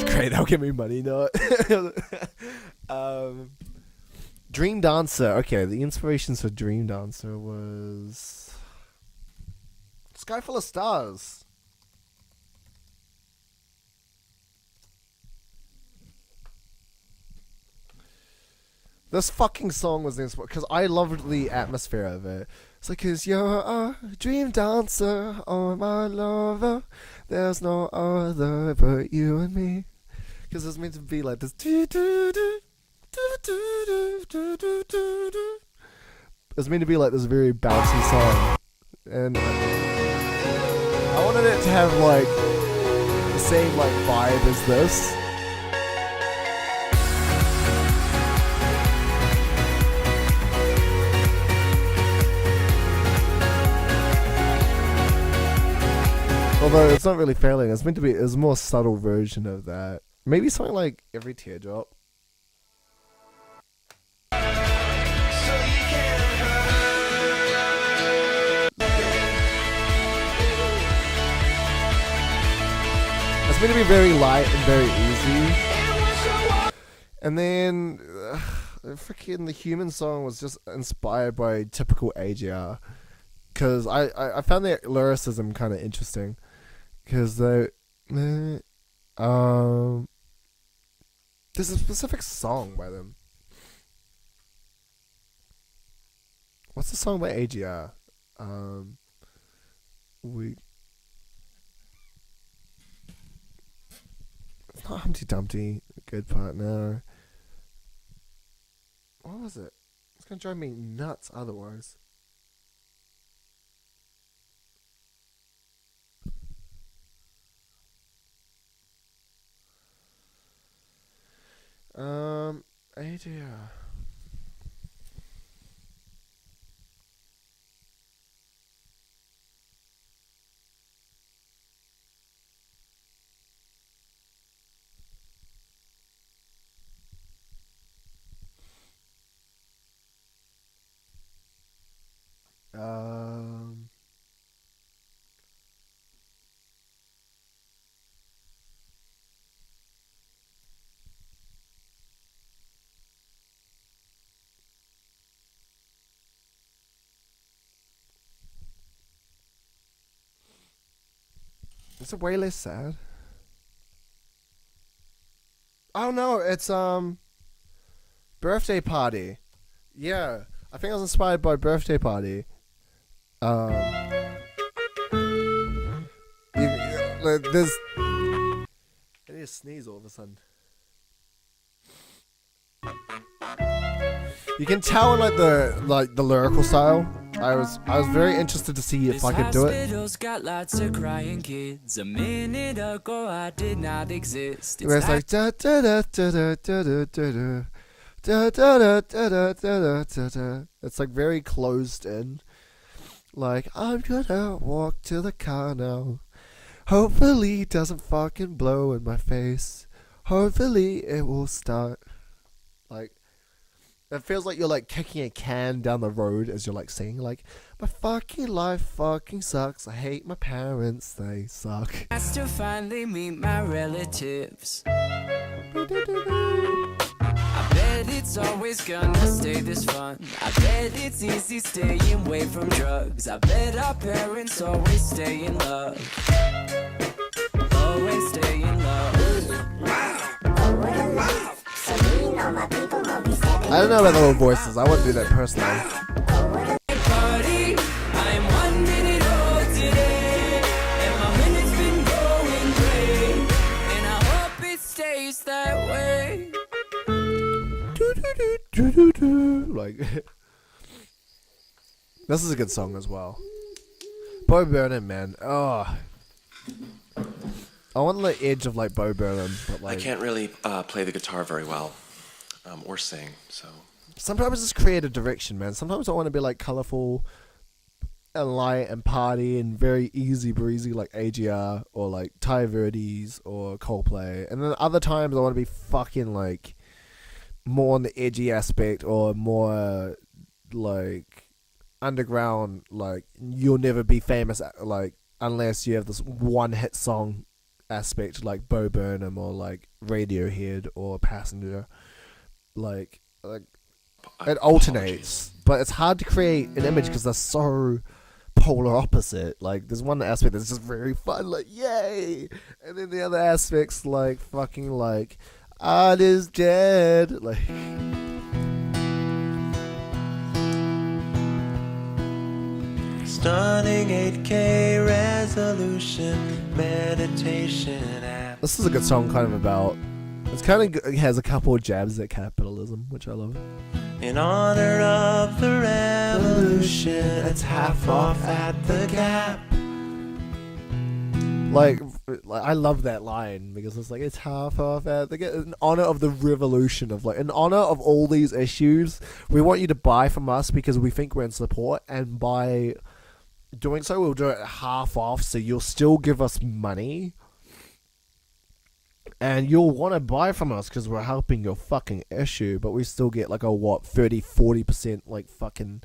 great, that'll get me money, not. Dream Dancer. Okay, the inspirations for Dream Dancer was Sky Full of Stars. This fucking song was the because I loved the atmosphere of it. It's like, 'cause you're a dream dancer, oh my lover, there's no other but you and me. Because it's meant to be like this. It's meant to be like this very bouncy song. And I wanted it to have like the same like vibe as this. Although it's not really failing, it's meant to be. It's a more subtle version of that. Maybe something like Every Teardrop. It's meant to be very light and very easy. And then, freaking the Human song was just inspired by typical AJR. Because I found their lyricism kind of interesting. Because there's a specific song by them. What's the song by AGR? It's not Humpty Dumpty. Good partner. What was it? It's gonna drive me nuts otherwise. ADR. It's way less sad. Oh no, it's Birthday Party. Yeah, I think I was inspired by Birthday Party. There's. I need to sneeze all of a sudden. You can tell in like the lyrical style I was very interested to see if I could do it. Hospital's got lots of crying kids. A minute ago I did not exist. Where it's like da da da da da da da da da da da da da da da. It's like very closed in. Like, I'm gonna walk to the car now. Hopefully it doesn't fucking blow in my face. Hopefully it will start. Like, it feels like you're like kicking a can down the road as you're like singing like, my fucking life fucking sucks. I hate my parents, they suck. Has to finally meet my relatives. I bet it's always gonna stay this fun. I bet it's easy staying away from drugs. I bet our parents always stay in love. Always stay in love. I don't know about the little voices. I wouldn't do that personally. Party, I'm 1 minute old today, and my minute's been going great, and I hope it stays that way. Like, this is a good song as well. Bo Burnham, man. Oh, I want the edge of like Bo Burnham, but like I can't really play the guitar very well, or sing. So sometimes it's creative direction, man. Sometimes I want to be like colorful and light and party and very easy breezy like AGR or like Ty Verdes or Coldplay, and then other times I want to be fucking like more on the edgy aspect or more like underground, like you'll never be famous like unless you have this one hit song aspect like Bo Burnham or like Radiohead or Passenger. Like it alternates, but it's hard to create an image because they're so polar opposite. Like there's one aspect that's just very fun, like yay, and then the other aspects like fucking like art is dead. Like Stunning 8K resolution meditation app. this is a good song, kind of about. It's kind of it has a couple of jabs at capitalism, which I love. In honor of the revolution, it's half off at the Gap. Like I love that line because it's like it's half off at the in honor of the revolution of like in honor of all these issues. We want you to buy from us because we think we're in support, and by doing so, we'll do it half off. So you'll still give us money, and you'll want to buy from us because we're helping your fucking issue. But we still get like a 30-40% like fucking.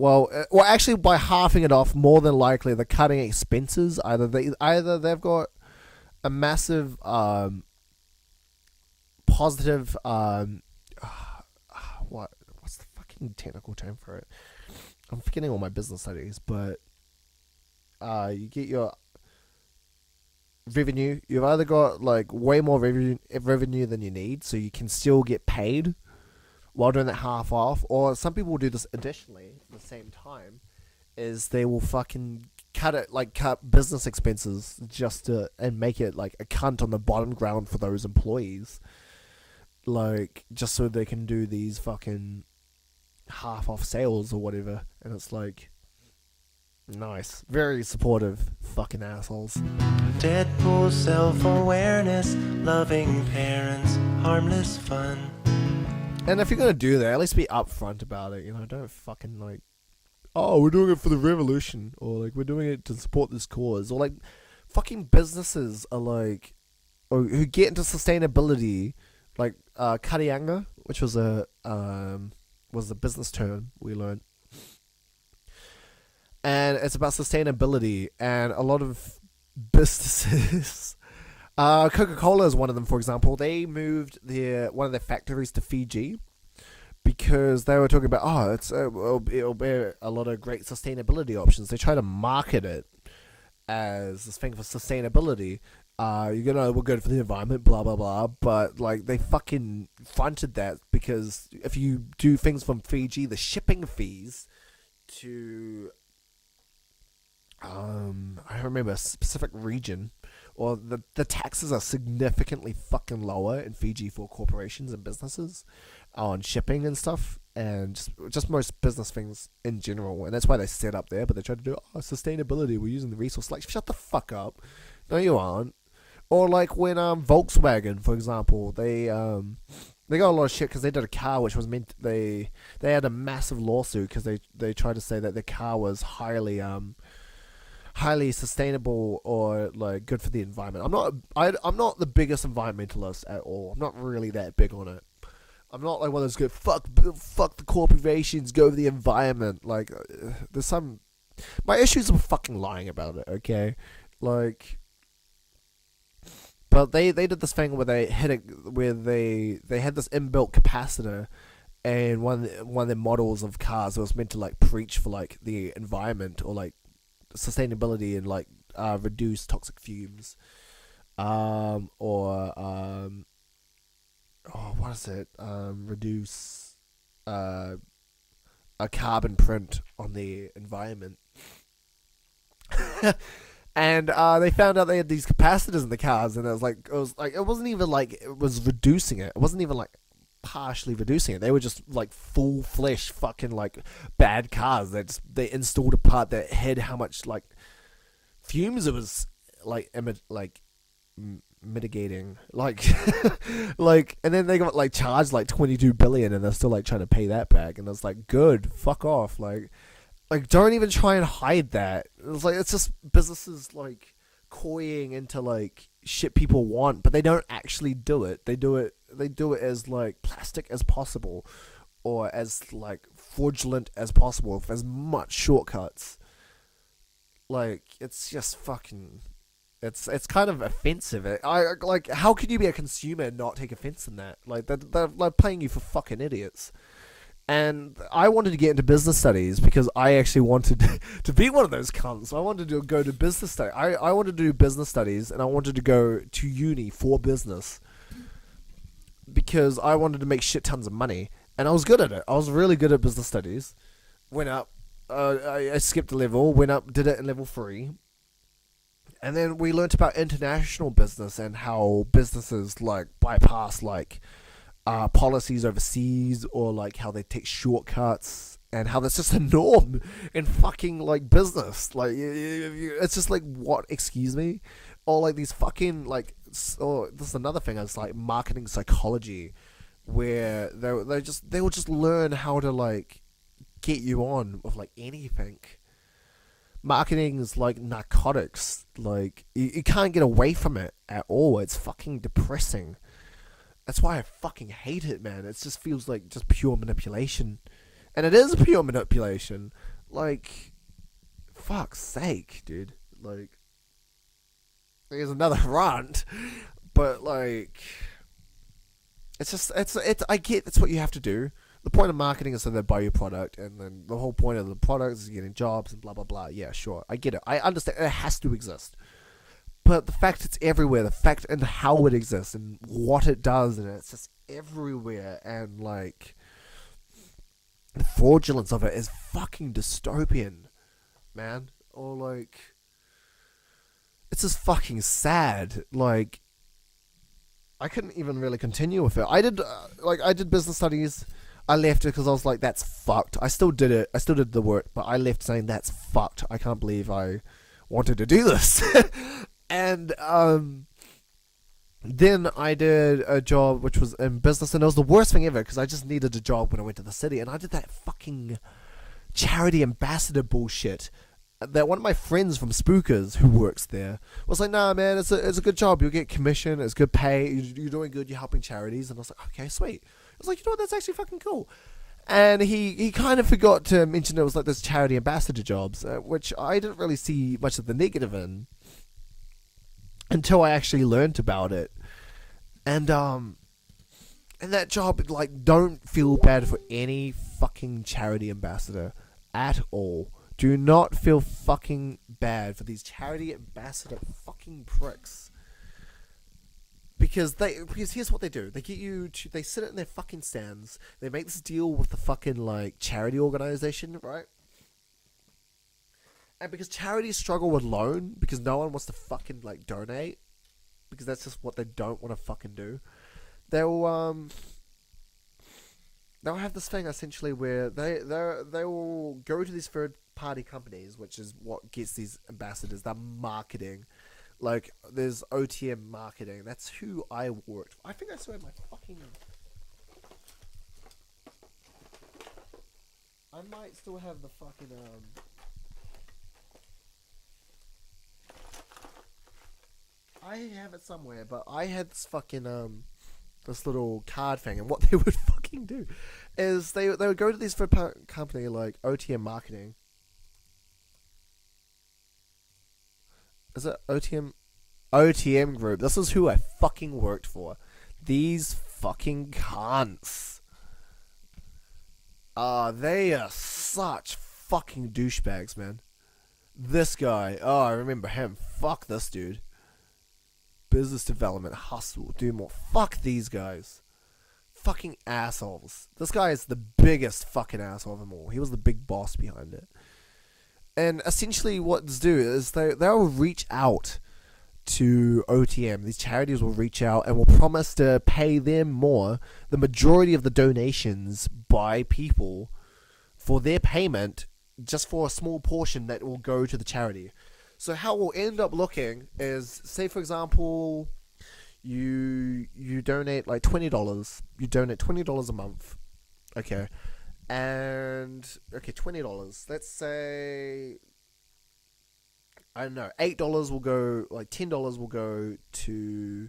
Well, actually, by halving it off, more than likely they're cutting expenses. Either they've got a massive positive what's the fucking technical term for it? I'm forgetting all my business studies, but you get your revenue. You've either got like way more revenue than you need, so you can still get paid while doing that half off, or some people will do this additionally at the same time, is they will fucking cut business expenses just to, and make it like a cunt on the bottom ground for those employees, like just so they can do these fucking half off sales or whatever, and it's like nice, very supportive fucking assholes. Deadpool self-awareness, loving parents, harmless fun. And if you're gonna do that, at least be upfront about it. You know, don't fucking like, oh, we're doing it for the revolution, or like we're doing it to support this cause, or like fucking businesses are like, or who get into sustainability, like Karianga, which was a business term we learned, and it's about sustainability, and a lot of businesses. Coca-Cola is one of them, for example. They moved one of their factories to Fiji because they were talking about, it'll be a lot of great sustainability options. They try to market it as this thing for sustainability. We're good for the environment, blah, blah, blah. But, like, they fucking fronted that because if you do things from Fiji, the shipping fees to, I don't remember, a specific region, or the taxes are significantly fucking lower in Fiji for corporations and businesses on shipping and stuff, and just most business things in general, and that's why they set up there. But they try to do sustainability. We're using the resource. Like, shut the fuck up. No, you aren't. Or like when Volkswagen, for example, they got a lot of shit because they did a car which was meant they had a massive lawsuit because they tried to say that the car was highly sustainable or like good for the environment. I'm not the biggest environmentalist at all. I'm not really that big on it. I'm not like one of those good fuck the corporations, go for the environment. Like there's some my issues with fucking lying about it. Okay, like. But they did this thing where they hit it where they had this inbuilt capacitor, and one of their models of cars was meant to like preach for like the environment or like sustainability and like reduce toxic fumes, what is it? Reduce a carbon print on the environment. And they found out they had these capacitors in the cars, and it wasn't even like it was reducing it. It wasn't even like partially reducing it. They were just like full flesh fucking like bad cars. They installed a part that hid how much like fumes it was like mitigating, like and then they got like charged like 22 billion, and they're still like trying to pay that back. And it's like, good, fuck off, like don't even try and hide that. It's just businesses like coying into like shit people want, but they don't actually do it. They do it as like plastic as possible, or as like fraudulent as possible, with as much shortcuts. Like, it's just fucking. It's kind of offensive. How can you be a consumer and not take offense in that? Like, they're like playing you for fucking idiots. And I wanted to get into business studies because I actually wanted to be one of those cunts. I wanted to go to business studies. I wanted to do business studies, and I wanted to go to uni for business because I wanted to make shit tons of money. And I was good at it. I was really good at business studies. Went up. I skipped a level. Went up. Did it in level 3. And then we learnt about international business and how businesses like bypass like policies overseas, or like how they take shortcuts, and how that's just a norm in fucking like business. Like it's just like, what, excuse me? Or like these fucking like, or this is another thing, it's like marketing psychology, where they will just learn how to like get you on with like anything. Marketing is like narcotics. Like you can't get away from it at all. It's fucking depressing. That's why I fucking hate it, man. It just feels like just pure manipulation. And it is pure manipulation. Like, fuck's sake, dude. Like, there's another rant. But, like, I get it's what you have to do. The point of marketing is so they buy your product, and then the whole point of the product is getting jobs and blah, blah, blah. Yeah, sure. I get it. I understand. It has to exist. But the fact it's everywhere, the fact and how it exists and what it does, and it's just everywhere, and like the fraudulence of it is fucking dystopian, man. Or like, it's just fucking sad. Like, I couldn't even really continue with it. I did business studies. I left it because I was like, that's fucked. I still did it. I still did the work, but I left saying that's fucked. I can't believe I wanted to do this. And then I did a job which was in business, and it was the worst thing ever because I just needed a job when I went to the city, and I did that fucking charity ambassador bullshit that one of my friends from Spookers who works there was like, nah, man, it's a good job. You'll get commission. It's good pay. You're doing good. You're helping charities. And I was like, okay, sweet. I was like, you know what? That's actually fucking cool. And he kind of forgot to mention it was like this charity ambassador jobs, which I didn't really see much of the negative in until I actually learned about it. And that job, like, don't feel bad for any fucking charity ambassador at all. Do not feel fucking bad for these charity ambassador fucking pricks. Because here's what they do. They get you to, they sit in their fucking stands. They make this deal with the fucking like charity organization, right? And because charities struggle with loan, because no one wants to fucking like donate, because that's just what they don't want to fucking do. They'll have this thing essentially where they will go to these third party companies, which is what gets these ambassadors. They're marketing, like there's OTM marketing. That's who I worked for. I think I still have my fucking. I might still have the fucking I have it somewhere, but I had this fucking this little card thing, and what they would fucking do is they would go to this third company like OTM marketing. Is it OTM group? This is who I fucking worked for. These fucking cunts. They are such fucking douchebags, man. This guy, I remember him. Fuck this dude. Business development, hustle, do more. Fuck these guys. Fucking assholes. This guy is the biggest fucking asshole of them all. He was the big boss behind it. And essentially what they do is they'll reach out to OTM. These charities will reach out and will promise to pay them more, the majority of the donations by people, for their payment, just for a small portion that will go to the charity. So how it will end up looking is, say for example, you donate like $20. You donate $20 a month. Okay. And okay, $20. Let's say, I don't know, $8 will go, like $10 will go to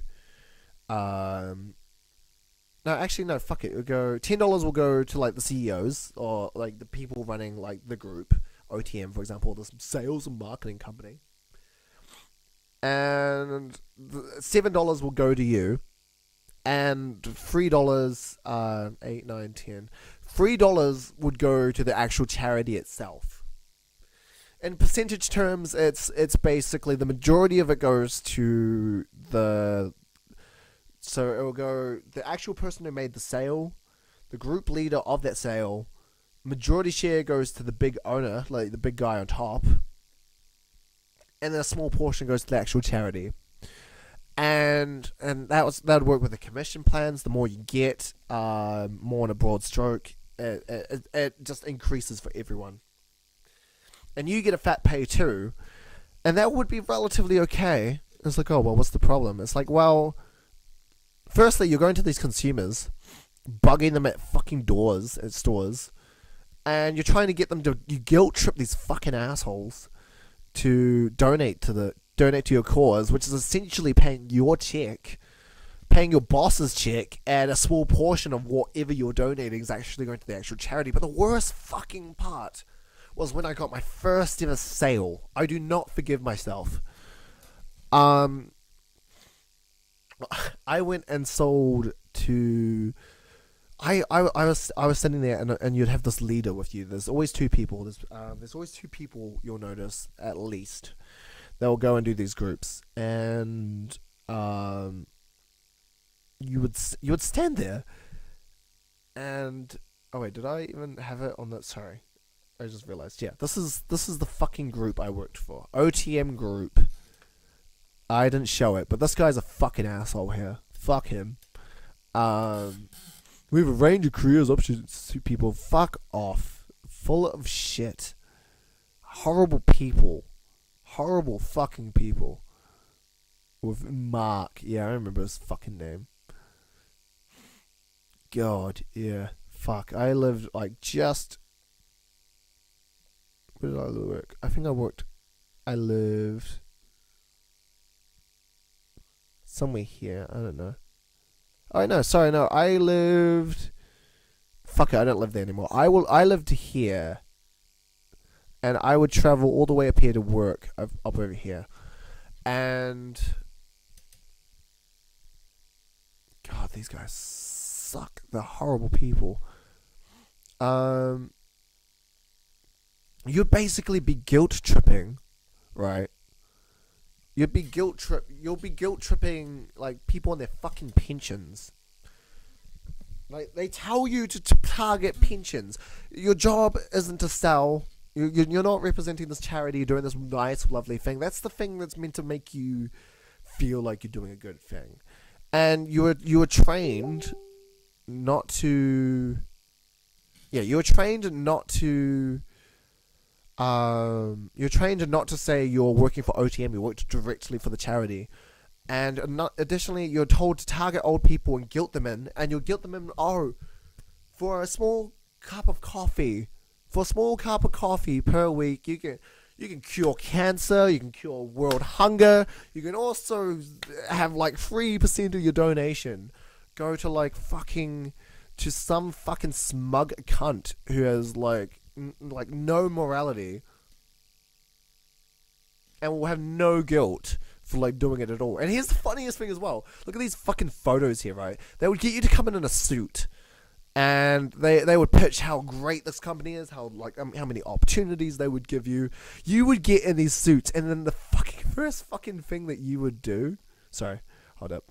no, actually no, fuck it. It'll go $10 will go to like the CEOs or like the people running like the group, OTM for example, the sales and marketing company. And $7 will go to you, and $3, 8, 9, 10. $3 would go to the actual charity itself. In percentage terms, it's basically the majority of it goes to the. So it will go the actual person who made the sale, the group leader of that sale. Majority share goes to the big owner, like the big guy on top. And then a small portion goes to the actual charity. And that would work with the commission plans. The more you get, more in a broad stroke, it just increases for everyone. And you get a fat pay too, and that would be relatively okay. It's like, oh well, what's the problem? It's like, well, firstly, you're going to these consumers, bugging them at fucking doors at stores, and you're trying to get them to guilt trip these fucking assholes to donate to your cause, which is essentially paying your check, paying your boss's check, and a small portion of whatever you're donating is actually going to the actual charity. But the worst fucking part was when I got my first ever sale. I do not forgive myself. I went and sold to. I was sitting there and you'd have this leader with you. There's always two people. There's always two people you'll notice at least. They'll go and do these groups, and you would stand there, and oh wait, did I even have it on that? Sorry, I just realized. Yeah, this is the fucking group I worked for. OTM group. I didn't show it, but this guy's a fucking asshole here. Fuck him. We have a range of careers options to people. Fuck off. Full of shit. Horrible people. Horrible fucking people. With Mark. Yeah, I remember his fucking name. God, yeah. Fuck. I lived like just. Where did I work? I lived somewhere here. I don't know. Oh no, sorry, no. I lived. Fuck it, I don't live there anymore. I lived here, and I would travel all the way up here to work up over here, and God, these guys suck. They're horrible people. You'd basically be guilt tripping, right? You'll be guilt tripping like people on their fucking pensions. Like they tell you to target pensions. Your job isn't to sell. You're not representing this charity, doing this nice, lovely thing. That's the thing that's meant to make you feel like you're doing a good thing. And you were trained not to. Yeah, you were trained not to. You're trained not to say you're working for OTM. You worked directly for the charity, and additionally, you're told to target old people and guilt them in, and you'll guilt them in. Oh, for a small cup of coffee, per week, you can cure cancer, you can cure world hunger, you can also have like 3% of your donation go to like to some fucking smug cunt who has like no morality and will have no guilt for like doing it at all. And here's the funniest thing as well. Look at these fucking photos here, right? They would get you to come in a suit. And they would pitch how great this company is, how many opportunities they would give you. You would get in these suits, and then the first fucking thing that you would do. Sorry, hold up.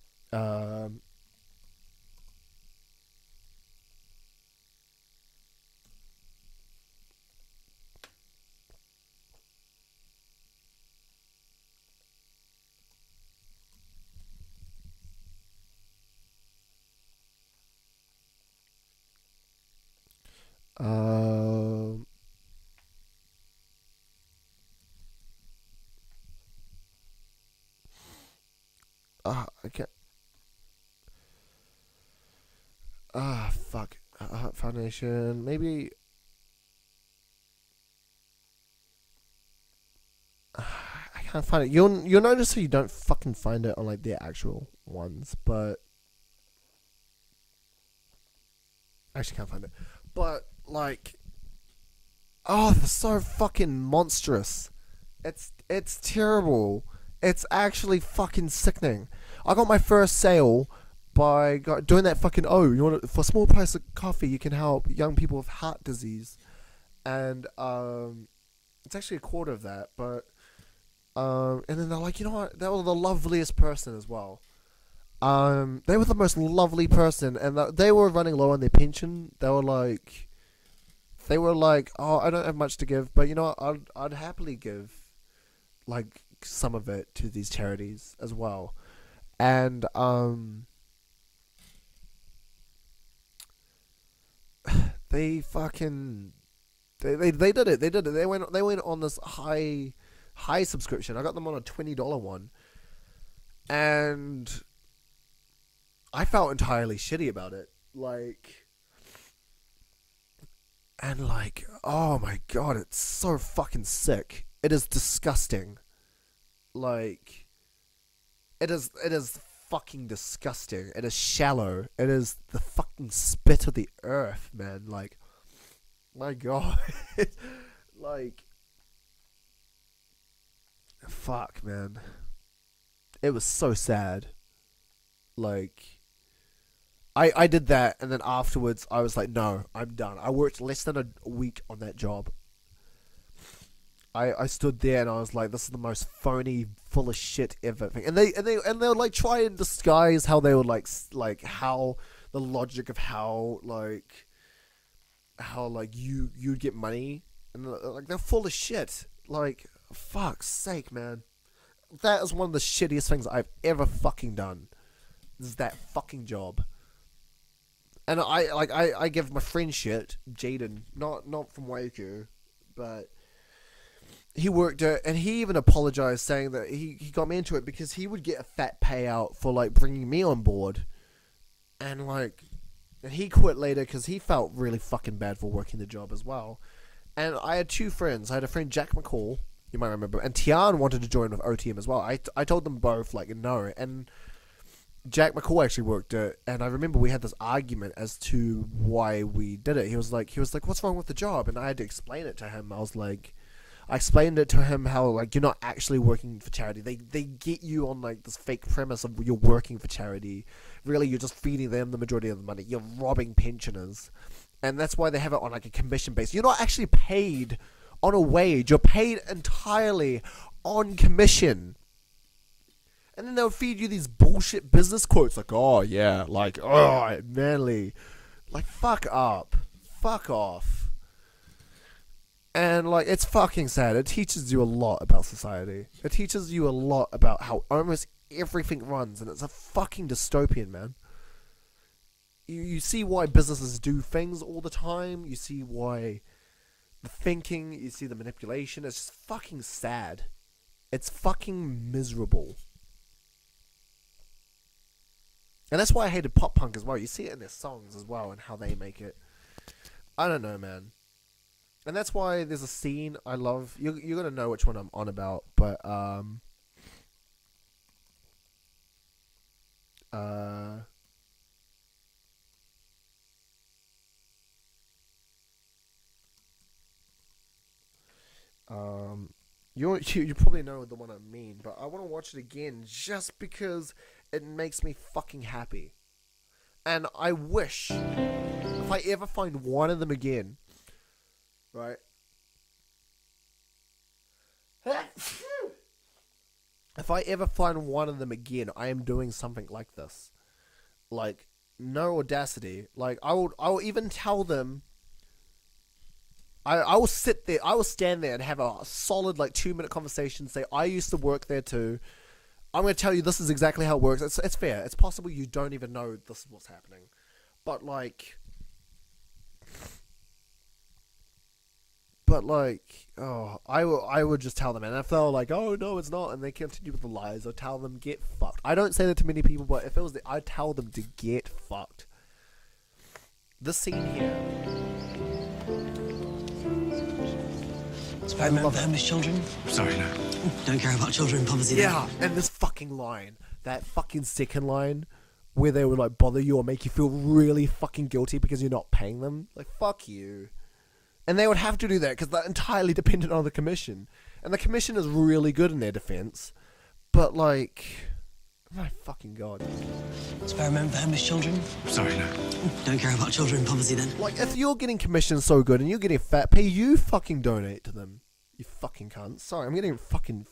Okay. Fuck. Foundation. Maybe. I can't find it. You'll notice that you don't fucking find it on like the actual ones, but I actually can't find it. But like, oh, they're so fucking monstrous. It's terrible. It's actually fucking sickening. I got my first sale by doing that fucking for a small price of coffee you can help young people with heart disease, and it's actually a quarter of that, but and then they're like, you know what, they were the loveliest person as well. They were the most lovely person, and they were running low on their pension. They were like, oh, I don't have much to give, but you know what, I'd happily give like some of it to these charities as well. And they fucking they did it. They went on this high subscription. I got them on a $20 one, and I felt entirely shitty about it. Oh my god, it's so fucking sick. It is disgusting. It is fucking disgusting. It is shallow. It is the fucking spit of the earth, man. My god. Fuck, man. It was so sad. I did that, and then afterwards I was like, no, I'm done. I worked less than a week on that job. I stood there and I was like, this is the most phony, full of shit ever thing. And they would like try and disguise how they would like how the logic of how you'd get money, and like they're full of shit. Fuck's sake, man. That is one of the shittiest things I've ever fucking done. Is that fucking job. And I give my friend shit, Jaden, not from Waku, but he worked it, and he even apologized, saying that he got me into it because he would get a fat payout for like bringing me on board, and he quit later because he felt really fucking bad for working the job as well. And I had two friends. I had a friend, Jack McCall, you might remember, and Tian wanted to join with OTM as well. I told them both no, and Jack McCall actually worked it, and I remember we had this argument as to why we did it. He was like, what's wrong with the job? And I had to explain it to him. I explained it to him how you're not actually working for charity. They get you on this fake premise of you're working for charity. Really, you're just feeding them the majority of the money. You're robbing pensioners, and that's why they have it on a commission base. You're not actually paid on a wage. You're paid entirely on commission. And then they'll feed you these bullshit business quotes oh yeah, oh manly, fuck up, fuck off. And it's fucking sad. It teaches you a lot about society. It teaches you a lot about how almost everything runs, and it's a fucking dystopian, man. You see why businesses do things all the time. You see why the thinking. You see the manipulation. It's just fucking sad. It's fucking miserable. And that's why I hated pop punk as well. You see it in their songs as well and how they make it. I don't know, man. And that's why there's a scene I love. You're going to know which one I'm on about. But, you probably know the one I mean, but I want to watch it again just because it makes me fucking happy. And I wish if I ever find one of them again, right? If I ever find one of them again, I am doing something like this. Like, no audacity. Like, I will even tell them. I will sit there, I will stand there and have a solid 2-minute conversation, say, I used to work there too. I'm going to tell you this is exactly how it works. It's fair. It's possible you don't even know this is what's happening. But I would just tell them. And if they were like, oh no, it's not, and they continue with the lies, I'd tell them, get fucked. I don't say that to many people, but if it was, I'd tell them to get fucked. This scene here. Spider-Man for homeless children? Sorry, no. Don't care about children in poverty. Yeah, and this fucking line, that fucking second line, where they would bother you or make you feel really fucking guilty because you're not paying them. Like, fuck you. And they would have to do that because they're entirely dependent on the commission, and the commission is really good in their defense. But my fucking god. Spider-Man for homeless children? Sorry, no. Don't care about children in poverty then. If you're getting commissions so good and you're getting fat pay, you fucking donate to them. You fucking cunt. Sorry, I'm getting fucking...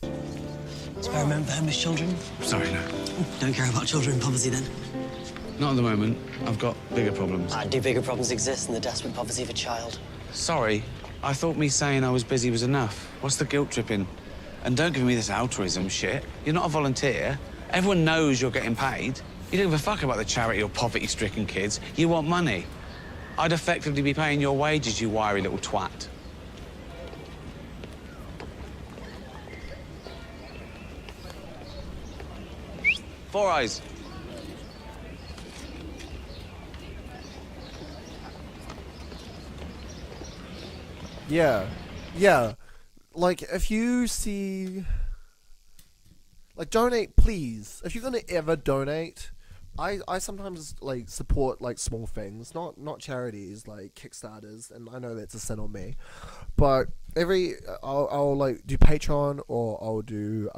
Spider-Man for homeless children? Sorry, no. Don't care about children in poverty then. Not at the moment. I've got bigger problems. Do bigger problems exist than the desperate poverty of a child? Sorry. I thought me saying I was busy was enough. What's the guilt tripping? And don't give me this altruism shit. You're not a volunteer. Everyone knows you're getting paid. You don't give a fuck about the charity or poverty-stricken kids. You want money. I'd effectively be paying your wages, you wiry little twat. Four Eyes. Yeah. If you see... donate, please. If you're gonna ever donate, I sometimes support small things, not charities like Kickstarters, and I know that's a sin on me. But I'll do Patreon, or I'll do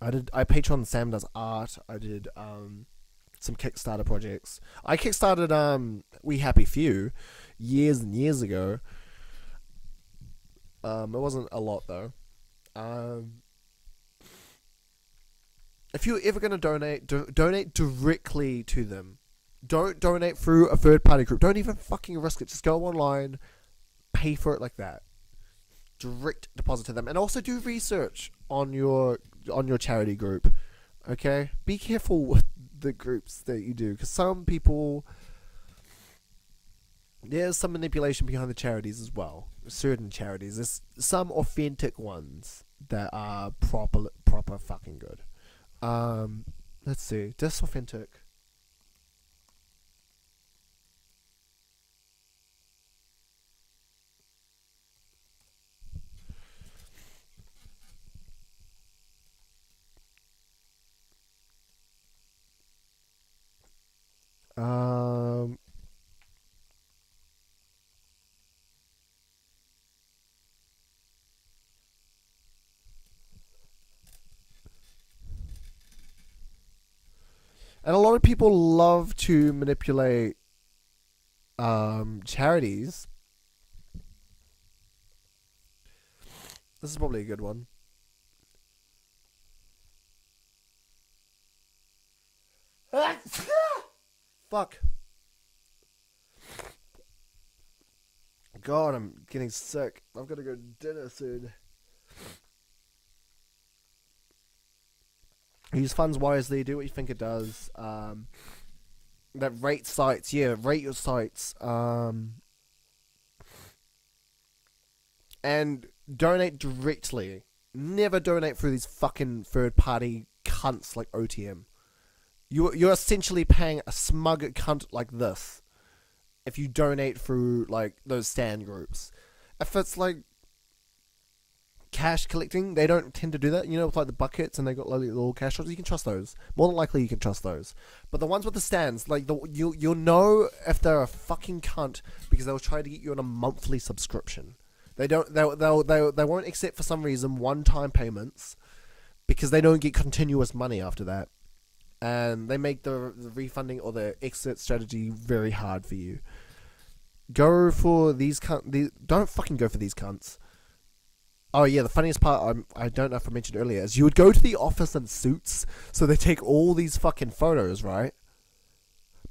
I Patreon Sam Does Art. I did some Kickstarter projects. I kickstarted We Happy Few years and years ago. It wasn't a lot though. If you're ever going to donate, donate directly to them. Don't donate through a third-party group. Don't even fucking risk it. Just go online, pay for it like that. Direct deposit to them. And also do research on your charity group. Okay? Be careful with the groups that you do, because some people... There's some manipulation behind the charities as well. Certain charities. There's some authentic ones that are proper fucking good. Let's see. Disauthentic. And a lot of people love to manipulate charities. This is probably a good one. Fuck. God, I'm getting sick. I've got to go to dinner soon. Use funds wisely. Do what you think it does. That rate sites. Yeah, rate your sites. And donate directly. Never donate through these fucking third-party cunts like OTM. You're essentially paying a smug cunt like this if you donate through like those stand groups. If it's like cash collecting, they don't tend to do that. You know, with like the buckets and they got like little cash shots. You can trust those. More than likely, you can trust those. But the ones with the stands, like you'll know if they're a fucking cunt because they'll try to get you on a monthly subscription. They won't accept for some reason one-time payments because they don't get continuous money after that. And they make the refunding or the exit strategy very hard for you. Go for these cunts. Don't fucking go for these cunts. Oh yeah, the funniest part, I don't know if I mentioned earlier, is you would go to the office in suits, so they take all these fucking photos, right?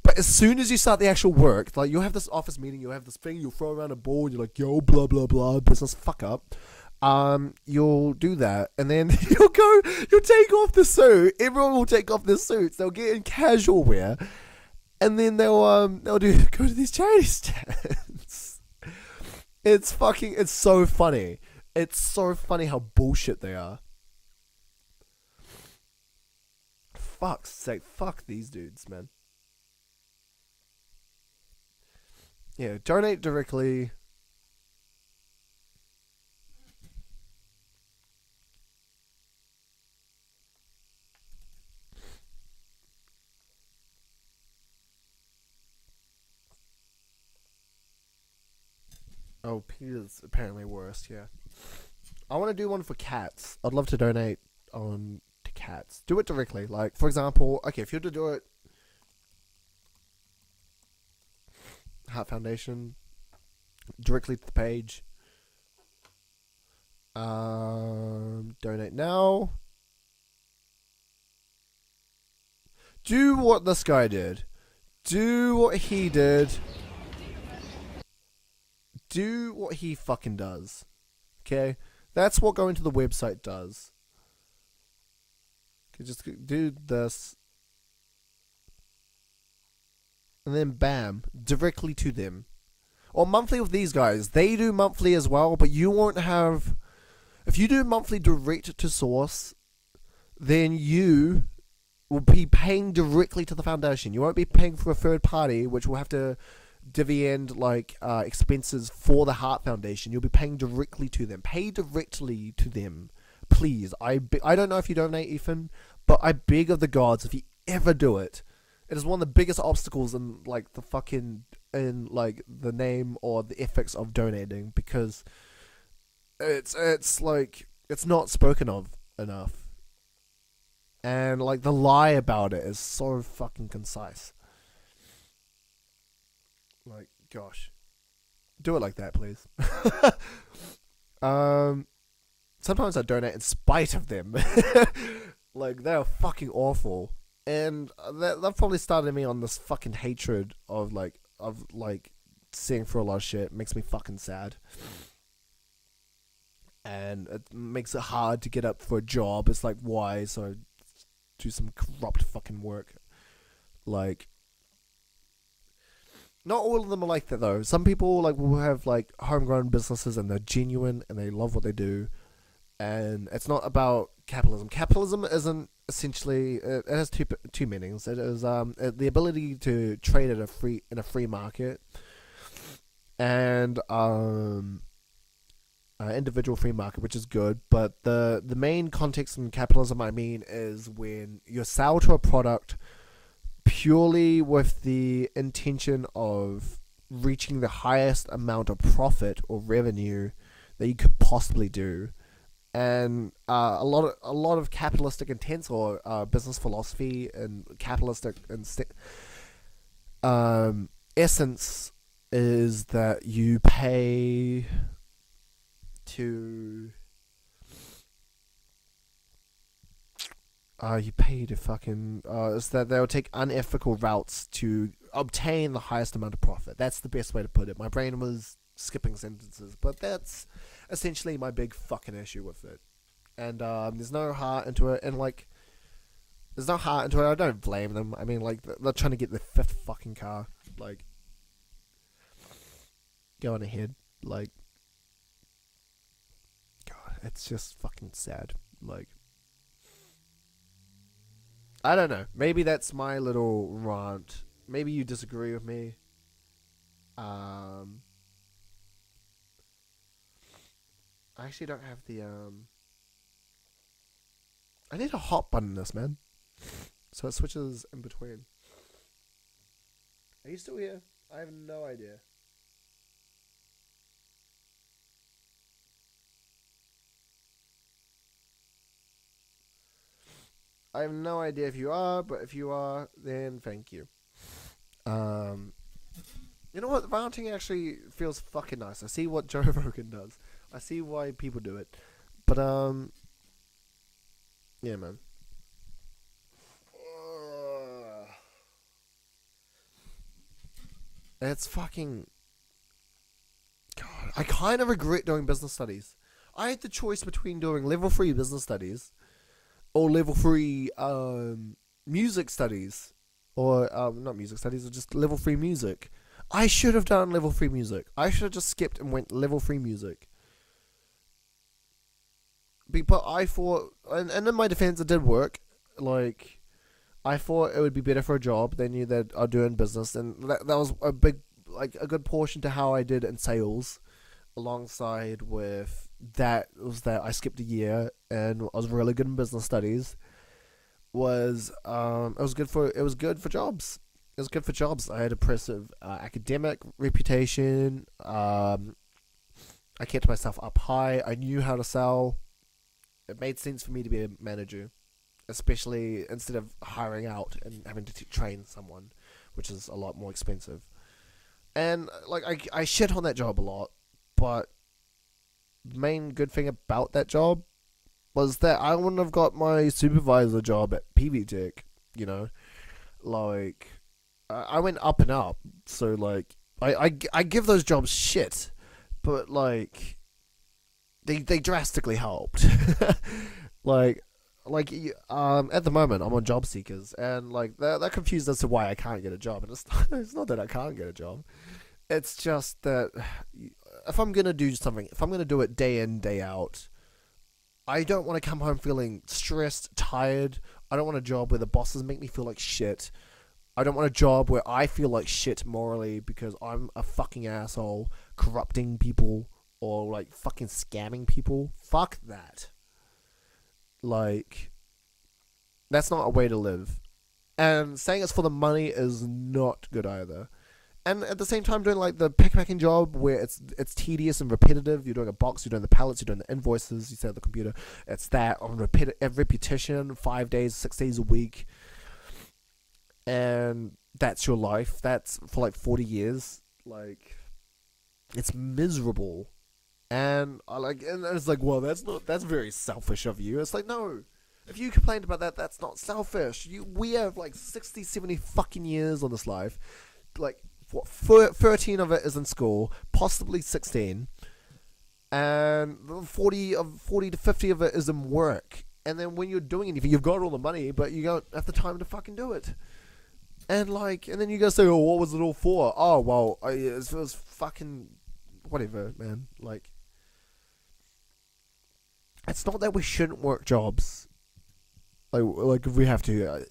But as soon as you start the actual work, like you'll have this office meeting, you'll have this thing, you'll throw around a ball, and you're like, yo, blah blah blah, business fuck up. You'll do that, and then you'll take off the suit. Everyone will take off their suits. They'll get in casual wear, and then they'll go to these charity stands. It's so funny. It's so funny how bullshit they are. Fuck's sake, fuck these dudes, man. Yeah, donate directly. Oh, Peter's apparently worse, yeah. I want to do one for cats. I'd love to donate to cats. Do it directly. Like, for example, okay, if you were to do it, Heart Foundation, directly to the page. Donate now. Do what this guy did. Do what he did. Do what he fucking does. Okay? That's what going to the website does. Okay, just do this. And then bam. Directly to them. Or monthly with these guys. They do monthly as well, but you won't have... If you do monthly direct to source, then you will be paying directly to the foundation. You won't be paying for a third party, which will have to divvy end like expenses for the Heart Foundation. You'll be paying directly to them. Pay directly to them, please. I don't know if you donate, Ethan, but I beg of the gods, if you ever do it, it is one of the biggest obstacles in like the name or the ethics of donating, because it's like it's not spoken of enough, and like the lie about it is so fucking concise. Like, gosh, do it like that, please. Sometimes I donate in spite of them. Like, they're fucking awful, and they've probably started me on this fucking hatred of seeing through a lot of shit. It makes me fucking sad, and it makes it hard to get up for a job. It's like, why? So I do some corrupt fucking work. Like, not all of them are like that though. Some people will have like homegrown businesses and they're genuine and they love what they do, and it's not about capitalism. Capitalism isn't essentially, it has two meanings. It is the ability to trade in a free market, and individual free market, which is good. But the main context in capitalism, I mean, is when you sell to a product purely with the intention of reaching the highest amount of profit or revenue that you could possibly do. And a lot of capitalistic intents or business philosophy and capitalistic essence is that you pay to fucking is that they'll take unethical routes to obtain the highest amount of profit. That's the best way to put it. My brain was skipping sentences, but that's essentially my big fucking issue with it. And there's no heart into it, and like There's no heart into it. I don't blame them. I mean, like, they're trying to get the 5th fucking car. Like, go on ahead. Like, God, it's just fucking sad. Like, I don't know. Maybe that's my little rant. Maybe you disagree with me. I actually don't have the, I need a hot button in this, man. So it switches in between. Are you still here? I have no idea. I have no idea if you are, but if you are, then thank you. You know what? Ranting actually feels fucking nice. I see what Joe Rogan does. I see why people do it. But, yeah, man. It's fucking... God, I kind of regret doing business studies. I had the choice between doing level 3 business studies or level 3 music studies. Or, not music studies, or just level 3 music. I should have done level 3 music. I should have just skipped and went level 3 music. But I thought, and in my defense, it did work. Like, I thought it would be better for a job than you that are doing business, and that was a big, like, a good portion to how I did in sales. Alongside with that was that I skipped a year and I was really good in business studies. It was good for jobs. It was good for jobs. I had impressive academic reputation. I kept myself up high. I knew how to sell. It made sense for me to be a manager, especially instead of hiring out and having to train someone, which is a lot more expensive. And like I shit on that job a lot, but the main good thing about that job was that I wouldn't have got my supervisor job at PV Tech, you know, like I went up and up, so like I give those jobs shit, but like they drastically helped. like at the moment I'm on job seekers, and like they're confused as to why I can't get a job, and it's not that I can't get a job, it's just that if I'm gonna do something, if I'm gonna do it day in day out, I don't want to come home feeling stressed, tired. I don't want a job where the bosses make me feel like shit. I don't want a job where I feel like shit morally because I'm a fucking asshole corrupting people or like fucking scamming people. Fuck that. Like, that's not a way to live. And saying it's for the money is not good either. And at the same time, doing like the pickpacking job where it's tedious and repetitive. You're doing a box, you're doing the pallets, you're doing the invoices, you set up the computer. It's that on repetition, 5 days, 6 days a week. And that's your life. That's for like 40 years. Like, it's miserable. And it's like, well, that's very selfish of you. It's like, no. If you complained about that, that's not selfish. We have like 60, 70 fucking years on this life. Like, what, 13 of it is in school, possibly 16, and 40 to 50 of it is in work. And then when you're doing anything, you've got all the money, but you don't have the time to fucking do it. And then you go say, oh, what was it all for? Oh, well, it was fucking whatever, man. Like, it's not that we shouldn't work jobs. Like if we have to,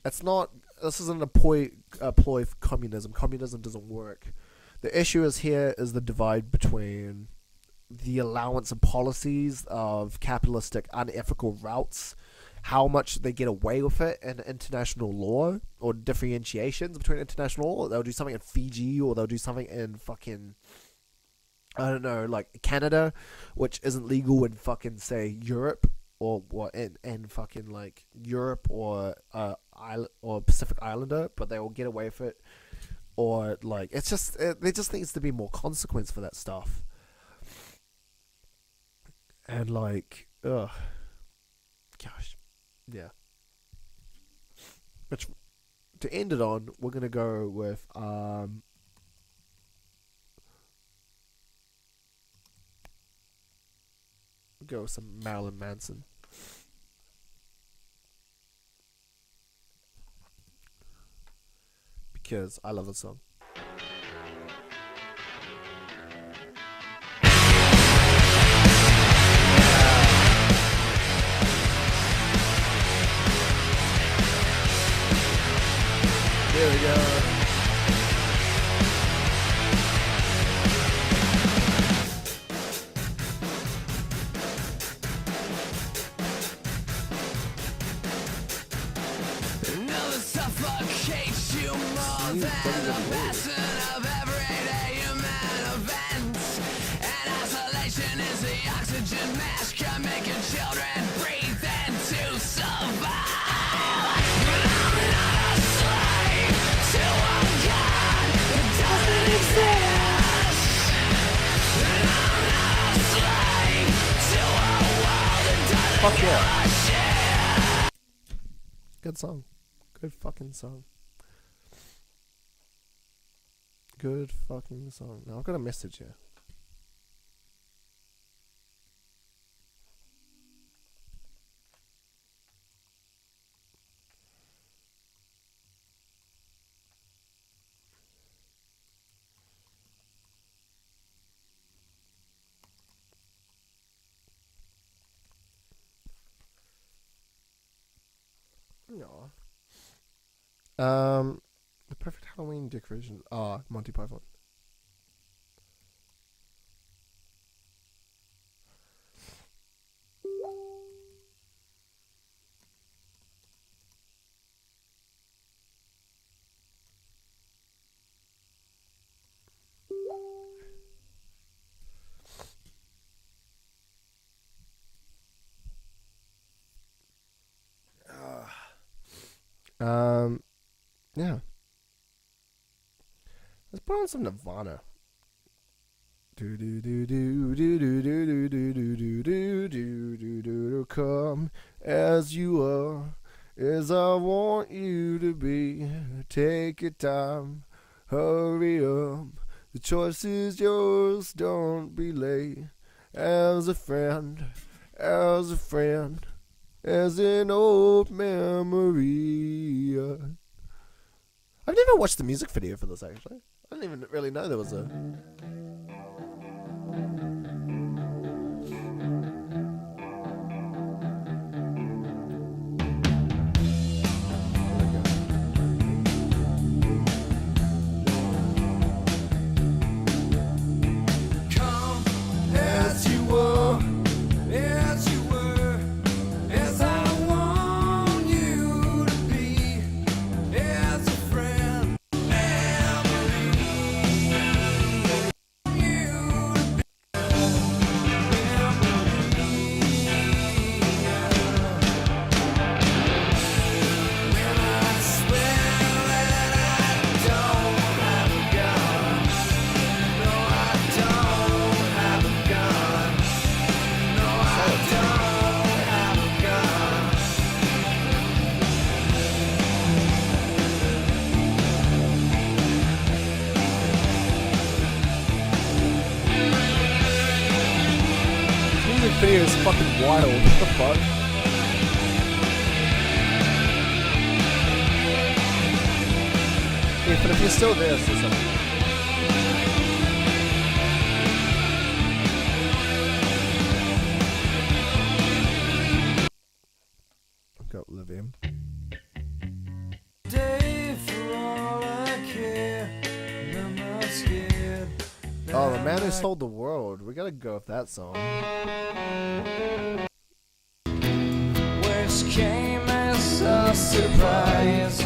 it's not. This isn't a ploy for communism. Communism doesn't work. The issue is the divide between the allowance of policies of capitalistic unethical routes, how much they get away with it in international law, or differentiations between international law. They'll do something in Fiji, or they'll do something in fucking, I don't know, like Canada, which isn't legal in fucking, say, Europe, or in fucking like Europe or Pacific Islander, but they will get away with it. Or like there just needs to be more consequence for that stuff. And like, ugh, gosh, yeah. Which, to end it on, we're gonna go with some Marilyn Manson. because I love the song. Here we go. Never suffocates you more than the passion of everyday human events. And isolation is the oxygen mask you're making children breathe in to survive. But I'm not a slave to a god that doesn't exist. And I'm not a slave to a world that doesn't Fuck give yeah. a shit. Good song. Good fucking song. Good fucking song. Now I've got a message here. No. The perfect Halloween decoration. Ah, Monty Python. Yeah. Let's put on some Nirvana. Do do do do do do do do do do do do do do. Come as you are, as I want you to be. Take your time, hurry up. The choice is yours. Don't be late. As a friend, as a friend, as an old memory. I've never watched the music video for this, actually. I didn't even really know there was a... Come as you were, as I want you to be, as a friend, This music video is fucking wild. What the fuck? Yeah, but if you're still there, say something. I've got Livium. Oh, the man who sold the world. We gotta go with that song. which came as a surprise.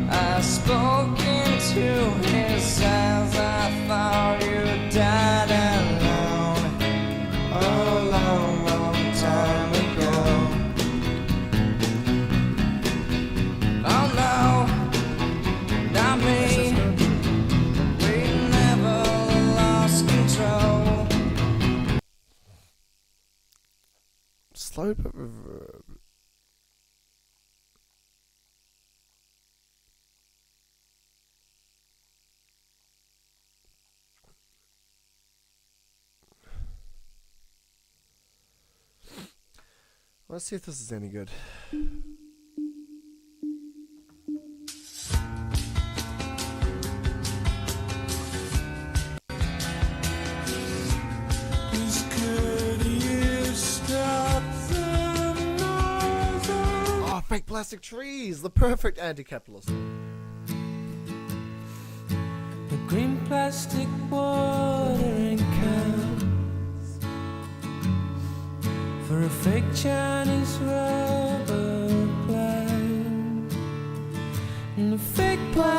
I spoke into his eyes. I thought you died alone a long, long time ago. Oh no, not me. We never lost control. Slow but reverb. Let's see if this is any good. plastic trees, the perfect anti-capitalist. The green plastic watering cans for a fake Chinese rubber plant and a fake plastic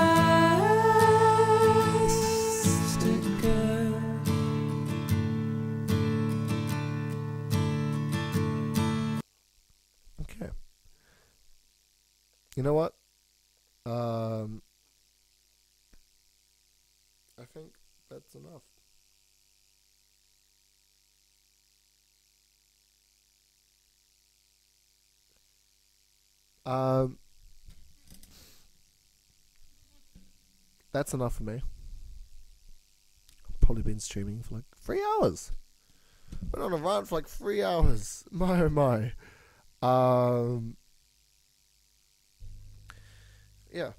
girl. Okay. You know what? I think that's enough. That's enough for me. Probably been streaming for like 3 hours. Went on a rant for like 3 hours. My oh my. Yeah.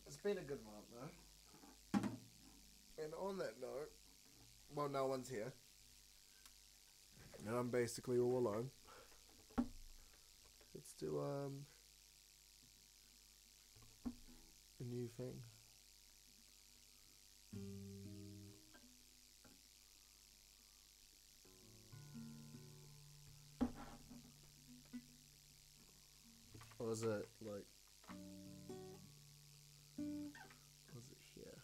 It's been a good rant though. And on that note, well, no one's here. And I'm basically all alone. Let's do a new thing. Or is it like? Was it here?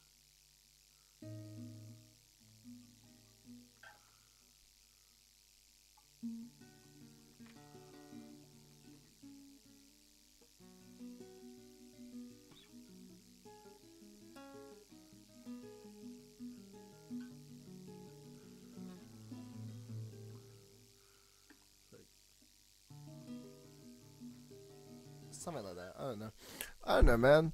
Something like that. I don't know. I don't know, man.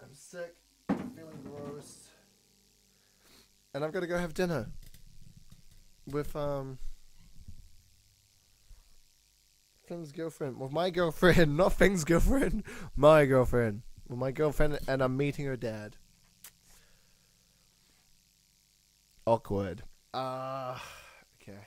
I'm sick. I'm feeling gross. And I've got to go have dinner. With, Finn's girlfriend. With my girlfriend. Not Finn's girlfriend. My girlfriend. With my girlfriend, and I'm meeting her dad. Awkward. Okay.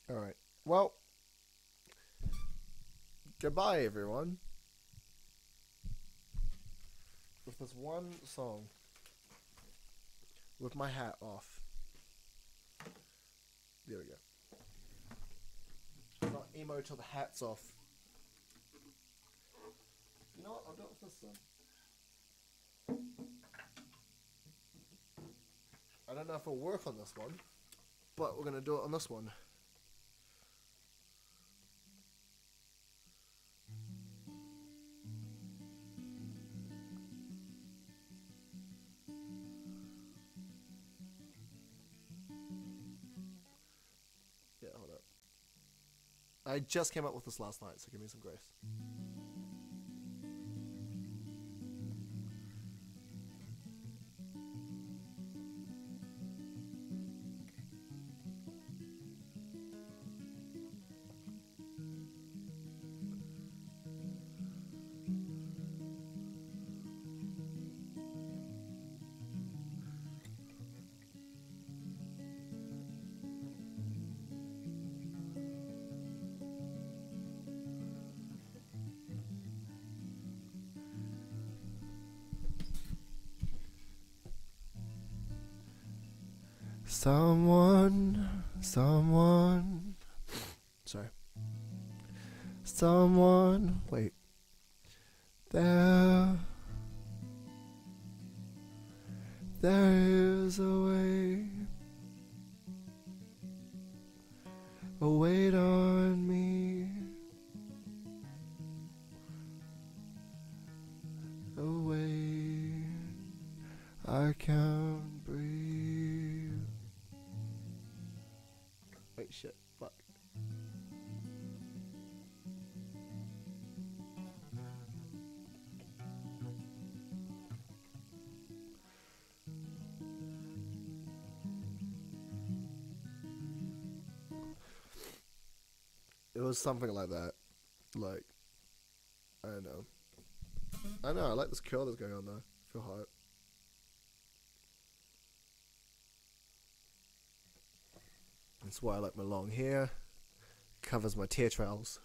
Alright. Well, goodbye, everyone. With this one song. With my hat off. There we go. It's not emo till the hat's off. You know what? I'll do it with this one. I don't know if it'll work on this one, but we're going to do it on this one. I just came up with this last night, so give me some grace. Someone, sorry. Someone, wait. There is a way. Wait on me. Away. I can't breathe. Wait, shit, fuck. It was something like that. Like, I don't know. I know, I like this curl that's going on though. I feel hot. That's why I like my long hair. Covers my tear trails.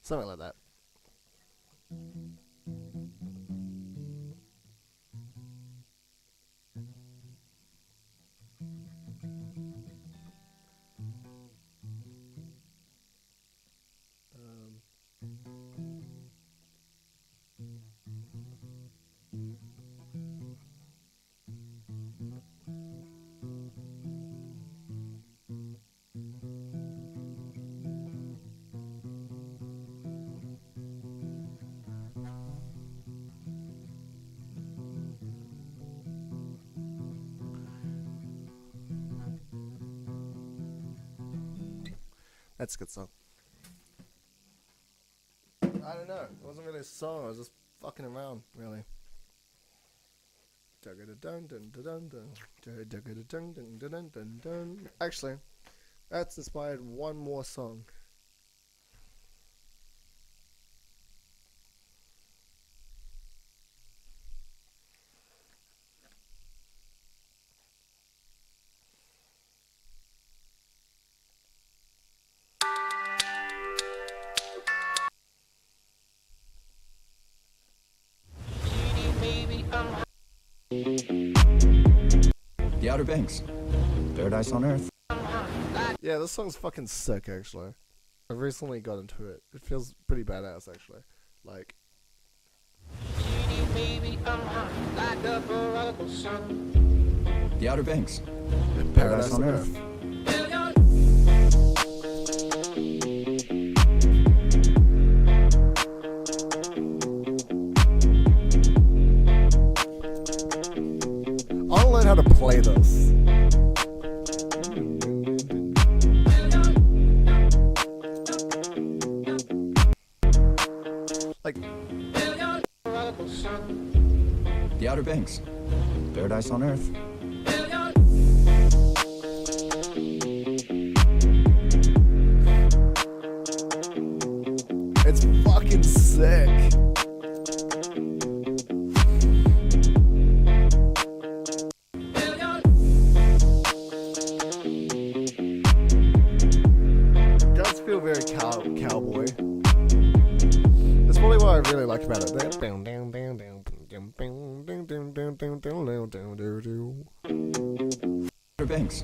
Something like that. That's a good song. I don't know. It wasn't really a song. I was just fucking around, really. Actually, that's inspired one more song. The Outer Banks. Paradise on Earth. Yeah, this song's fucking sick, actually. I've recently got into it. It feels pretty badass, actually. Like... The Outer Banks. Paradise on Earth. how to play this. Like The Outer Banks. Paradise on Earth. it's fucking sick. It does feel very cowboy. That's probably what I really like about it. Outer Banks.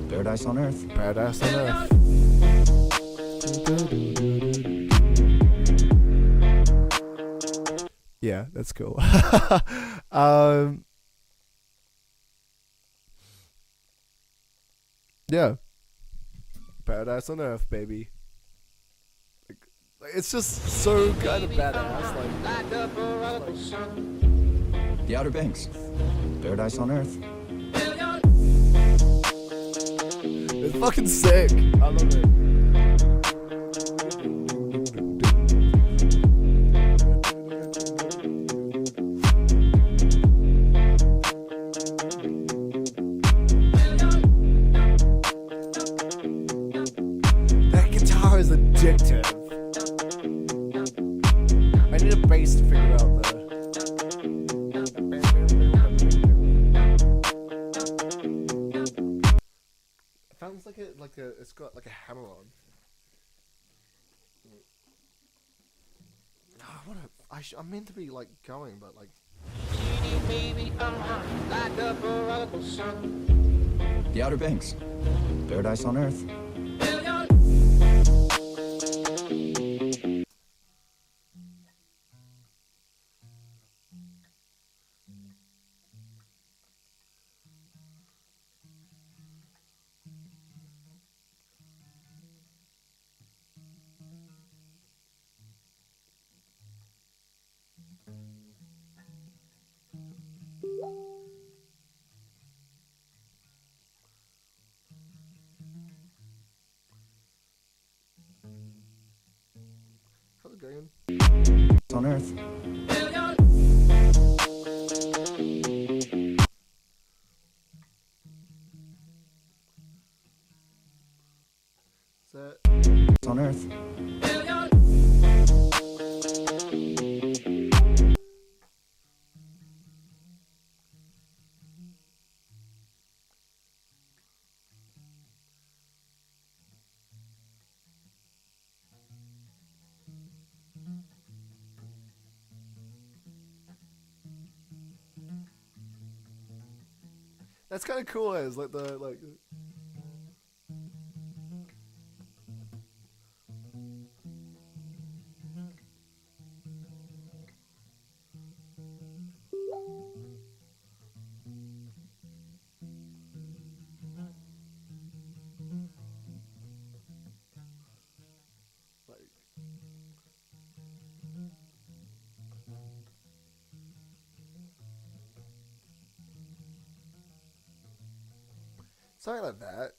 Paradise on Earth. Paradise on Earth. Yeah, that's cool. Yeah. Paradise on Earth, baby. Like, it's just so kind of badass. The Outer Banks. Paradise on Earth. It's fucking sick. I love it. That guitar is addictive. I need a bass to figure out the. It sounds like it's got like a hammer on. Oh, I'm meant to be like going, but like. The Outer Banks. Paradise on Earth. How's it going? On Earth. On Earth. That's kind of cool. As like the like. Something like that,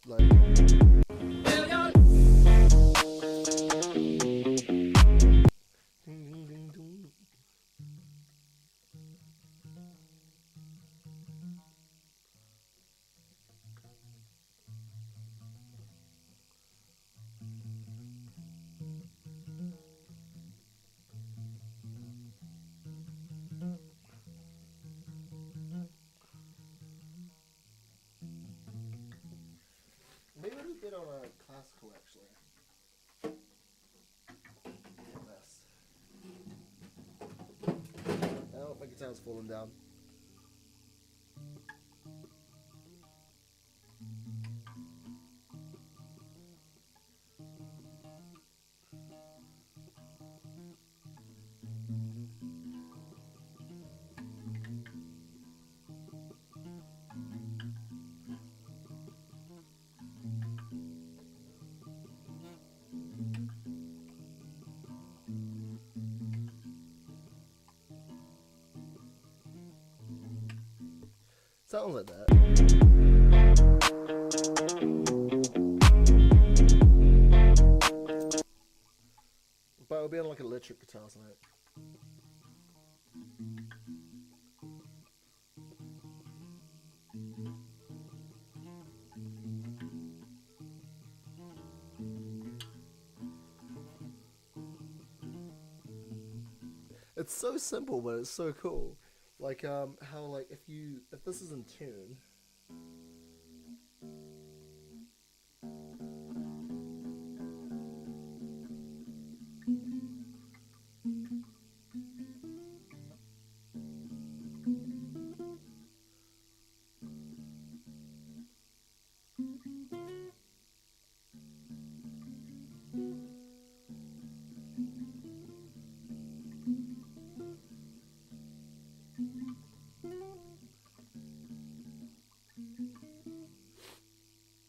maybe a bit on a classical actually. Oh, my guitar's falling down. Sounds like that. But it'll be on like electric guitar or something. It's so simple, but it's so cool. Like how like if this is in tune.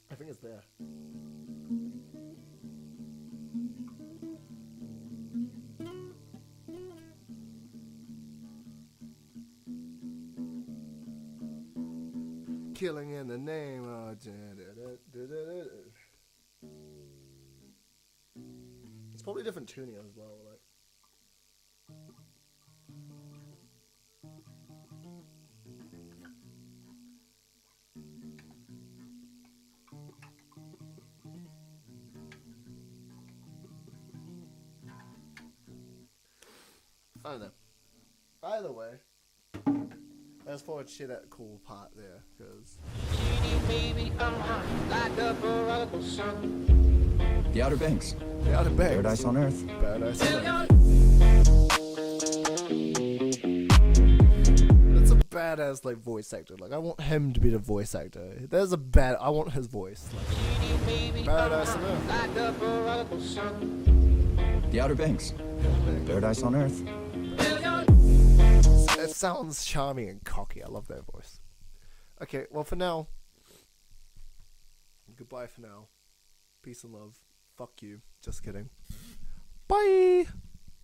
I think it's there. Killing in the name of... It's probably different tuning as well, like. I don't know. Either way, I just thought I'd share that cool part there, because... The Outer Banks. The Outer Banks. Paradise on Earth. Paradise on Earth. That's a badass, like, voice actor. Like, I want him to be the voice actor. I want his voice. Like, Paradise on Earth. The Outer Banks. Paradise on Earth. It sounds charming and cocky. I love that voice. Okay, well, for now, goodbye for now. Peace and love. Fuck you. Just kidding. Bye!